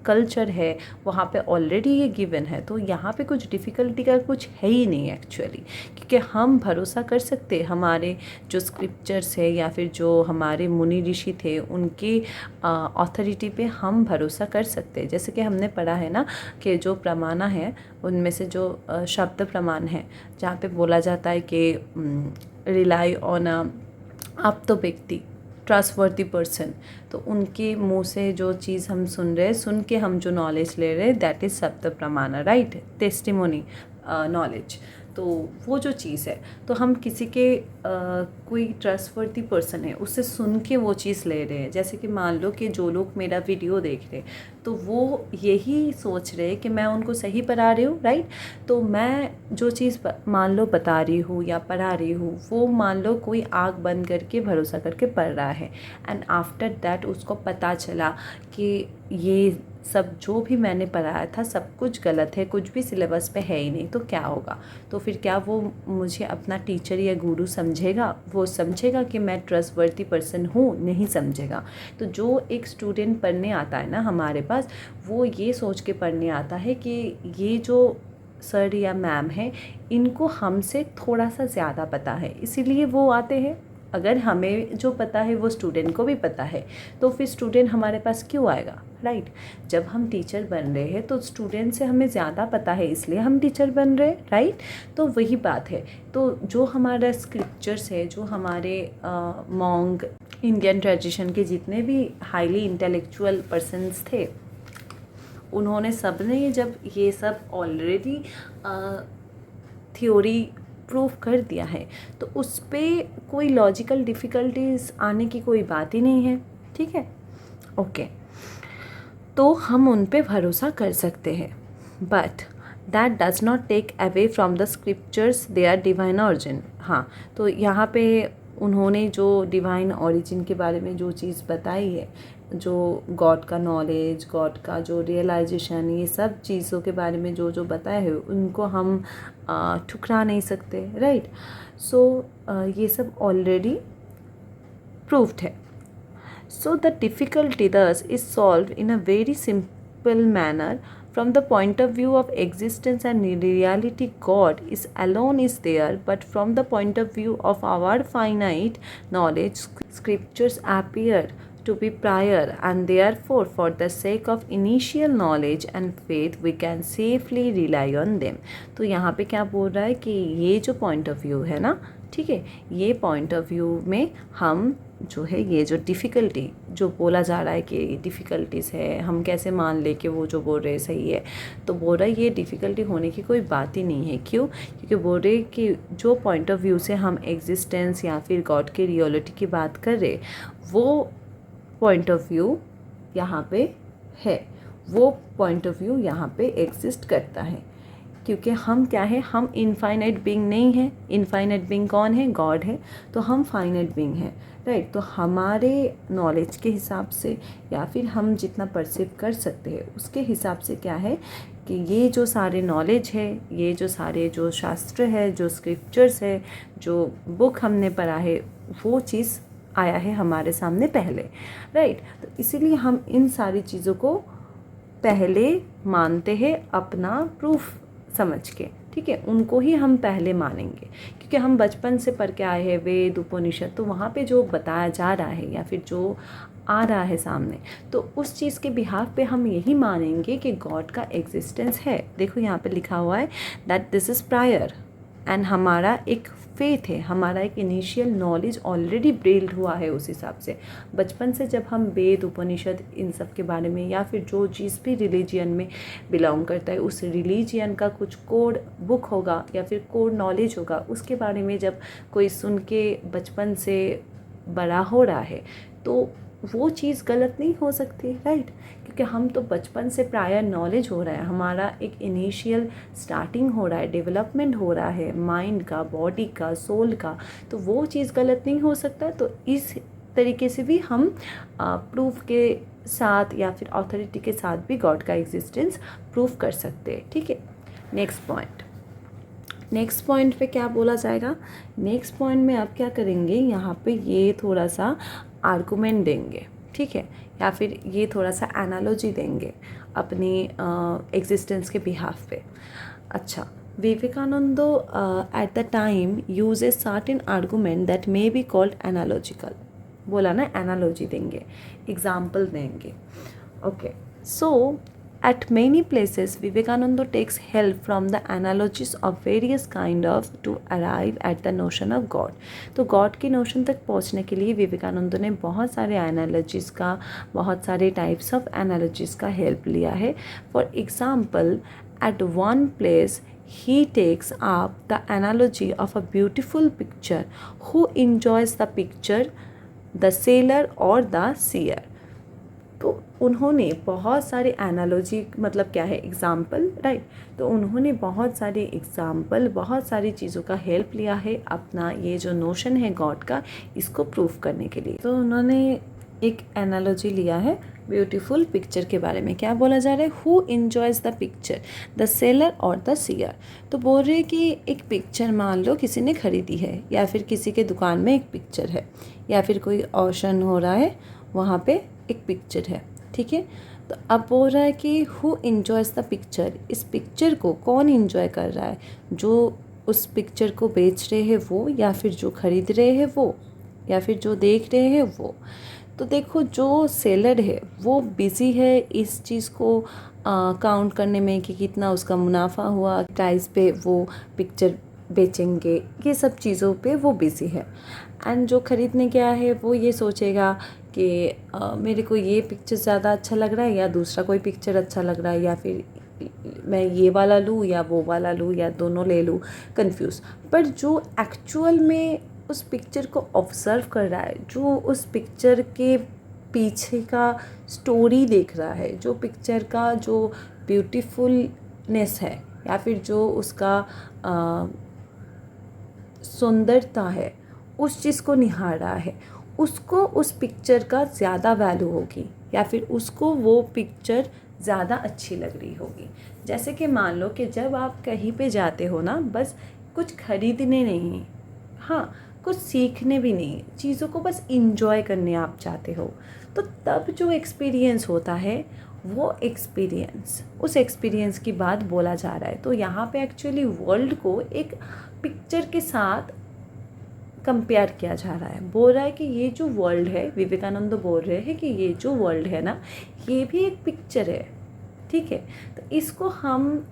कल्चर है, वहाँ पे ऑलरेडी ये गिवन है। तो यहाँ पे कुछ डिफ़िकल्टी का कुछ है ही नहीं एक्चुअली, क्योंकि हम भरोसा कर सकते हैं हमारे जो स्क्रिप्चर्स है या फिर जो हमारे मुनि ऋषि थे उनकी ऑथोरिटी पे हम भरोसा कर सकते हैं। जैसे कि हमने पढ़ा है ना कि जो प्रमाण है उनमें से जो शब्द प्रमाण है जहाँ पे बोला जाता है कि रिलाई ऑन आप तो व्यक्ति, ट्रस्टवर्दी पर्सन, तो उनके मुंह से जो चीज़ हम सुन रहे हैं, सुन के हम जो नॉलेज ले रहे हैं, दैट इज़ शब्द प्रमाण, राइट, टेस्टिमोनी नॉलेज। तो वो जो चीज़ है, तो हम किसी के कोई ट्रस्टवर्दी पर्सन है उससे सुन के वो चीज़ ले रहे हैं। जैसे कि मान लो कि जो लोग मेरा वीडियो देख रहे हैं तो वो यही सोच रहे हैं कि मैं उनको सही पढ़ा रही हूँ, राइट। तो मैं जो चीज़ मान लो बता रही हूँ या पढ़ा रही हूँ, वो मान लो कोई आँख बंद करके भरोसा करके पढ़ रहा है, एंड आफ्टर दैट उसको पता चला कि ये सब जो भी मैंने पढ़ाया था सब कुछ गलत है, कुछ भी सिलेबस पे है ही नहीं, तो क्या होगा? तो फिर क्या वो मुझे अपना टीचर या गुरु समझेगा? वो समझेगा कि मैं ट्रस्टवर्दी पर्सन हूँ? नहीं समझेगा। तो जो एक स्टूडेंट पढ़ने आता है ना हमारे पास, वो ये सोच के पढ़ने आता है कि ये जो सर या मैम है इनको हमसे थोड़ा सा ज़्यादा पता है, इसीलिए वो आते हैं। अगर हमें जो पता है वो स्टूडेंट को भी पता है, तो फिर स्टूडेंट हमारे पास क्यों आएगा, राइट। जब हम टीचर बन रहे हैं तो स्टूडेंट से हमें ज़्यादा पता है, इसलिए हम टीचर बन रहे हैं, राइट। तो वही बात है। तो जो हमारा स्क्रिप्चर्स है, जो हमारे मॉन्ग, इंडियन ट्रेडिशन के जितने भी हाईली इंटेलेक्चुअल पर्सन्स थे, उन्होंने सब ने जब ये सब ऑलरेडी थ्योरी प्रूफ कर दिया है, तो उस पर कोई लॉजिकल डिफ़िकल्टीज आने की कोई बात ही नहीं है। ठीक है, ओके। तो हम उन पे भरोसा कर सकते हैं, but that does not take away from the scriptures their divine origin. हाँ, तो यहाँ पे उन्होंने जो डिवाइन ऑरिजिन के बारे में जो चीज़ बताई है, जो गॉड का नॉलेज, गॉड का जो रियलाइजेशन, ये सब चीज़ों के बारे में जो जो बताया है, उनको हम ठुकरा नहीं सकते, राइट। सो ये सब ऑलरेडी प्रूव्ड है। So the difficulty thus is solved in a very simple manner. From the point of view of existence and reality, God is alone is there, but from the point of view of our finite knowledge, scriptures appear to be prior, and therefore for the sake of initial knowledge and faith we can safely rely on them. तो यहाँ पे क्या बोल रहा है कि ये जो पॉइंट ऑफ व्यू है ना, ठीक है, ये पॉइंट ऑफ व्यू में हम जो है ये जो डिफ़िकल्टी जो बोला जा रहा है कि डिफ़िकल्टीज़ है, हम कैसे मान ले कि वो जो बोल रहे सही है, तो बोल रहा है ये डिफ़िकल्टी होने की कोई बात ही नहीं है। क्यों? क्योंकि बोल रहे कि जो पॉइंट ऑफ व्यू से हम एग्जिस्टेंस या फिर गॉड की रियलिटी की बात कर रहे, वो पॉइंट ऑफ व्यू यहाँ पे है, वो पॉइंट ऑफ व्यू यहाँ पे एग्जिस्ट करता है। क्योंकि हम क्या है, हम इनफाइनाइट बीइंग नहीं है। इनफाइनाइट बीइंग कौन है? गॉड है। तो हम फाइनाइट बीइंग है, राइट। तो हमारे नॉलेज के हिसाब से या फिर हम जितना परसीव कर सकते हैं उसके हिसाब से क्या है कि ये जो सारे नॉलेज है, ये जो सारे जो शास्त्र है, जो स्क्रिप्चर्स है, जो बुक हमने पढ़ा है, वो चीज़ आया है हमारे सामने पहले, राइट। तो इसीलिए हम इन सारी चीज़ों को पहले मानते हैं अपना प्रूफ समझ के, ठीक है। उनको ही हम पहले मानेंगे क्योंकि हम बचपन से पढ़ के आए हैं वेद, उपनिषद, तो वहाँ पे जो बताया जा रहा है या फिर जो आ रहा है सामने, तो उस चीज़ के बिहाफ पे हम यही मानेंगे कि गॉड का एग्जिस्टेंस है। देखो यहाँ पे लिखा हुआ है that this is prior, and हमारा एक फेथ है, हमारा एक इनिशियल नॉलेज ऑलरेडी बिल्ड हुआ है उस हिसाब से। बचपन से जब हम वेद, उपनिषद, इन सब के बारे में, या फिर जो जिस भी रिलीजियन में बिलोंग करता है उस रिलीजियन का कुछ कोड बुक होगा या फिर कोड नॉलेज होगा, उसके बारे में जब कोई सुन के बचपन से बड़ा हो रहा है तो वो चीज़ गलत नहीं हो सकती, राइट? क्योंकि हम तो बचपन से प्रायर नॉलेज हो रहा है, हमारा एक इनिशियल स्टार्टिंग हो रहा है, डेवलपमेंट हो रहा है माइंड का, बॉडी का, सोल का, तो वो चीज़ गलत नहीं हो सकता। तो इस तरीके से भी हम प्रूफ के साथ या फिर अथॉरिटी के साथ भी गॉड का एग्जिस्टेंस प्रूफ कर सकते हैं, ठीक है। नेक्स्ट पॉइंट पे क्या बोला जाएगा? नेक्स्ट पॉइंट में आप क्या करेंगे, यहाँ पे ये थोड़ा सा आर्गूमेंट देंगे, ठीक है, या फिर ये थोड़ा सा एनालॉजी देंगे अपनी एग्जिस्टेंस के बिहाफ पे। अच्छा, Vivekananda at the time use a certain argument that may be called analogical. बोला ना, एनालॉजी देंगे, एग्जाम्पल देंगे। Okay, so at many places Vivekananda takes help from the analogies of various kind of to arrive at the notion of God। तो God की notion तक पहुंचने के लिए विवेकानंद ने बहुत सारे एनालॉजीज़ का, बहुत सारे टाइप्स ऑफ एनालॉजीज़ का हेल्प लिया है। For example, at one place he takes up the analogy of a beautiful picture, who enjoys the picture, the sailor or the seer। तो उन्होंने बहुत सारे एनालॉजी, मतलब क्या है, एग्ज़ाम्पल, राइट? तो उन्होंने बहुत सारे एग्ज़ाम्पल, बहुत सारी चीज़ों का हेल्प लिया है अपना ये जो नोशन है गॉड का, इसको प्रूफ करने के लिए। तो उन्होंने एक एनालॉजी लिया है ब्यूटीफुल पिक्चर के बारे में। क्या बोला जा रहा है? Who enjoys the picture, the seller और द सीयर। तो बोल रहे हैं कि एक पिक्चर मान लो किसी ने खरीदी है, या फिर किसी के दुकान में एक पिक्चर है, या फिर कोई ऑक्शन हो रहा है, वहाँ पे एक पिक्चर है, ठीक है। तो अब बोल रहा है कि हु इन्जॉयज़ द पिक्चर, इस पिक्चर को कौन इन्जॉय कर रहा है? जो उस पिक्चर को बेच रहे हैं वो, या फिर जो खरीद रहे हैं वो, या फिर जो देख रहे हैं वो। तो देखो, जो सेलर है वो बिज़ी है इस चीज़ को काउंट करने में कि कितना उसका मुनाफा हुआ, प्राइस पे वो पिक्चर बेचेंगे, ये सब चीज़ों पे वो बिज़ी है। एंड जो ख़रीदने गया है वो ये सोचेगा कि मेरे को ये पिक्चर ज़्यादा अच्छा लग रहा है या दूसरा कोई पिक्चर अच्छा लग रहा है, या फिर मैं ये वाला लूँ या वो वाला लूँ या दोनों ले लूँ, कंफ्यूज। पर जो एक्चुअल में उस पिक्चर को ऑब्ज़र्व कर रहा है, जो उस पिक्चर के पीछे का स्टोरी देख रहा है, जो पिक्चर का जो ब्यूटीफुलनेस है, या फिर जो उसका सुंदरता है, उस चीज़ को निहार रहा है, उसको उस पिक्चर का ज़्यादा वैल्यू होगी, या फिर उसको वो पिक्चर ज़्यादा अच्छी लग रही होगी। जैसे कि मान लो कि जब आप कहीं पे जाते हो ना, बस कुछ खरीदने नहीं, हाँ कुछ सीखने भी नहीं, चीज़ों को बस इंजॉय करने आप चाहते हो, तो तब जो एक्सपीरियंस होता है वो एक्सपीरियंस, उस एक्सपीरियंस की बात बोला जा रहा है। तो यहाँ पे एक्चुअली वर्ल्ड को एक पिक्चर के साथ कंपेयर किया जा रहा है। बोल रहा है कि ये जो वर्ल्ड है, विवेकानंद बोल रहे हैं कि ये जो वर्ल्ड है ना, ये भी एक पिक्चर है, ठीक है। तो इसको हम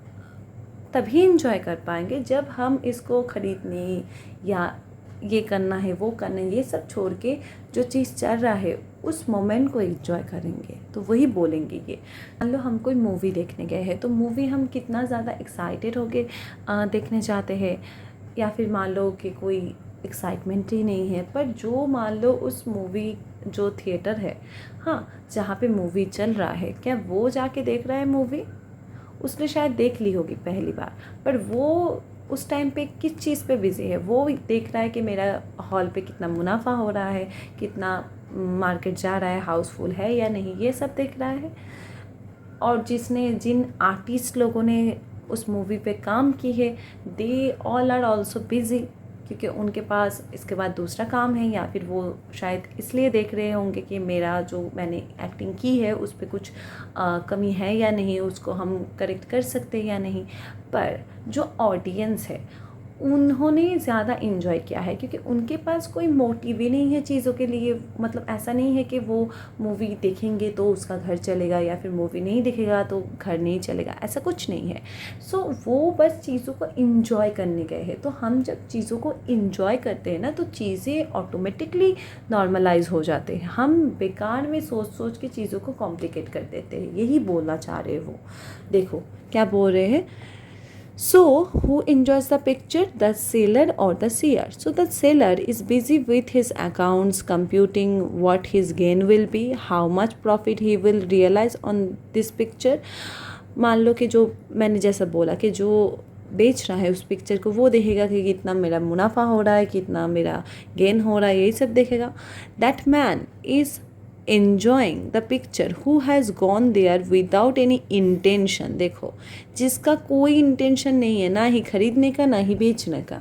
तभी इंजॉय कर पाएंगे जब हम इसको खरीदने या ये करना है वो करना है, ये सब छोड़ के जो चीज़ चल रहा है उस मोमेंट को एंजॉय करेंगे, तो वही बोलेंगे ये। मान लो हम कोई मूवी देखने गए हैं, तो मूवी हम कितना ज़्यादा एक्साइटेड होके देखने जाते हैं, या फिर मान लो कि कोई एक्साइटमेंट ही नहीं है, पर जो मान लो उस मूवी जो थिएटर है, हाँ जहाँ पे मूवी चल रहा है, क्या वो जाके देख रहा है मूवी? उसने शायद देख ली होगी पहली बार, पर वो उस टाइम पे किस चीज़ पे बिज़ी है? वो देख रहा है कि मेरा हॉल पे कितना मुनाफा हो रहा है, कितना मार्केट जा रहा है, हाउसफुल है या नहीं, ये सब देख रहा है। और जिन आर्टिस्ट लोगों ने उस मूवी पे काम की है, they all are also busy, क्योंकि उनके पास इसके बाद दूसरा काम है, या फिर वो शायद इसलिए देख रहे होंगे कि मेरा जो मैंने एक्टिंग की है उस पर कुछ कमी है या नहीं, उसको हम करेक्ट कर सकते हैं या नहीं। पर जो ऑडियंस है उन्होंने ज़्यादा इन्जॉय किया है, क्योंकि उनके पास कोई मोटिव ही नहीं है चीज़ों के लिए। मतलब ऐसा नहीं है कि वो मूवी देखेंगे तो उसका घर चलेगा, या फिर मूवी नहीं देखेगा तो घर नहीं चलेगा, ऐसा कुछ नहीं है। सो वो बस चीज़ों को इन्जॉय करने गए हैं। तो हम जब चीज़ों को इन्जॉय करते हैं ना, तो चीज़ें ऑटोमेटिकली नॉर्मलाइज हो जाते हैं। हम बेकार में सोच सोच के चीज़ों को कॉम्प्लिकेट कर देते हैं, यही बोलना चाह रहे हैं वो। देखो क्या बोल रहे हैं। So, who enjoys the picture? The seller or the seer? So, the seller is busy with his accounts, computing what his gain will be, how much profit he will realize on this picture. मान लो कि जो मैंने जैसा बोला कि जो बेच रहा है उस पिक्चर को, वो देखेगा कि कितना मेरा मुनाफा हो रहा है, कितना मेरा गेन हो रहा है, यही सब देखेगा। That man is enjoying the picture who has gone there without any intention। देखो, जिसका कोई इंटेंशन नहीं है, ना ही खरीदने का ना ही बेचने का,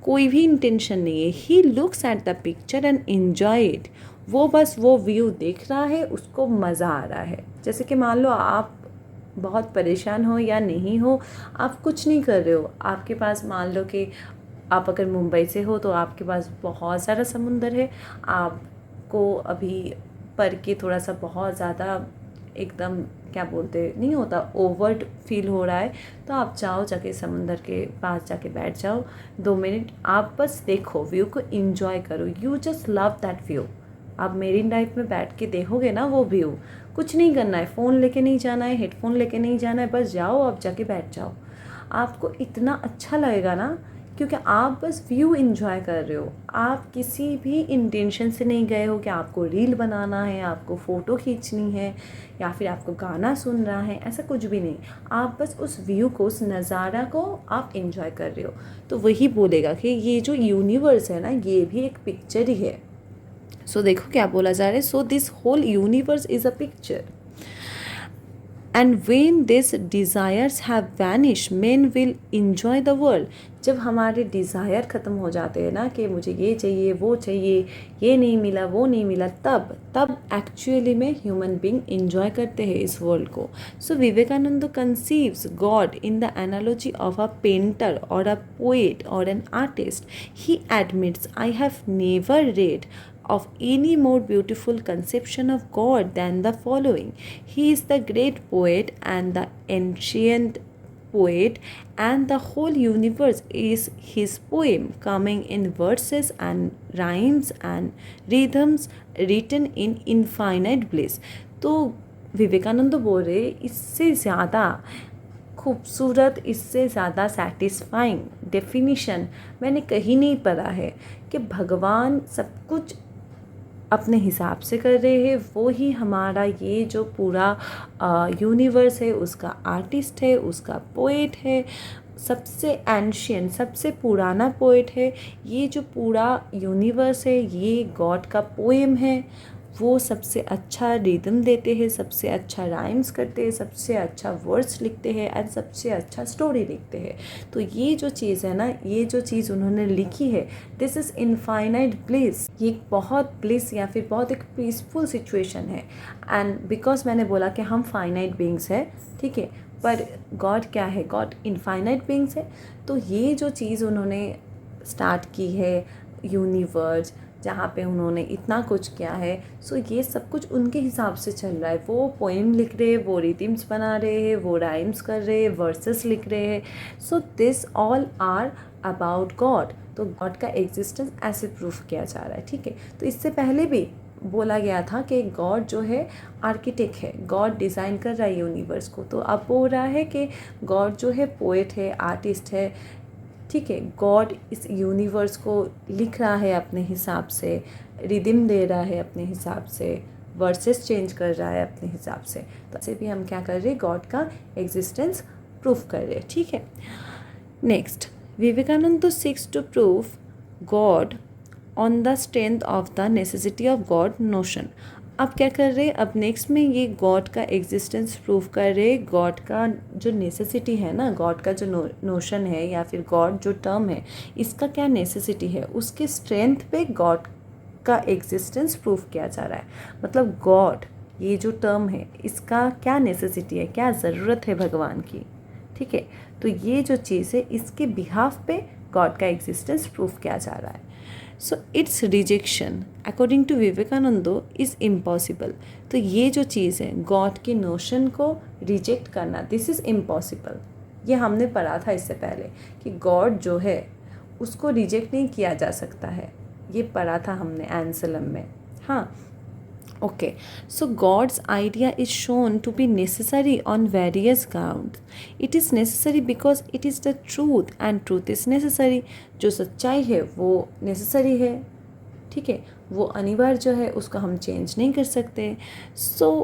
कोई भी इंटेंशन नहीं है। he looks at the picture and enjoy it। वो बस वो व्यू देख रहा है, उसको मज़ा आ रहा है। जैसे कि मान लो आप बहुत परेशान हो या नहीं हो, आप कुछ नहीं कर रहे हो, आपके पास मान लो कि आप अगर मुंबई से हो तो आपके पास बहुत सारा समुंदर है, आपको अभी पर के थोड़ा सा बहुत ज़्यादा एकदम क्या बोलते नहीं होता, ओवर्ट फील हो रहा है, तो आप जाओ जाके समुंदर के पास जाके बैठ जाओ 2 मिनट, आप बस देखो, व्यू को एंजॉय करो। You just love that view. आप मेरीन ड्राइव में बैठ के देखोगे ना वो व्यू, कुछ नहीं करना है, फ़ोन लेके नहीं जाना है, हेडफोन लेके नहीं जाना है, बस जाओ, आप जाके बैठ जाओ। आपको इतना अच्छा लगेगा ना, क्योंकि आप बस व्यू एंजॉय कर रहे हो। आप किसी भी इंटेंशन से नहीं गए हो कि आपको रील बनाना है, आपको फ़ोटो खींचनी है, या फिर आपको गाना सुन रहा है, ऐसा कुछ भी नहीं। आप बस उस व्यू को, उस नज़ारा को आप एंजॉय कर रहे हो। तो वही बोलेगा कि ये जो यूनिवर्स है ना, ये भी एक पिक्चर ही है। सो देखो क्या बोला जा रहा है। So this whole universe is a picture. And when this desires have vanish men will enjoy the world. जब हमारे डिज़ायर ख़त्म हो जाते हैं ना, कि मुझे ये चाहिए, वो चाहिए, ये नहीं मिला, वो नहीं मिला, तब एक्चुअली में ह्यूमन बींग इन्जॉय करते हैं इस वर्ल्ड को। So Vivekananda conceives God in the analogy of a painter और अ पोएट और an artist. He admits, I have never read of any more beautiful conception of God than the following. He is the great poet and the ancient poet, and the whole universe is his poem, coming in verses and rhymes and rhythms written in infinite bliss। तो विवेकानंद बोल रहे, इससे ज़्यादा खूबसूरत, इससे ज़्यादा satisfying definition मैंने कहीं नहीं पढ़ा है कि भगवान सब कुछ अपने हिसाब से कर रहे हैं। वो ही हमारा ये जो पूरा यूनिवर्स है, उसका आर्टिस्ट है, उसका पोएट है, सबसे एंशियंट, सबसे पुराना पोएट है। ये जो पूरा यूनिवर्स है, ये गॉड का पोएम है। वो सबसे अच्छा रिदम देते हैं, सबसे अच्छा राइम्स करते हैं, सबसे अच्छा वर्ड्स लिखते हैं, एंड सबसे अच्छा स्टोरी लिखते हैं। तो ये जो चीज़ है ना, ये जो चीज़ उन्होंने लिखी है, दिस इज़ इनफाइनाइट ब्लिस। ये बहुत ब्लिस या फिर बहुत एक पीसफुल सिचुएशन है। एंड बिकॉज मैंने बोला कि हम फाइनाइट बींग्स हैं, ठीक है, पर गॉड क्या है, गॉड इनफाइनाइट बींग्स है। तो ये जो चीज़ उन्होंने स्टार्ट की है, यूनिवर्स जहाँ पे उन्होंने इतना कुछ किया है, सो ये सब कुछ उनके हिसाब से चल रहा है। वो पोएम लिख रहे हैं, वो रिदम्स बना रहे हैं, वो राइम्स कर रहे हैं, वर्सेस लिख रहे हैं। So this all are about God. तो गॉड का एग्जिस्टेंस ऐसे प्रूफ किया जा रहा है, ठीक है। तो इससे पहले भी बोला गया था कि गॉड जो है आर्किटेक्ट है, गॉड डिज़ाइन कर रहा है यूनिवर्स को। तो अब बोल रहा है कि गॉड जो है पोएट है, आर्टिस्ट है, ठीक है। गॉड इस यूनिवर्स को लिख रहा है अपने हिसाब से, रिदम दे रहा है अपने हिसाब से, वर्सेस चेंज कर रहा है अपने हिसाब से। तो ऐसे भी हम क्या कर रहे हैं, गॉड का एग्जिस्टेंस प्रूफ कर रहे हैं, ठीक है। Next, Vivekananda seeks to proof God on the strength of the necessity of God notion. अब क्या कर रहे हैं, अब नेक्स्ट में ये गॉड का एग्जिस्टेंस प्रूव कर रहे हैं। गॉड का जो नेसेसिटी है ना, गॉड का जो नोशन है या फिर गॉड जो टर्म है, इसका क्या नेसेसिटी है, उसके स्ट्रेंथ पे गॉड का एग्जिस्टेंस प्रूव किया जा रहा है। मतलब गॉड ये जो टर्म है, इसका क्या नेसेसिटी है, क्या ज़रूरत है भगवान की, ठीक है। तो ये जो चीज़ है, इसके बिहाफ पे गॉड का एग्जिस्टेंस प्रूफ किया जा रहा है। So its rejection according to Vivekananda is impossible. तो ये जो चीज़ है गॉड की नोशन को रिजेक्ट करना, दिस इज़ इम्पॉसिबल। ये हमने पढ़ा था इससे पहले कि गॉड जो है उसको रिजेक्ट नहीं किया जा सकता है, ये पढ़ा था हमने एंसलम में। हाँ, okay, so God's idea is shown to be necessary on various grounds. It is necessary because it is the truth and truth is necessary. जो सच्चाई है वो necessary है, ठीक है, वो अनिवार्य है, उसको हम चेंज नहीं कर सकते। सो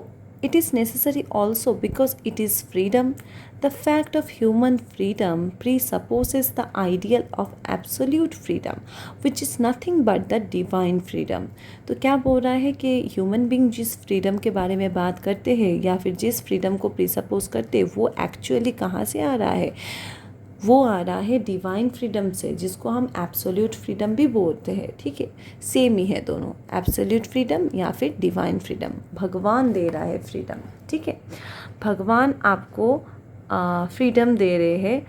it is necessary also because it is freedom. The fact of human freedom presupposes the ideal of absolute freedom, which is nothing but the divine freedom. तो क्या बोल रहा है कि ह्यूमन बींग जिस फ्रीडम के बारे में बात करते हैं या फिर जिस फ्रीडम को प्रीसपोज करते हैं वो एक्चुअली कहाँ से आ रहा है? वो आ रहा है डिवाइन फ्रीडम से, जिसको हम एब्सोल्यूट फ्रीडम भी बोलते हैं, ठीक है, सेम ही है दोनों, एब्सोल्यूट फ्रीडम या फिर डिवाइन फ्रीडम। भगवान दे रहा है फ्रीडम, ठीक है, भगवान आपको फ्रीडम दे रहे हैं,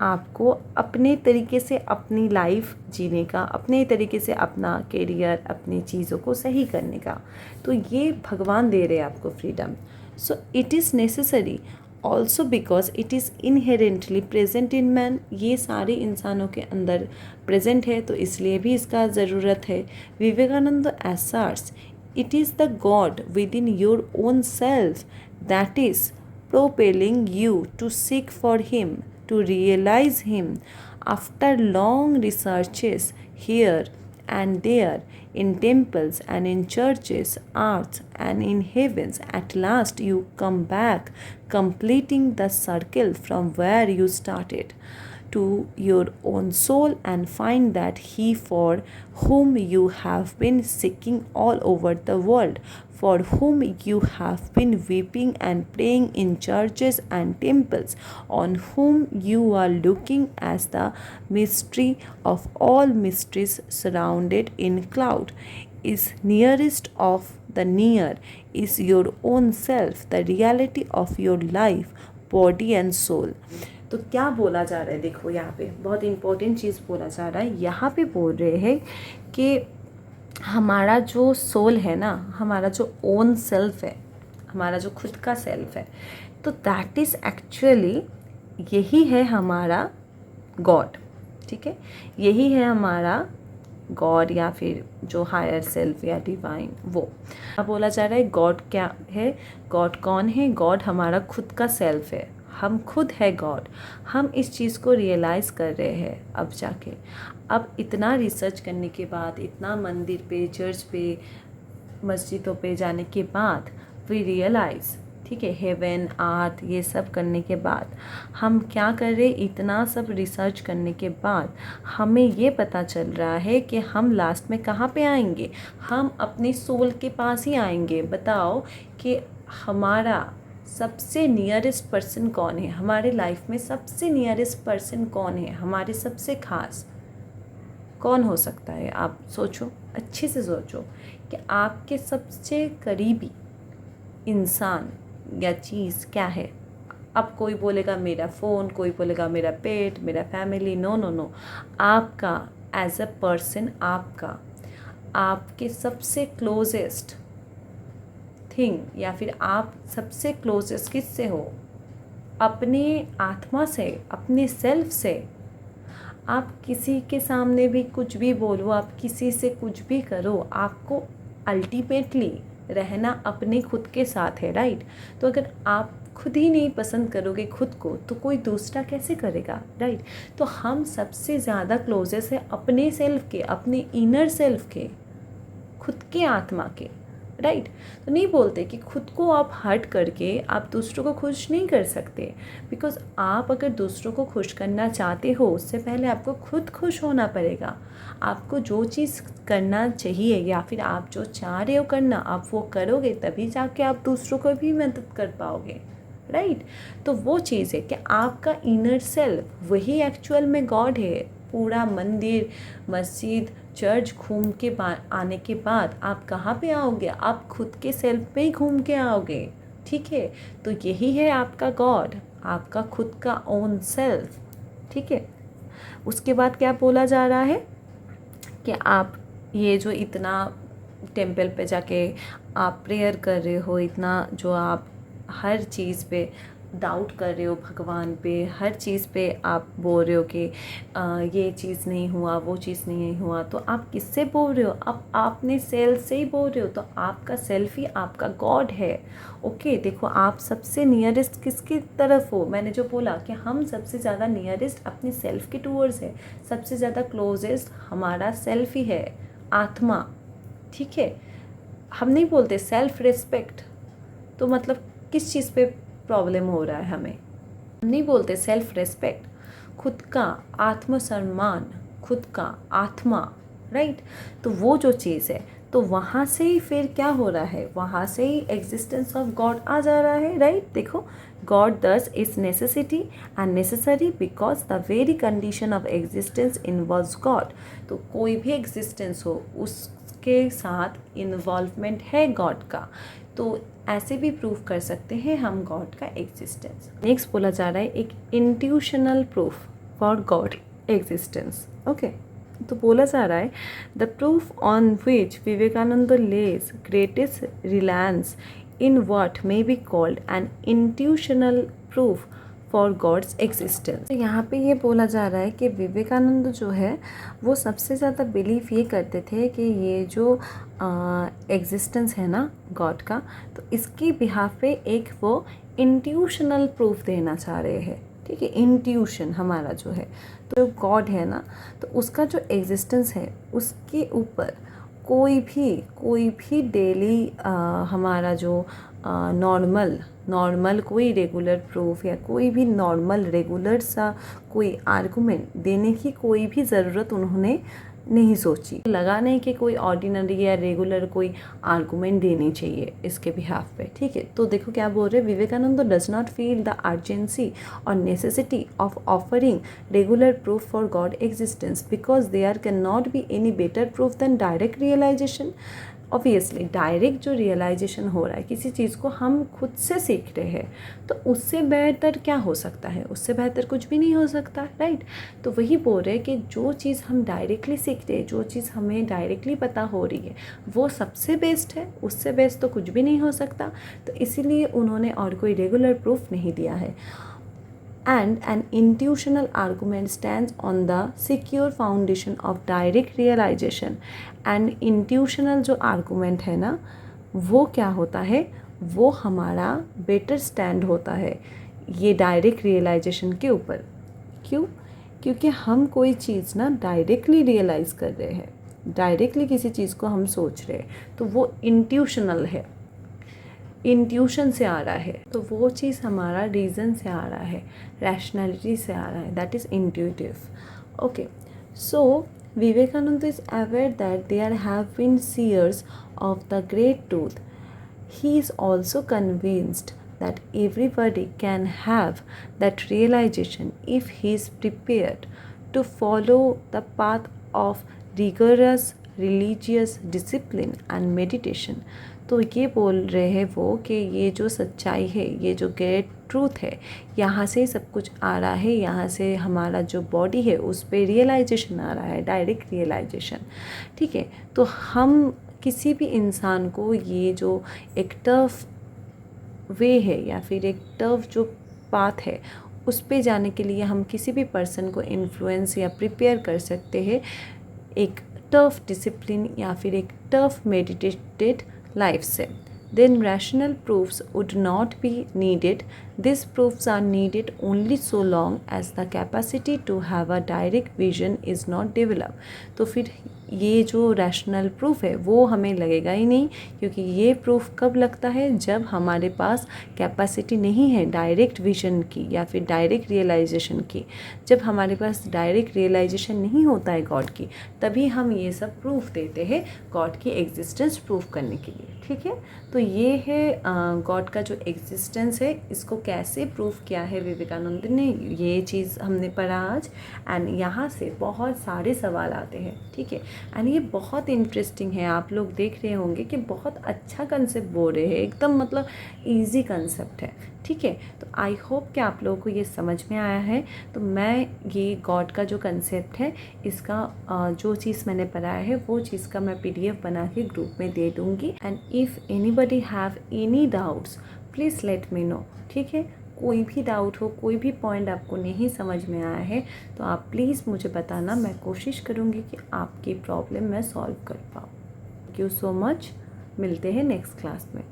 आपको अपने तरीके से अपनी लाइफ जीने का, अपने तरीके से अपना करियर, अपनी चीज़ों को सही करने का। तो ये भगवान दे रहे हैं आपको freedom. So it is necessary also because it is inherently present in man. ये सारे इंसानों के अंदर प्रेजेंट है तो इसलिए भी इसका ज़रूरत है। Vivekananda asserts it is the God within your own self that is propelling you to seek for him, to realize him. After long researches here and there, in temples and in churches, arts and in heavens, at last you come back, completing the circle from where you started, to your own soul, and find that he for whom you have been seeking all over the world, for whom you have been weeping and praying in churches and temples, on whom you are looking as the mystery of all mysteries surrounded in cloud, is nearest of the near, is your own self, the reality of your life, body and soul. तो क्या बोला जा रहा है? देखो यहाँ पे बहुत इम्पोर्टेंट चीज़ बोला जा रहा है। यहाँ पे बोल रहे हैं कि हमारा जो सोल है ना, हमारा जो ओन सेल्फ है, हमारा जो खुद का सेल्फ है, तो दैट इज़ एक्चुअली यही है हमारा गॉड, ठीक है, यही है हमारा गॉड या फिर जो हायर सेल्फ या डिवाइन। वो अब बोला जा रहा है गॉड क्या है, गॉड कौन है? गॉड हमारा खुद का सेल्फ है, हम खुद है गॉड। हम इस चीज़ को रियलाइज़ कर रहे हैं अब जाके। अब इतना रिसर्च करने के बाद, इतना मंदिर पे, चर्च पे, मस्जिदों पे जाने के बाद वी रियलाइज़, ठीक है, हेवन, आर्थ, ये सब करने के बाद हम क्या कर रहे? इतना सब रिसर्च करने के बाद हमें ये पता चल रहा है कि हम लास्ट में कहाँ पे आएंगे? हम अपने सोल के पास ही आएंगे। बताओ कि हमारा सबसे नियरेस्ट पर्सन कौन है? हमारे लाइफ में सबसे नियरेस्ट पर्सन कौन है? हमारे सबसे खास कौन हो सकता है? आप सोचो, अच्छे से सोचो कि आपके सबसे करीबी इंसान या चीज़ क्या है? अब कोई बोलेगा मेरा फ़ोन, कोई बोलेगा मेरा पेट, मेरा फैमिली। नो नो नो, आपका एज अ पर्सन, आपका आपके सबसे क्लोजेस्ट थिंग, या फिर आप सबसे क्लोजेस्ट किससे हो? अपने आत्मा से, अपने सेल्फ से। आप किसी के सामने भी कुछ भी बोलो, आप किसी से कुछ भी करो, आपको अल्टीमेटली रहना अपने खुद के साथ है, राइट? तो अगर आप खुद ही नहीं पसंद करोगे खुद को, तो कोई दूसरा कैसे करेगा, राइट? तो हम सबसे ज़्यादा क्लोजेस्ट है अपने सेल्फ के, अपने इनर सेल्फ के, खुद के आत्मा के, राइट? तो नहीं बोलते कि खुद को आप हर्ट करके आप दूसरों को खुश नहीं कर सकते, बिकॉज आप अगर दूसरों को खुश करना चाहते हो उससे पहले आपको खुद खुश होना पड़ेगा। आपको जो चीज़ करना चाहिए या फिर आप जो चाह रहे हो करना, आप वो करोगे तभी जाके आप दूसरों को भी मदद कर पाओगे, राइट? तो वो चीज़ है कि आपका इनर सेल्फ वही एक्चुअल में गॉड है। पूरा मंदिर, मस्जिद, चर्च घूम के आने के बाद आप कहाँ पे आओगे? आप खुद के सेल्फ पे ही घूम के आओगे, ठीक है? तो यही है आपका गॉड, आपका खुद का ओन सेल्फ, ठीक है? उसके बाद क्या बोला जा रहा है कि आप ये जो इतना टेम्पल पे जाके आप प्रेयर कर रहे हो, इतना जो आप हर चीज़ पे डाउट कर रहे हो भगवान पे, हर चीज़ पे आप बोल रहे हो कि ये चीज़ नहीं हुआ, वो चीज़ नहीं हुआ, तो आप किससे बोल रहे हो? आप अपने सेल्फ से ही बोल रहे हो। तो आपका सेल्फ ही आपका गॉड है। ओके, देखो आप सबसे नियरेस्ट किसकी तरफ हो? मैंने जो बोला कि हम सबसे ज़्यादा नियरेस्ट अपने सेल्फ के टूवर्ड्स है, सबसे ज़्यादा क्लोजेस्ट हमारा सेल्फ ही है, आत्मा। ठीक है, हम नहीं बोलते सेल्फ रिस्पेक्ट, तो मतलब किस चीज़ पे प्रॉब्लम हो रहा है हमें? हम नहीं बोलते सेल्फ रिस्पेक्ट, खुद का आत्मसम्मान, खुद का आत्मा, राइट? तो वो जो चीज़ है, तो वहाँ से ही फिर क्या हो रहा है? वहाँ से ही एग्जिस्टेंस ऑफ गॉड आ जा रहा है, राइट? देखो, गॉड दस is necessity and necessary because the very condition of existence involves God. तो कोई भी एग्जिस्टेंस हो उसके साथ इन्वॉल्वमेंट है गॉड का, तो ऐसे भी प्रूव कर सकते हैं हम गॉड का एग्जिस्टेंस। नेक्स्ट बोला जा रहा है एक intuitional proof for God existence. Okay, तो बोला जा रहा है the proof on which Vivekananda lays greatest reliance in what may be called an intuitional proof for God's existence. तो यहाँ पे ये बोला जा रहा है कि विवेकानंद जो है वो सबसे ज़्यादा बिलीव ये करते थे कि ये जो एग्जिस्टेंस है ना गॉड का, तो इसकी बिहाफ पे एक वो इंट्यूशनल प्रूफ देना चाह रहे हैं। ठीक है, इंट्यूशन हमारा जो है, तो गॉड है ना, तो उसका जो एग्जिस्टेंस है उसके ऊपर कोई भी डेली हमारा जो नॉर्मल कोई रेगुलर प्रूफ या कोई भी नॉर्मल रेगुलर सा कोई आर्गुमेंट देने की कोई भी ज़रूरत उन्होंने नहीं सोची। लगा नहीं कि कोई ऑर्डिनरी या रेगुलर कोई आर्गुमेंट देनी चाहिए इसके बिहाफ पे। ठीक है, तो देखो क्या बोल रहे हैं, Vivekananda does not feel the urgency और necessity of offering regular proof for God existence because there can not be any better proof than direct realisation. Obviously direct जो रियलाइजेशन हो रहा है किसी चीज़ को, हम खुद से सीख रहे हैं, तो उससे बेहतर क्या हो सकता है? उससे बेहतर कुछ भी नहीं हो सकता, राइट? तो वही बोल रहे हैं कि जो चीज़ हम डायरेक्टली सीख रहे हैं, जो चीज़ हमें डायरेक्टली पता हो रही है, वो सबसे बेस्ट है, उससे बेस्ट तो कुछ भी नहीं हो सकता। तो इसीलिए उन्होंने और कोई रेगुलर प्रूफ नहीं दिया है। And an intuitional argument stands on the secure foundation of direct realization. And intuitional जो argument है ना, वो क्या होता है, वो हमारा बेटर स्टैंड होता है ये डायरेक्ट रियलाइजेशन के ऊपर। क्यों? क्योंकि हम कोई चीज़ ना डायरेक्टली रियलाइज़ कर रहे हैं, डायरेक्टली किसी चीज़ को हम सोच रहे हैं, तो वो इंट्यूशनल है, इंट्यूशन से आ रहा है, तो वो चीज़ हमारा रीज़न से आ रहा है, रैशनैलिटी से आ रहा है, that is intuitive. Okay, so Vivekananda is aware that there have been seers of the great truth. He is also convinced that everybody can have that realization if he is prepared to follow the path of rigorous religious discipline and meditation। तो ये बोल रहे हैं वो कि ये जो सच्चाई है, ये जो ग्रेट ट्रूथ है, यहाँ से सब कुछ आ रहा है, यहाँ से हमारा जो बॉडी है उस पर रियलाइजेशन आ रहा है, डायरेक्ट रियलाइजेशन। ठीक है, तो हम किसी भी इंसान को ये जो एक टफ वे है या फिर एक टफ जो पाथ है उस पे जाने के लिए हम किसी भी पर्सन को इन्फ्लुएंस या प्रिपेयर कर सकते हैं एक टफ डिसिप्लिन या फिर एक टफ मेडिटेटेड लाइफ से। then rational proofs would not be needed. These proofs are needed only so long as the capacity to have a direct vision is not developed। तो फिर ये जो रैशनल प्रूफ है वो हमें लगेगा ही नहीं, क्योंकि ये प्रूफ कब लगता है, जब हमारे पास कैपेसिटी नहीं है डायरेक्ट विजन की या फिर डायरेक्ट रियलाइजेशन की। जब हमारे पास डायरेक्ट रियलाइजेशन नहीं होता है गॉड की, तभी हम ये सब प्रूफ देते हैं गॉड की एग्जिस्टेंस प्रूफ करने के लिए। ठीक है, तो ये है गॉड का जो एग्जिस्टेंस है, इसको कैसे प्रूफ किया है विवेकानंद ने, ये चीज़ हमने पढ़ा आज। एंड यहाँ से बहुत सारे सवाल आते हैं। ठीक है, एंड ये बहुत इंटरेस्टिंग है, आप लोग देख रहे होंगे कि बहुत अच्छा कंसेप्ट बोल रहे हैं, एकदम मतलब ईजी कंसेप्ट है, ठीक है। तो आई होप कि आप लोगों को ये समझ में आया है। तो मैं ये गॉड का जो कंसेप्ट है इसका जो चीज़ मैंने पढ़ाया है वो चीज़ का मैं PDF बना के ग्रुप में दे दूँगी। And if anybody have any doubts please let me know, ठीक है। कोई भी डाउट हो, कोई भी पॉइंट आपको नहीं समझ में आया है तो आप प्लीज़ मुझे बताना, मैं कोशिश करूँगी कि आपकी प्रॉब्लम मैं सॉल्व कर पाऊँ। थैंक यू सो मच, मिलते हैं नेक्स्ट क्लास में।